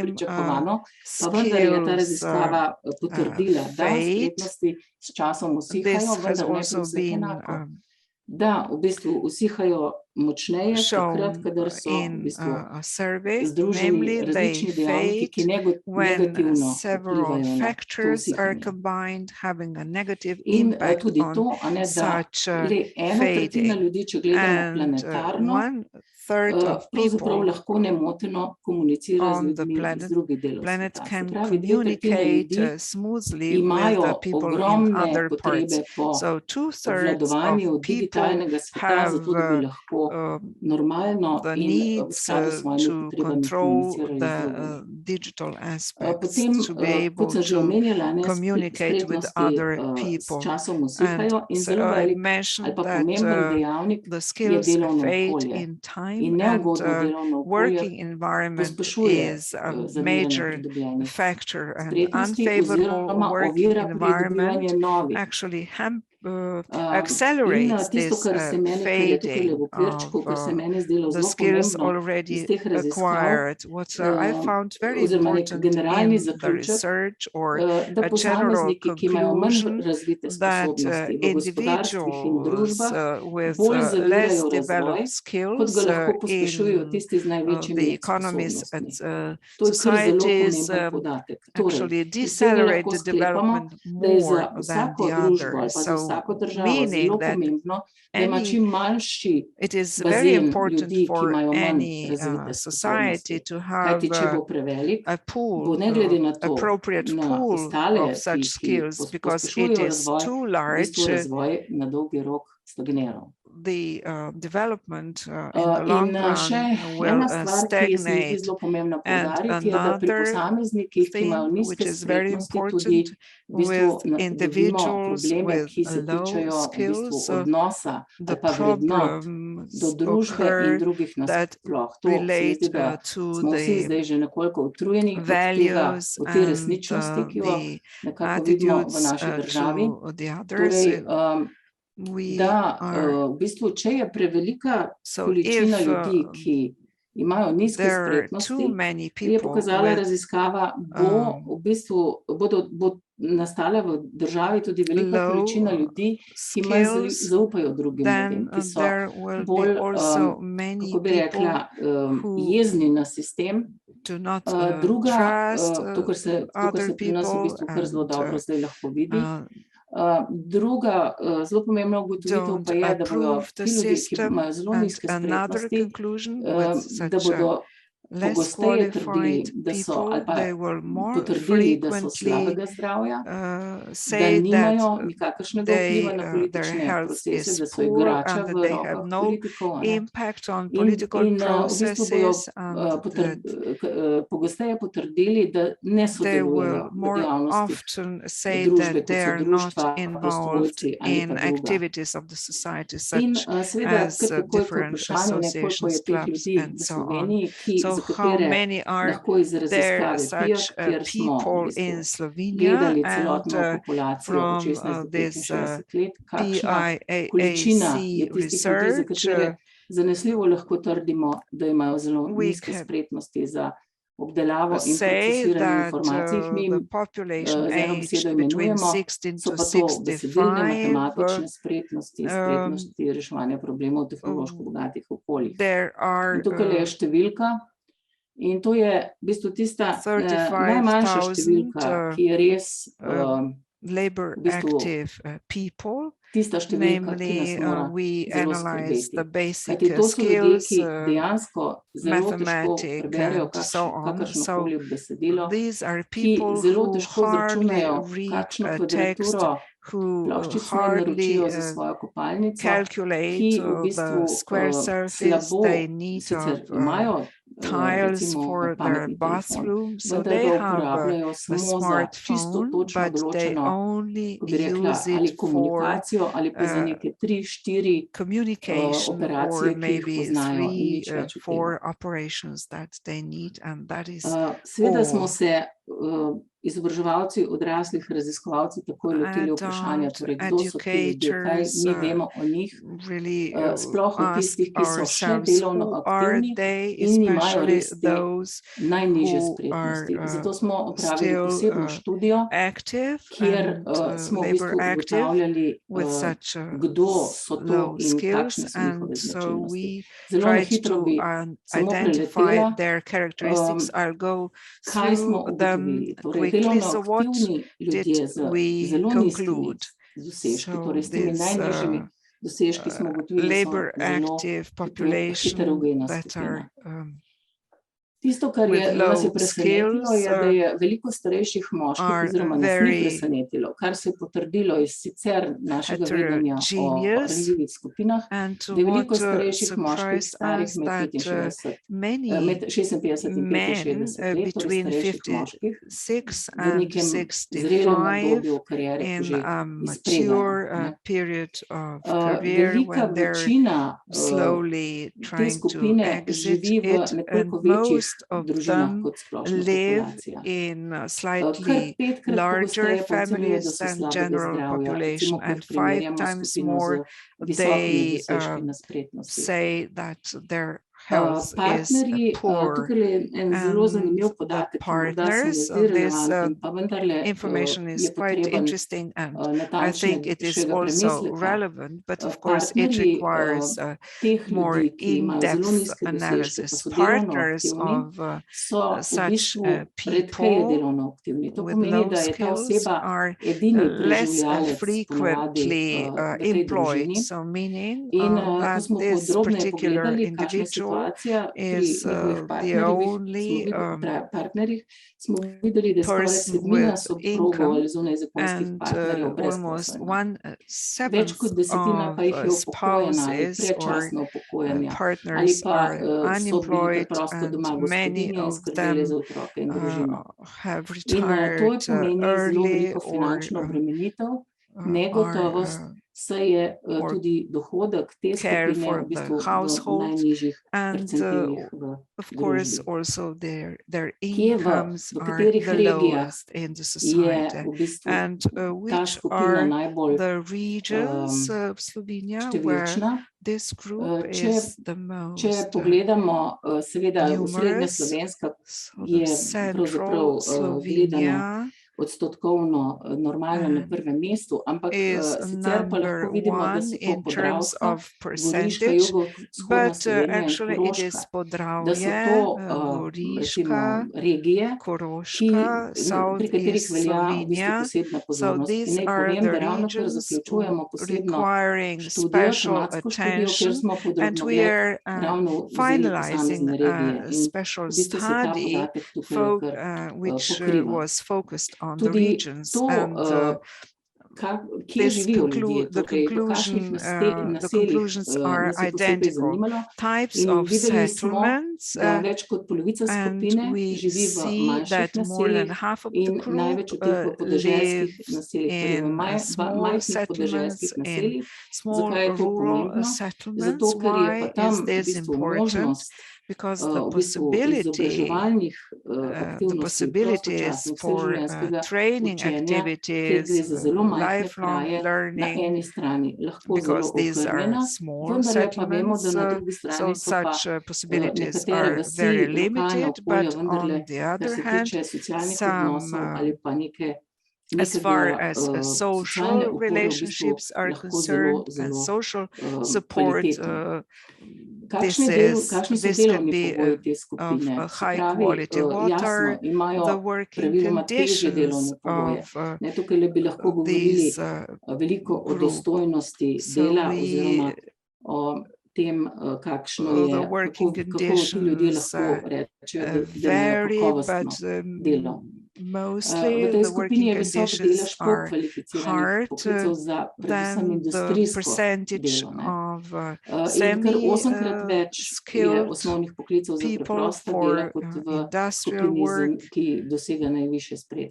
pričakovano, pa vendar je ta raziskava potrdila, da spretnosti s časom usihajo, vendar ne pri vseh enako. Da v bistvu usihajo močneje, takrat, kadar so v bistvu združeni različni dejavniki, ki negativno vplivajo na to usihanje. In tudi to, da le 1/3 ljudi, če gledamo planetarno, pravzaprav lahko nemoteno komunicira z ljudmi iz drugih delov sveta. Se pravi, 2/3 ljudi imajo ogromne potrebe po obvladovanju digitalnega sveta, zato da bi lahko normalno in v skladu s svojimi potrebami komunicirali z drugimi. Potem, kot sem že omenjala, spretnosti s časom usihajo in zelo velik ali pa pomemben dejavnik je delovno okolje. In neugodno delovno okolje pospešuje zaviranje pridobivanja spretnosti oziroma ovira pridobivanje novih. Accelerates this fading of the skills already acquired. What I found very important in the research, or a general conclusion, that individuals with less developed skills in the economies and societies actually decelerate the development more than the others. So meaning that it is very important for any society to have a pool, appropriate pool of such skills, because it is too large. the development in the long run will stagnate. And another thing which is very important with individuals with low skills, the problems occur that relate to the values and the attitudes to the others. We are, so if there are too many people with low skills, then there will be also many people who do not trust other people and don't approve the system. And another conclusion, with such less qualified people, they will more frequently say that their health is poor and that they have no impact on political processes, and that they will more often say that they are not involved in activities of the society, such as different associations, clubs, and so on. So how many are there such people in Slovenia? And from this PIAAC research, we can say that the population aged between 16 to 65, there are 35,000 labor active people. Namely, we analyze the basic skills, mathematics, and so on. So these are people who hardly read a text, who hardly calculate the square surface they need of tiles for their bathroom. So they have a smartphone, but they only use it for communication, or maybe 3-4 operations that they need, and that is all. Izobraževalci odraslih raziskovalci tako lotili vprašanja, torej kdo so ti ljudje, kaj mi vemo o njih, sploh v tistih, ki so še delovno aktivni in imajo res te najnižje spretnosti. Zato smo opravili posebno študijo, kjer smo v bistvu ugotavljali, kdo so to in kakšne so njihove značilnosti. Zelo na hitro bi samo preletela, kaj smo ugotovili. Torej, delovno aktivni ljudje z zelo nizkimi dosežki, torej s temi najnižjimi dosežki smo ugotovili, so zelo heterogena skupina. Tisto, kar nas je presenetilo, je, da je veliko starejših moških, oziroma nas ni presenetilo, kar se je potrdilo iz sicer našega vedenja o ranljivih skupinah, da je veliko starejših moških starih med 56 in 65 let, torej starejših moških, v nekem zrelem obdobju kariere, ko že izpredajo. Velika večina te skupine živi v nekoliko večjih of them live in slightly larger families than general population, and 5 times more they say that their health is poor. And the partners, this information is quite interesting, and I think it is also relevant, but of course it requires more in-depth analysis. Partners of such people with low skills are less frequently employed, so meaning that this particular individual situacija. Pri njihovih partnerjih smo videli, da skoraj sedmina soprogov ali zunajzakonskih partnerjev brezposelnih. Več kot desetina pa jih je upokojena ali predčasno upokojena ali pa so bili preprosto doma gospodinje in skrbeli za otroke in družino. In to je pomeni zelo veliko finančno obremenitev, negotovost, saj je tudi dohodek te skupine v bistvu v najnižjih percentilih v družbi. Kje v katerih regijah je v bistvu ta skupina najbolj številčna? Če pogledamo, seveda osrednja Slovenska je pravzaprav gledano odstotkovno normalno na prvem mestu, ampak sicer pa lahko vidimo, da so to Podravska, Goriška, jugovzhodna Slovenija in Koroška, da so to recimo regije, pri katerih velja v bistvu posebna pozornost. In naj povem, da ravno kar zaključujemo posebno študijo, tematsko študijo, kjer smo podrobnogled ravno vzeli posamezne regije in v bistvu se ta podatek tukaj pokriva. Tudi to, kje živijo ljudje, torej v kakšnih naseljih nas je posebej zanimalo in videli smo, da več kot polovica skupine živi v manjših naseljih in največ od teh v podeželskih naseljih, torej v majhnih podeželskih naseljih. Zakaj je to pomembno? Zato, ker je pa tam v bistvu možnost v bistvu izobraževalnih aktivnosti, prostočasnih, vseživljenjskega učenja, kjer gre za zelo majhne kraje, na eni strani lahko zelo okrnjena, vendar pa vemo, da na drugi strani so pa nekatere vasi, lokalna okolja, vendarle, kar se tiče socialnih odnosov ali pa as far as social relationships are concerned and social support, this can be of high quality water, the working conditions of these the working conditions vary, but mostly the working conditions are hard, then the percentage of semi-skilled people for industrial work,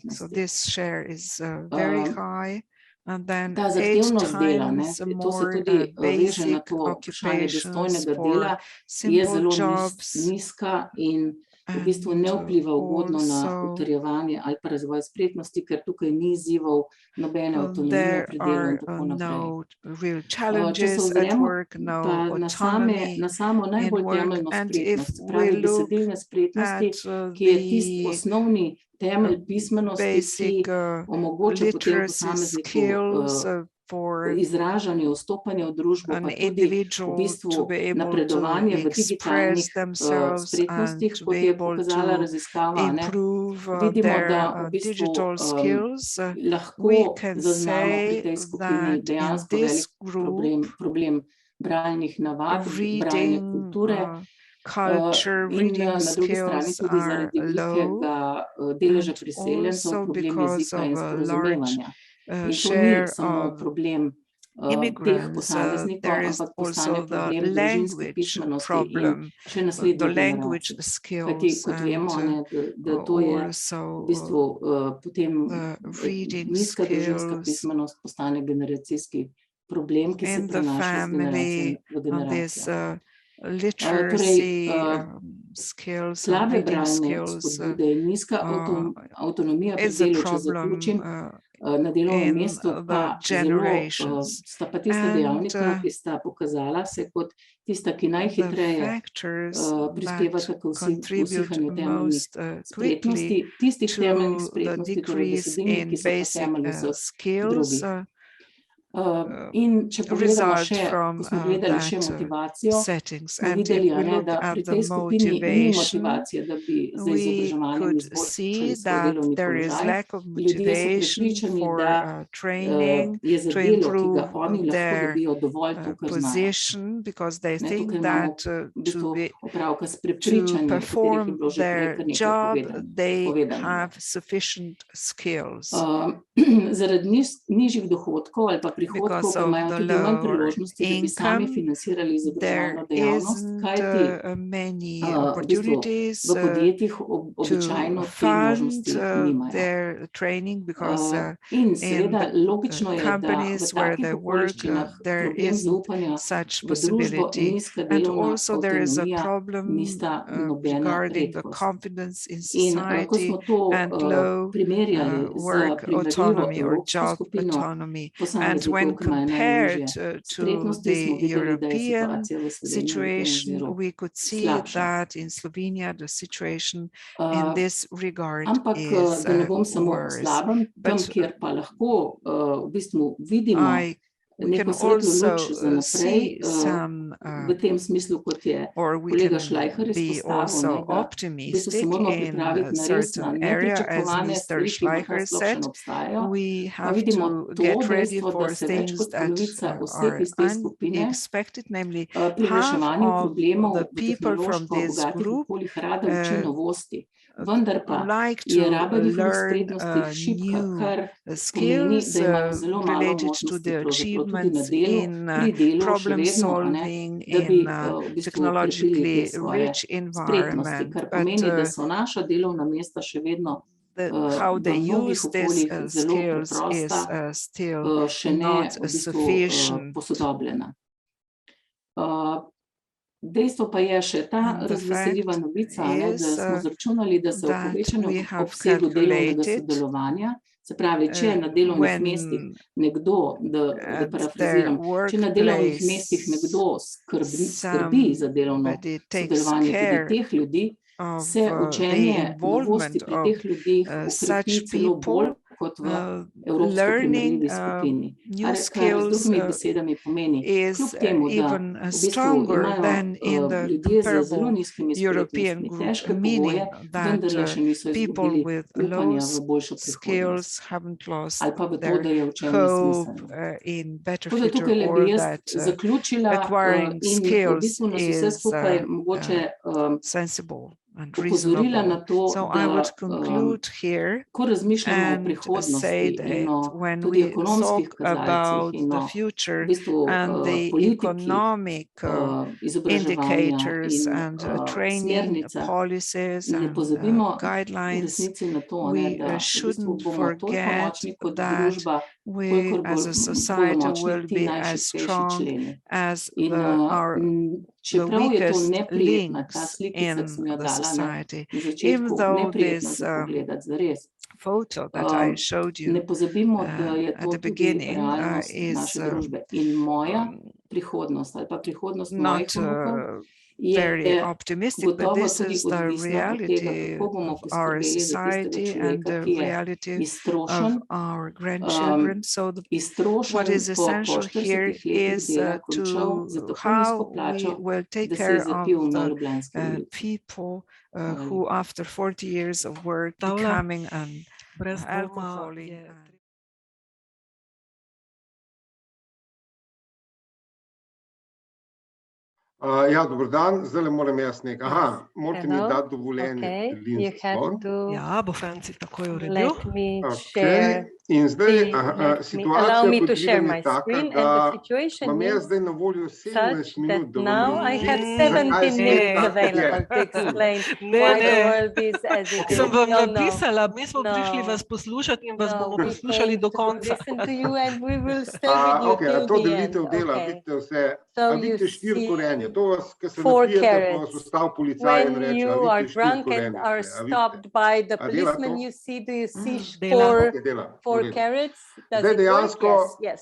so this share is very high. And then 8 times more basic occupations for simple jobs. V bistvu ne vpliva ugodno na utrjevanje ali pa razvoj spretnosti, ker tukaj ni izzivov nobene avtonomije pri delu in tako naprej. Če se ozremo pa na samo najbolj temeljno spretnost, se pravi besedilne spretnosti, ki je tisti osnovni temelj pismenosti, ki omogoča potem posamezniku izražanje, vstopanje v družbo, pa tudi v bistvu napredovanje v digitalnih spretnostih, kot je pokazala raziskava. Vidimo, da v bistvu lahko zaznamo pri tej skupini dejansko velik problem bralnih navad, bralne kulture. In na drugi strani tudi zaradi velikega deleža priseljencev problem jezika in sporazumevanja. In to ni samo problem teh posameznikov, ampak postane problem družinske pismenosti in še naslednjih generacij. Kajti, kot vemo, da to je v bistvu potem nizka družinska pismenost postane generacijski problem, ki se prenaša z generacije v generacijo. Literacy skills, slabe bralne spodbude in nizka avtonomija pri delu, če zaključim, na delovnem mestu pa zelo sta pa tista dejavnika, ki sta pokazala se kot tista, ki najhitreje prispevata k usihanju temeljnih spretnosti, tistih temeljnih spretnosti, torej besedilnih, ki so pa temelji vseh drugih. In če pogledamo result še, from ko smo gledali še that motivacijo, settings. smo And if videli, we look da at pri the tej skupini ni motivation, motivacije, da bi z we izobraževanjem could izboljšali see svoj that delovni there is položaj. lack of Ljudje so motivation prepričani, for da training je za to delo, ki ga improve oni lahko their dobijo, dovolj to, kar znajo. position, because they think Tukaj imamo that v bistvu opravka s to prepričanjem, o katerih je perform bilo že prej their kar nekaj job, they povedanega. have sufficient skills. Zaradi nižjih dohodkov ali pa prihodkov, Because pa of imajo the tudi manj lower priložnosti, da bi sami income, financirali izobraževalno there dejavnost, isn't kajti many v bistvu opportunities v podjetjih običajno to te fund možnosti nimajo. their training, because In in seveda the logično je, da v companies where takih they work, okoliščinah there problem isn't zaupanja such v družbo in possibility. nizka And delovna also there is a avtonomija problem nista nobena regarding the redkost. confidence in In ko society smo to and low primerjali z work primerljivo autonomy or evropsko job skupino autonomy. And posameznikov, when ki imajo compared najnižje to spretnosti, smo the videli, da je European situacija v Sloveniji v tem situation, oziru we could see slabša. that in Slovenia the situation in this regard Ampak, is da ne bom samo o worse. slabem, tam, But kjer pa lahko v bistvu vidimo we can neko svetlo luč also za naprej, see some, v tem smislu, kot je or we kolega can Schleicher be izpostavil, also da v bistvu se optimistic moramo in pripraviti a na res na certain area, as nepričakovane Mr. stvari, ki morda Schleicher sploh še said. ne obstajajo. We Pa have vidimo to to get ready dejstvo, da for se več things kot that polovica oseb are iz te skupine unexpected, namely pri half reševanju of problemov the v people from tehnološko this bogatih group okoljih rada uči novosti. Vendar pa like je to raba njihovih learn spretnosti šibka, new kar pomeni, skills da imajo zelo malo related to možnosti the pravzaprav tudi na achievements delu, in pri delu še problem vedno, solving da bi in v bistvu okrepili technologically te svoje rich spretnosti, environment. kar But pomeni, da so naša delovna mesta še vedno how v they mnogih use these okoljih zelo skills is preprosta, still še ne not v bistvu sufficient. posodobljena. Dejstvo pa je še ta razveseljiva novica, da smo zračunali, da se v povečanem obsegu delovnega sodelovanja, se pravi, če na delovnih mestih nekdo, da parafraziram, če na delovnih mestih nekdo skrbi za delovno sodelovanje tudi teh ljudi, se učenje novosti pri teh ljudih ukrepi celo bolj kot v evropsko primerljivi skupini. Kar z drugimi besedami pomeni, kljub temu, da v bistvu imajo ljudje z zelo nizkimi spretnostmi težke pogoje, vendarle še niso izgubili upanja v boljšo prihodnost. Ali pa v to, da je učenje smiselno. Tako da tukaj bi jaz zaključila in v bistvu nas vse skupaj mogoče upozorila na to, da ko razmišljamo o prihodnosti in o tudi ekonomskih kazalcih in o v bistvu politiki izobraževanja in smernicah, ne pozabimo v resnici na to, da v bistvu bomo toliko močni kot družba, kolikor bodo močni ti najšibkejši členi. In čeprav je to neprijetna, ta slikica, ki sem jo dala na začetku, neprijetno za pogledati, zares. Ne pozabimo, da je to tudi realnost naše družbe. In moja prihodnost ali pa prihodnost mojih vnukov je gotovo tudi odvisna od tega, kako bomo poskrbeli za tistega človeka, ki je iztrošen po 40 letih dela končal za tako nizko plačo, da se je zapil na ljubljanski ulici. Who after 40 years of work becoming an alcoholic. Ja, dober dan, zdaj moram jaz nekaj. Aha, morate mi dati dovoljenje. Ja, bo Franci takoj uredil. In zdaj situacija kot vidim je taka, da imam jaz zdaj na voljo 17 minut, da vam Sem vam napisala, mi smo prišli vas poslušati in vas bomo poslušali do konca. Ok, a to delitev dela, vidite vse, a vidite štiri korenje, to vas, ki se napijete, pa vas ustav policaj in reče, a vidite štiri korenje, Zdaj dejansko,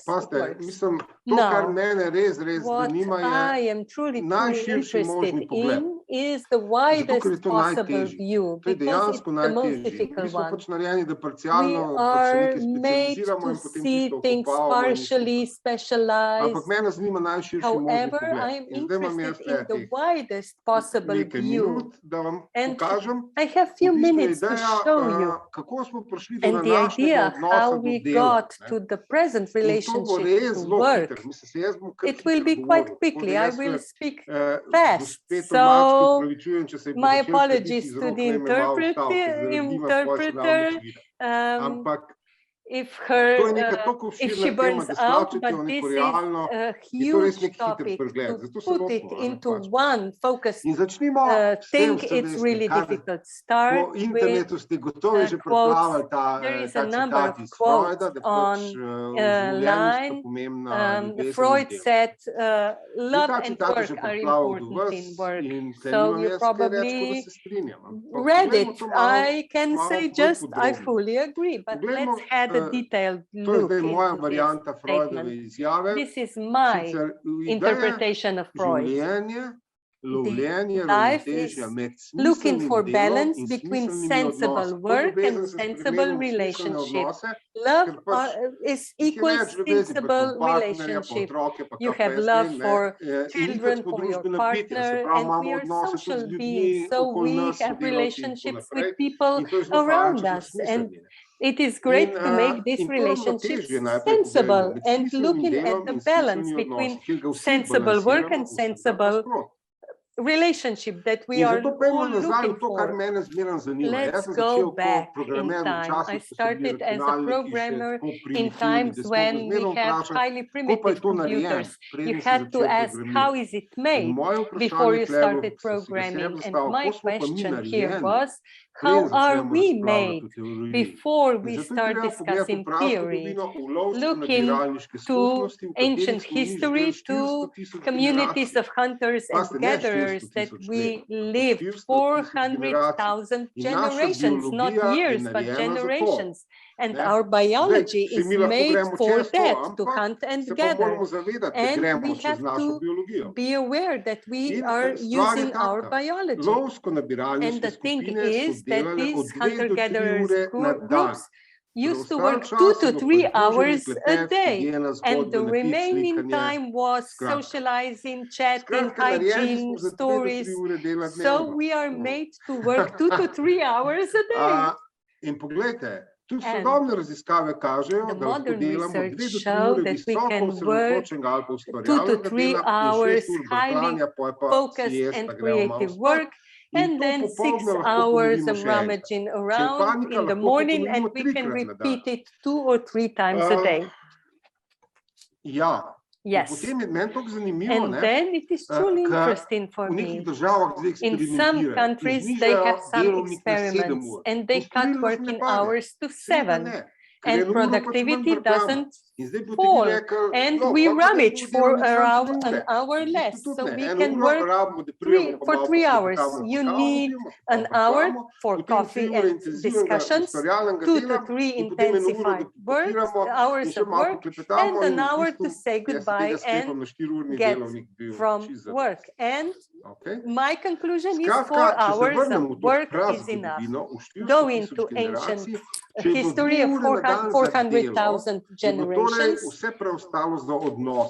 paste, mislim, to, kar mene res zanima, je najširši možni pogled. is the widest possible view because it's the most difficult one. We are made to see things partially specialized. However, I'm interested in the widest possible view. And I have few minutes to show you. And the idea how we got to the present relationship to work, it will be quite quickly. I will speak fast. So my apologies to the interpreter. If she burns out, but this is a huge topic. To put it into one focused thing, it's really difficult. Start with quotes. There is a number of quotes online. Freud said, love and work are important in work. So you probably read it. I can say just, I fully agree, but let's have a detailed look into this statement. This is my interpretation of Freud. Life is looking for balance between sensible work and sensible relationship. Love is equals sensible relationship. You have love for children, for your partner, and we are social beings, so we have relationships with people around us. And it is great to make these relationships sensible and looking at the balance between sensible work and sensible relationship that we are all looking for. Let's go back in time. I started as a programmer in times when we have highly primitive computers. You had to ask, how is it made before you started programming? And my question here was, how are we made before we start discussing theory? Looking to ancient history, to communities of hunters and gatherers that we lived 400,000 generations, not years, but generations. And our biology is made for that, to hunt and gather. And we have to be aware that we are using our biology. And the thing is that these hunter-gatherers groups used to work 2 to 3 hours a day, and the remaining time was socializing, chatting, hygiene, stories. So we are made to work 2 to 3 hours a day. And the modern research shows that we can work 2 to 3 hours, highly focused and creative work, and then 6 hours of rummaging around in the morning, and we can repeat it 2 or 3 times a day. Yes. And then it is truly interesting for me. In some countries, they have some experiments, and they cut working hours to 7. And productivity doesn't fall, and we rummage for around an hour less, so we can work for 3 hours. You need an hour for coffee and discussions, 2 to 3 intensified hours of work, and an hour to say goodbye and get from work. And my conclusion is 4 hours of work is enough. Go into ancient history of 400,000 generations,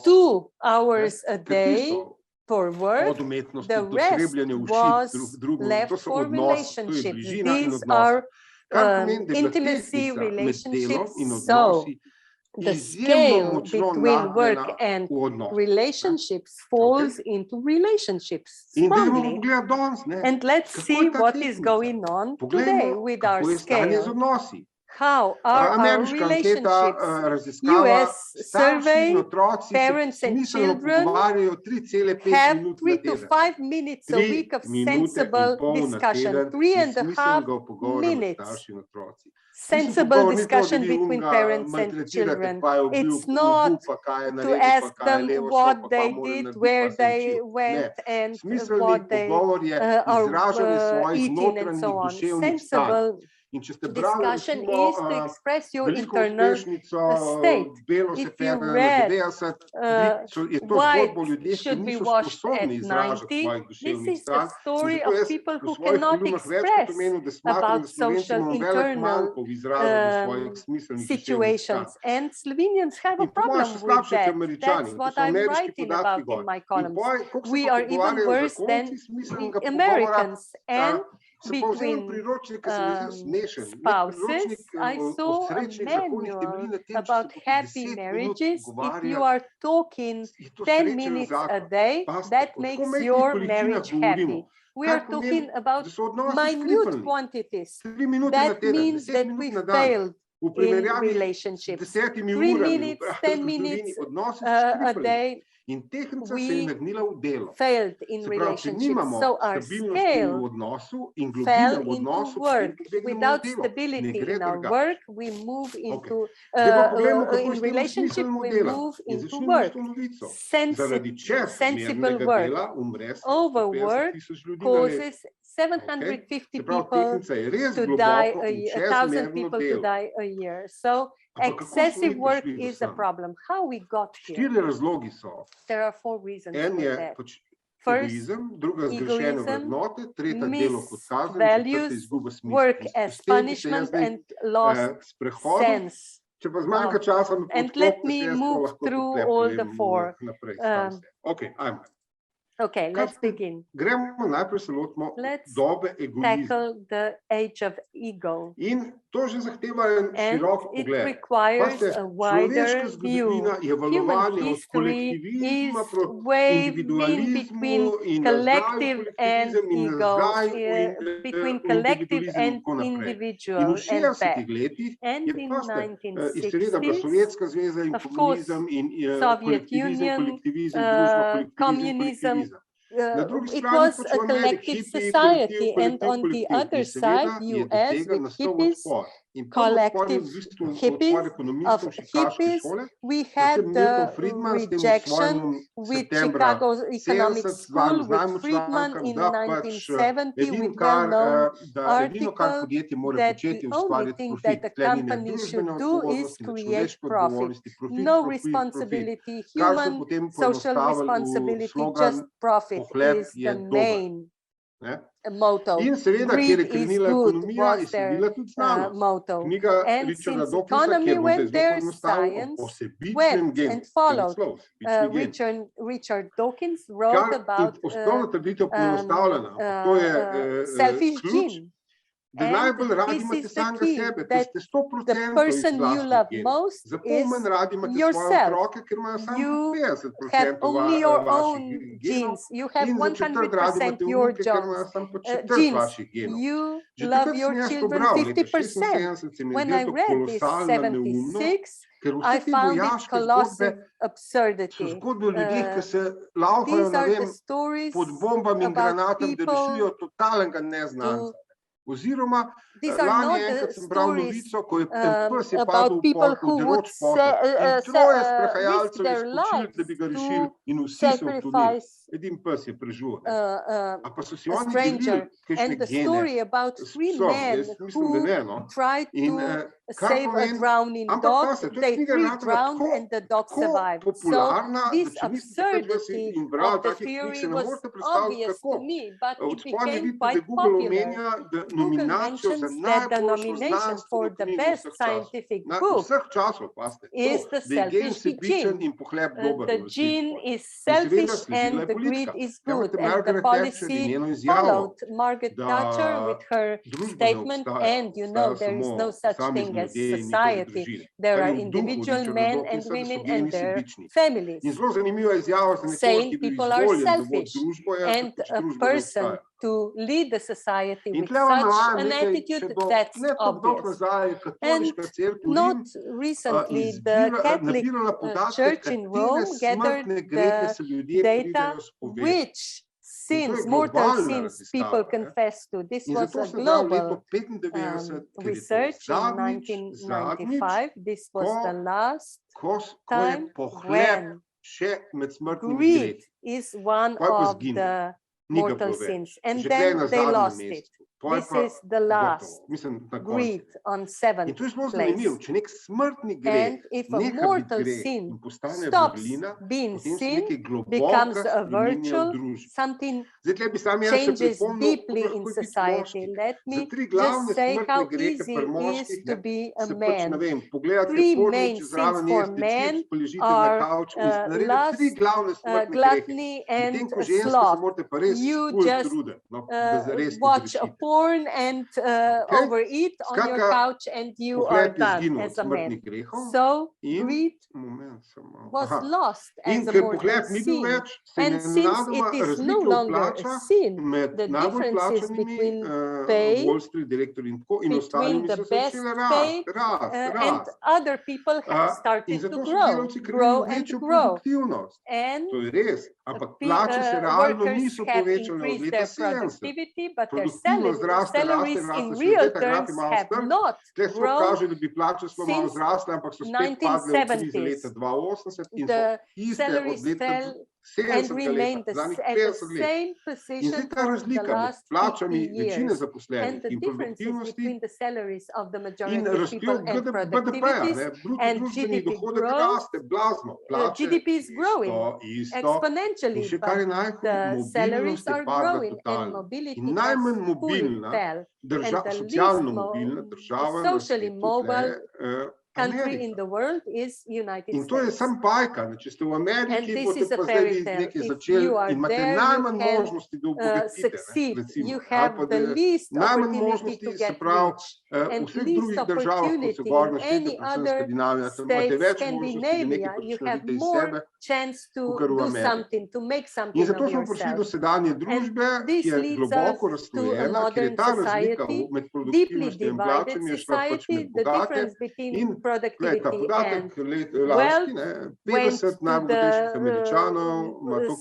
2 hours a day for work, the rest was left for relationships. These are intimacy relationships, so the scale between work and relationships falls into relationships strongly. And let's see what is going on today with our scale. How are our relationships? US survey, parents and children have 3 to 5 minutes a week of sensible discussion, 3.5 minutes. Sensible discussion between parents and children. It's not to ask them what they did, where they went, and what they are eating and so on. Sensible Discussion is to express your internal state. If you read White Should Be Washed at 90, this is a story of people who cannot express about social internal situations, and Slovenians have a problem with that. That's what I'm writing about in my columns. We are even worse than the Americans, and between spouses, I saw a manual about happy marriages. If you are talking 10 minutes a day, that makes your marriage happy. We are talking about minute quantities. That means that we failed in relationships. 3 minutes, 10 minutes a day, we failed in relationships. So our scale fell into work. Without stability in our work, we move into in relationship, we move into work. Sensible work. Overwork causes 750 people to die, 1,000 people to die a year. So excessive work is a problem. How we got here? There are 4 reasons for that. First, egoism, misvalues, work as punishment, and lost sense. And let me move through all the 4. Okay, let's begin. Let's tackle the age of ego. And it requires a wider view. Human history is waving between collective and ego, between collective and individual and back. And in 1960s, of course, Soviet Union, communism, it was a collective society, and on the other side, US with hippies, collective hippies of hippies, we had the rejection with Chicago Economic School, with Friedman in 1970, with well-known article that the only thing that the company should do is create profit. No responsibility, human social responsibility, just profit is the main motto. Greed is good was their motto. And since economy went there, science went and followed. Richard Dawkins wrote about selfish gene. And this is the key, that the person you love most is yourself. You have only your own genes. You have 100% your genes. You love your children 50%. When I read this 76, I found it colossal absurdity. These are the stories about people these are not the stories about people who would risk their lives to sacrifice a stranger. And the story about 3 men who tried to save a drowning dog. They 3 drowned and the dog survived. So this absurdity of the theory was obvious to me, but it became quite popular. Google mentions that the nomination for the best scientific book is The Selfish Gene. The gene is selfish and the greed is good, and the policy followed Margaret Thatcher with her statement, and you know there is no such thing as society. There are individual men and women and their families, saying people are selfish, and a person to lead the society with such an attitude, that's obvious. And not recently, the Catholic Church in Rome gathered the data which sins, mortal sins people confess to. This was a global research in 1995. This was the last time when greed is one of the mortal sins, and then they lost it. This is the last greed on seventh place. And if a mortal sin stops being sin, becomes a virtue, something changes deeply in society. Let me just say how easy it is to be a man. Three main sins for men are lust, gluttony, and sloth. You just watch a porn and overeat on your couch and you are done as a man. So greed was lost as a mortal sin. And since it is no longer a sin, the differences between pay, between the best paid and other people have started to grow and grow. And workers have increased their productivity, but their salaries in real terms have not grown since 1970s. The salaries fell and remained at the same position for the last 50 years. And the differences between the salaries of the majority of people and productivities and GDP growth, GDP is growing exponentially, but the salaries are growing and mobility has fully fell. And the least socially mobile country in the world is United States. And this is a fairy tale. If you are there, you can succeed. You have the least opportunity to get rich and least opportunity in any other state, Scandinavia. You have more chance to do something, to make something of yourself. And this leads us to a modern society, deeply divided society. The difference between productivity and wealth went to the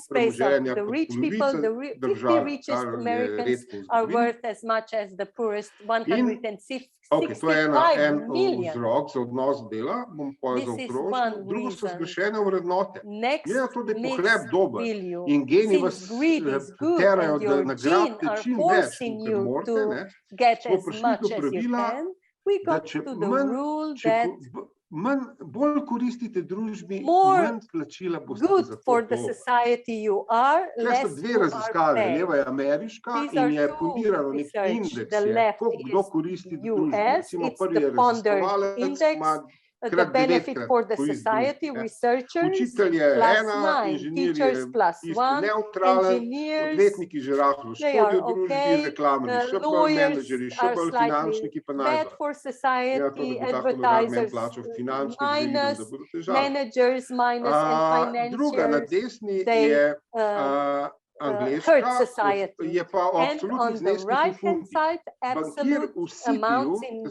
space of the rich people. The 50 richest Americans are worth as much as the poorest 165 million. This is one reason. Next, mixed value. Since greed is good and your genes are forcing you to get as much as you can, we got to the rule that more good for the society you are, less you are paid. These are two research. The left is US, it's the pondered index. The benefit for the society, researchers +9, teachers +1, engineers, they are okay, lawyers are slightly bad for society, advertisers minus, managers minus, and financiers, they hurt society. And on the right-hand side, absolute amounts in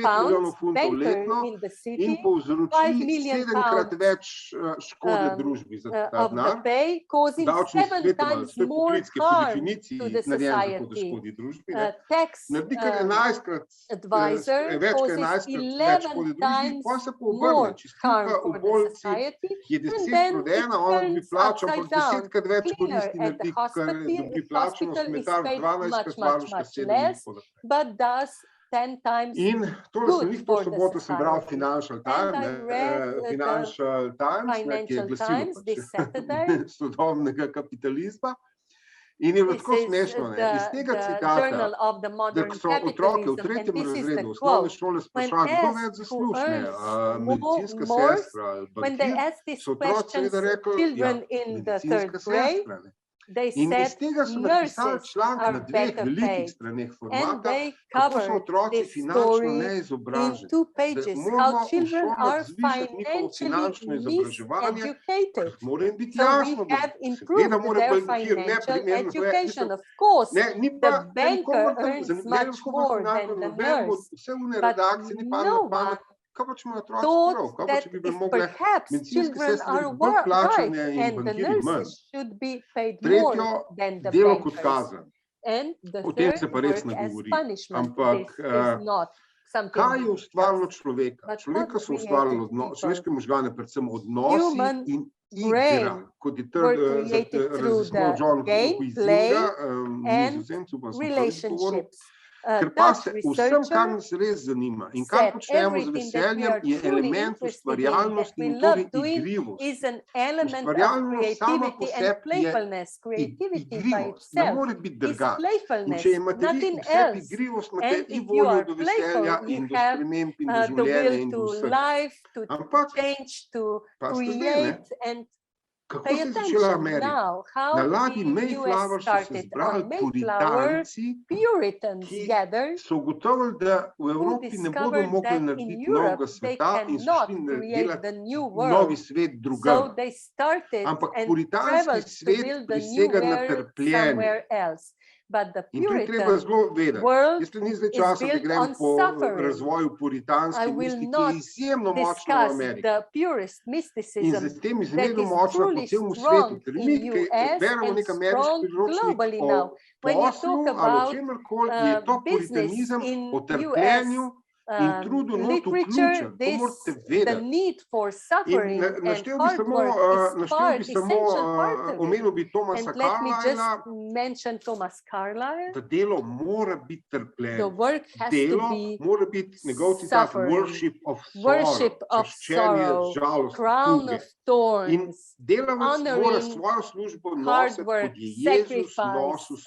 pounds, banker in the city, 5 million pounds of the pay, causing 7 times more harm to the society. Tax advisor causes 11 times more harm for the society, and then it turns upside down. Cleaner at the hospital is paid much less, but does 10 times good for the society. And I read the Financial Times this Saturday. In je bilo tako This is smešno, iz tega the citata, journal of the da modern so otroke v capitalism, and tretjem this is the razredu osnovne quote. šole When spraševali, kdo več asked who zaslužne, earns medicinska more, sestra ali when they bankir, ask these so otroci questions, seveda rekli, ja, children in the third medicinska grade, sestra. Ne. they In said iz tega so napisali nurses članek na are dveh better velikih paid. straneh And formata, they kako so covered otroci this finančno story in neizobraženi. 2 Da pages, moramo how children v šolah are zvišati njihovo finančno financially izobraževanje, miseducated. ker mora jim biti So jasno, we da have seveda improved mora their bankir financial neprimerno education. Of course, ne, ni pa the banker earns much more than the nurse, vse une but redakcije ni padlo no na pamet, one kaj pa če imajo otroci prav, thought kaj pa that če bi bile if mogle perhaps medicinske children sestre are biti bolj right plačane in and the bankirji manj. nurses should be paid Tretjo, more than the delo kot bankers. kazen. And the O tem third, se pa res work ne as govori. punishment. Ampak This is not something kaj je ustvarilo just, človeka? but Človeka what so ustvarili created človeške people. možgane, predvsem odnosi Human in brain igra, kot je were created through raziskoval the John game, play, Huizinga, and Nizozemec, upam, sem prvič govoril. relationships. Ker pa se vsem, kar nas res zanima in kar počnemo z veseljem, je element ustvarjalnosti in torej igrivosti. Ustvarjalnost sama po sebi je igrivost, ne more biti drugače. In če imate vi v sebi igrivost, imate i voljo do veselja in do sprememb in do življenja in do vsega. Ampak, pa ste zdaj, ne? Kako se je začela Amerika? Na ladji Mayflower so se zbrali puritanci, ki so ugotovili, da v Evropi ne bodo mogli narediti novega sveta in so šli delati novi svet drugam. Ampak puritanski svet prisega na trpljenje. In to je treba zelo vedeti. Jaz ni zdaj časa, da grem po razvoju puritanske mistike, ki je izjemno močna v Ameriki. In z tem izjemno močna po celem svetu. Ker mi, ki beremo nek ameriški priročnik o poslu ali o čemerkoli, je to puritanizem o trpljenju in trudu not vključen. To morate vedeti. In naštel bi samo omenil bi Thomasa Carlyla, da delo mora biti trpljenje. Delo mora biti njegov citat worship of sorrow, čaščenje žalosti, tuge. In delavec mora svojo službo nositi, kot je Jezus nosil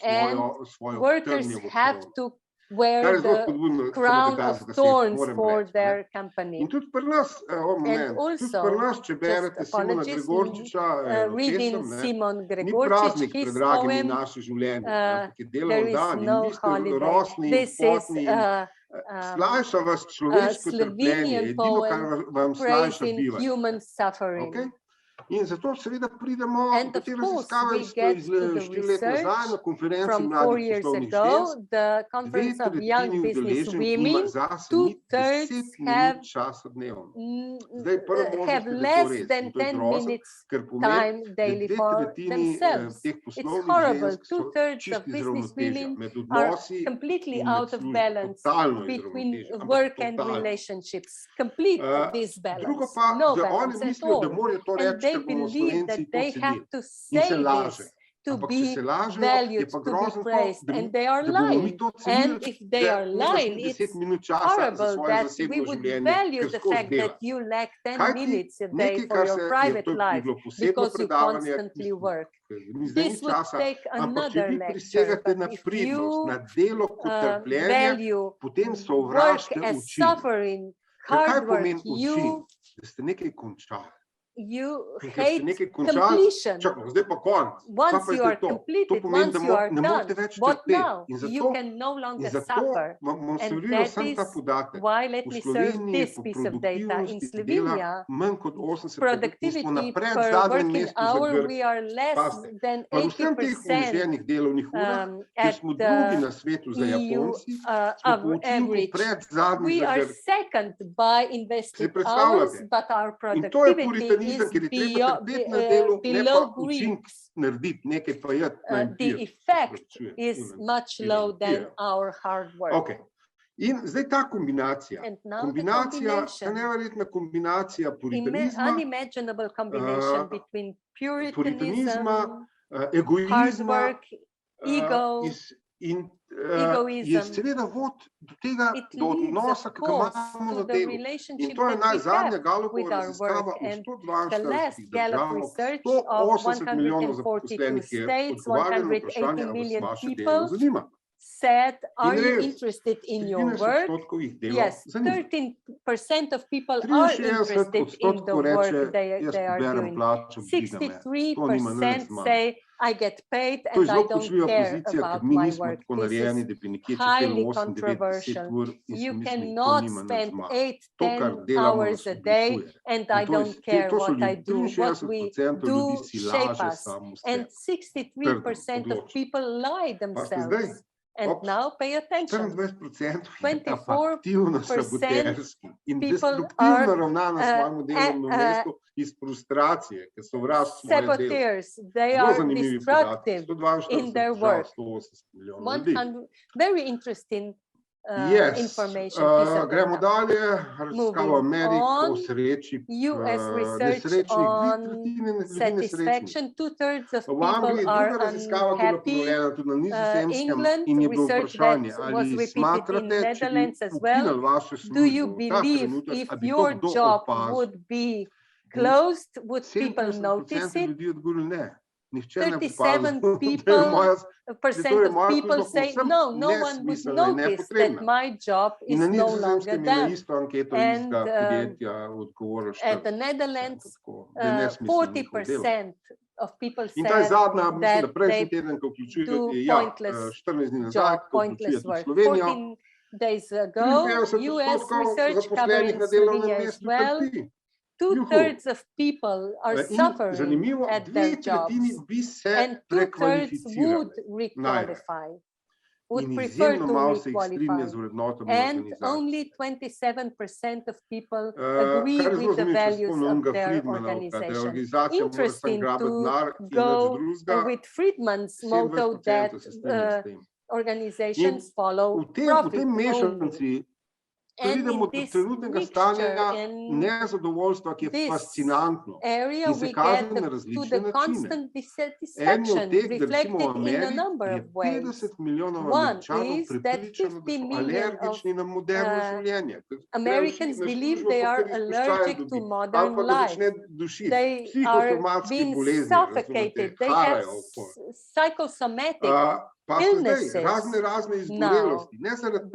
svojo trnjevo krono. Wear the crown of thorns for their company. In tudi pri nas, če berete Simona Gregorčiča, ni praznik pred dragimi naše življenje, ampak je delov dan in vi ste rosni in potni in slajša vas človeško trpljenje, edino, kar vam slajša bivanje. In zato seveda pridemo do te raziskave iz 4 let nazaj na konferenci mladih poslovnih žensk. 2/3 udeleženk ima zase ni 10 minut časa dnevno. Zdaj prvo možnost, da to res, in to je grozno, ker pomeni, da 2/3 teh poslovnih žensk so čisti izravnotežja med odnosi in med službo. Totalno izravnotežja, ampak totalno. Drugo pa, da oni mislijo, da morajo to reči, they believe that they have to say this to be valued, to be praised, and they are lying. And if they are lying, it's horrible that we would value the fact that you lack 10 minutes a day for your private life because you constantly work. This would take another lecture, but if you value work as suffering, hard work, you hate completion. Once you are completed, once you are done, what now? You can no longer suffer. And that is why, let me serve this piece of data. In Slovenia, productivity per working hour, we are less than 80% at the EU average. We are second by invested hours, but our productivity below Greeks. The effect is much lower than our hard work. In zdaj ta kombinacija, ta neverjetna kombinacija puritanizma, egoizma in je seveda vod do tega, do odnosa, ki ga imamo na delu. In to je najzadnja Gallupova raziskava v 142 državah, 180 milijonov zaposlenih je odgovarjalo na vprašanje, ali vas vaše delo zanima. Said, are you interested in your work? Yes, 13% of people are interested in the work they are doing. 63% say, I get paid and I don't care about my work. This is highly controversial. You cannot spend 8-10 hours a day and I don't care what I do. What we do shape us. And 63% of people lie themselves. And now pay attention. 24% people are saboteurs. They are destructive in their work. Very interesting information piece of gremo data. dalje, raziskava Amerik o sreči, US research on satisfaction, 2/3 of people are unhappy. England research that was repeated in Netherlands as well. Do you believe if your job would be closed, would people notice it? 37% of people say no, no one would notice that my job is no longer done. And at the Netherlands, 40% of people said that they do pointless job, pointless work. 14 days ago, US research covering Slovenia as well, 2/3 of people are suffering at their jobs, and 2/3 would requalify, would prefer to requalify, and only 27% of people agree with the values of their organization. Interesting to go with Friedman's motto that organizations follow profit only. And in this mixture, in this area, we get to the constant dissatisfaction reflected in a number of ways. One is that 50 million of Americans believe they are allergic to modern life. They are being suffocated. They have psychosomatic illnesses now,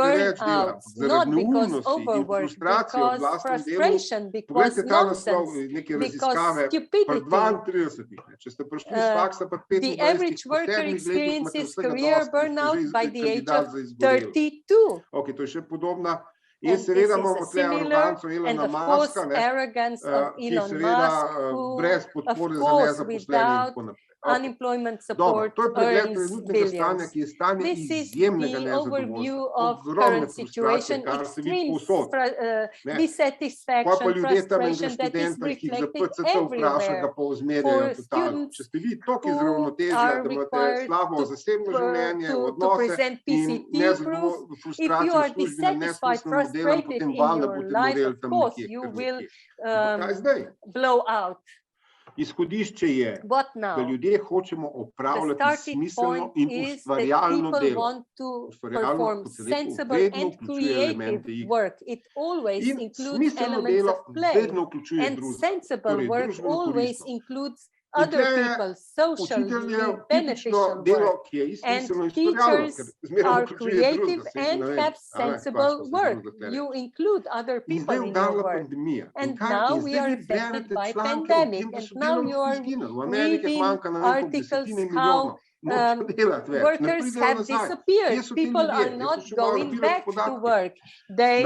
burnouts, not because overwork, because frustration, because nonsense, because stupidity. The average worker experiences career burnout by the age of 32. And this is a similar and of course arrogance of Elon Musk, who of course without unemployment support earns billions. This is the overview of current situation, extreme dissatisfaction, frustration that is reflected everywhere for students who are required to present PCT proof. If you are dissatisfied, frustrated in your life, of course you will blow out. Izhodišče je, da ljudje hočemo opravljati smiselno in ustvarjalno delo. Ustvarjalno vedno vključuje elemente igre. In smiselno delo vedno vključuje družbo, torej družbeno koristno. Other people's socially beneficial work, and teachers are creative and have sensible work. You include other people in your work. And now we are affected by pandemic, and now you are reading articles how workers have disappeared. People are not going back to work. They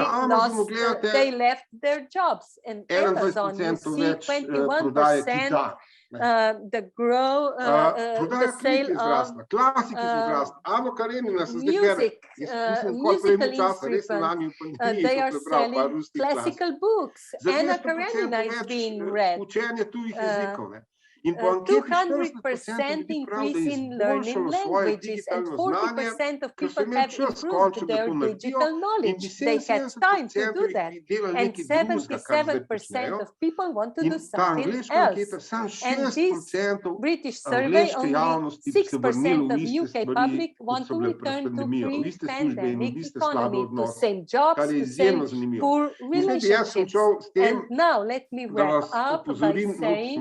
left their jobs. And Amazon, you see 21%. The sale of musical instruments. They are selling classical books. Anna Karenina is being read. 200% increase in learning languages, and 40% of people have improved their digital knowledge. They had time to do that, and 77% of people want to do something else. And this British survey, only 6% of UK public want to return to pre-pandemic economy, to same jobs, to same poor relationships. And now let me wrap up by saying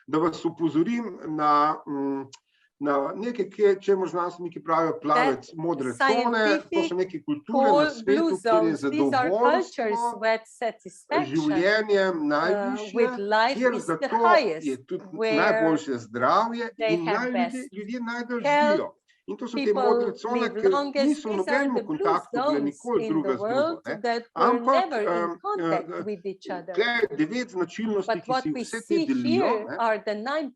da vas upozorim na nekaj, čemu znanstveniki pravijo plavec modre cone, to so neke kulture na svetu, kjer je zadovoljstvo življenjem najvišje, kjer zato je tudi najboljše zdravje in ljudje najbolj živijo. In to so te modre cone, ker niso v nobenem kontaktu, da nikoli druga z drugo. Ampak tukaj je 9 značilnosti, ki si vse te delijo.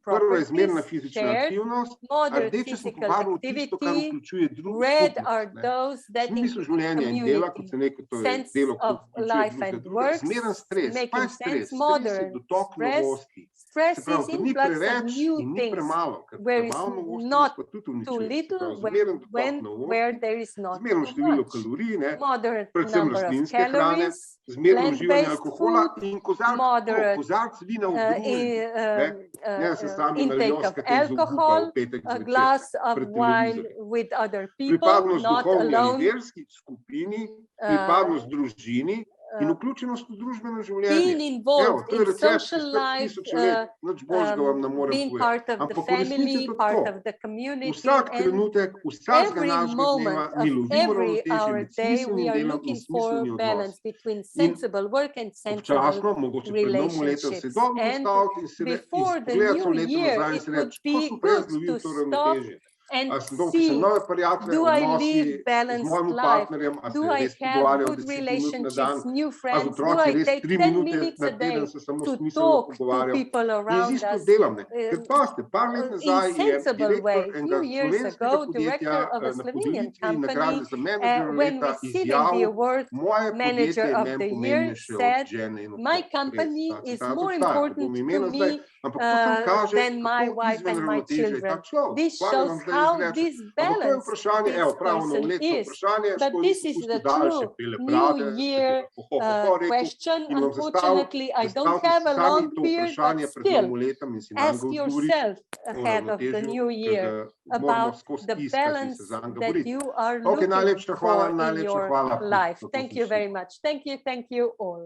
Prva je zmerna fizična aktivnost, rdeče so pobarvano tisto, kar vključuje drugo skupnost. Smisel življenja in dela, kot se neko, to je delo, kot vključuje drugo. Zmeren stres, pa je stres, stres je dotok novosti. Se pravi, to ni preveč in ni premalo, ker premalo novosti pa tudi uničuje. little where there is not zmerno too število much. kalorij, ne, Moderate predvsem number of rastlinske hrane, calories, zmerno uživanje plant-based alkohola food, in moderate kozarc vina v družbi. Ne se sami intake of naljoskate iz obupa v alcohol, petek a zvečer glass of pred wine televizorjem. with other people, Pripadnost not duhovni ali alone. verski skupini, pripadnost družini in vključenost v družbeno življenje. Being involved to je in recept social iz life, 5000 let, nič božjega vam ne morem being povedati. part of the Ampak v resnici family, je to part tako. of the community, Vsak and trenutek, vsakega every našega dneva moment mi of lovimo every ravnotežje our med day we smiselnim are delom in looking for smiselni odnos. balance between sensible work and sensible Občasno, mogoče pred novim letom, se relationships. dobro And ustaviti in se before the pogledati new v leto year, nazaj in it se would reči, kako be sem pa jaz good lovil to to stop ravnotežje. and Ali sem dal kakšne see, nove prijatelje, do I odnosi live z balanced mojim life? partnerjem, ali Do se I res have pogovarjal good 10 minut na dan, relationships, new a z friends? Do otroki I res take 3 10 minute minutes na a day teden se samo to smiselno talk to pogovarjal. people In around z isto us delam, ne. Ker paste, par let in nazaj je sensible direktor way? enega Few years slovenskega ago, podjetja director of a na Slovenian podelitvi nagrade company, za menedžer when leta receiving the izjavil, award, moje manager podjetje je of meni the year pomembnejše od said, žene in my otrok. company Res, ta is citat more obstaja, ne important bom to imena zdaj, me ampak to samo kaže, than my kako wife izven and my ravnotežja je children. tak človek. This Hvala shows vam zdaj how izreče. this Ampak to je balance vprašanje, this evo, pravo person novoletno is. vprašanje, But skozi this is pusti the daljše true pele New brade, ste Year rekel, question. in vam Unfortunately, I don't zastavite have a sami long to beard, but vprašanje pred still, novim letom in si nanj ask odgovorite yourself o ahead of the ravnotežju, new ker year ga moramo about skozi the iskati in balance se zanj that govoriti. you are Ok, looking najlepša for in hvala your za life. to Thank you very much. Thank you all.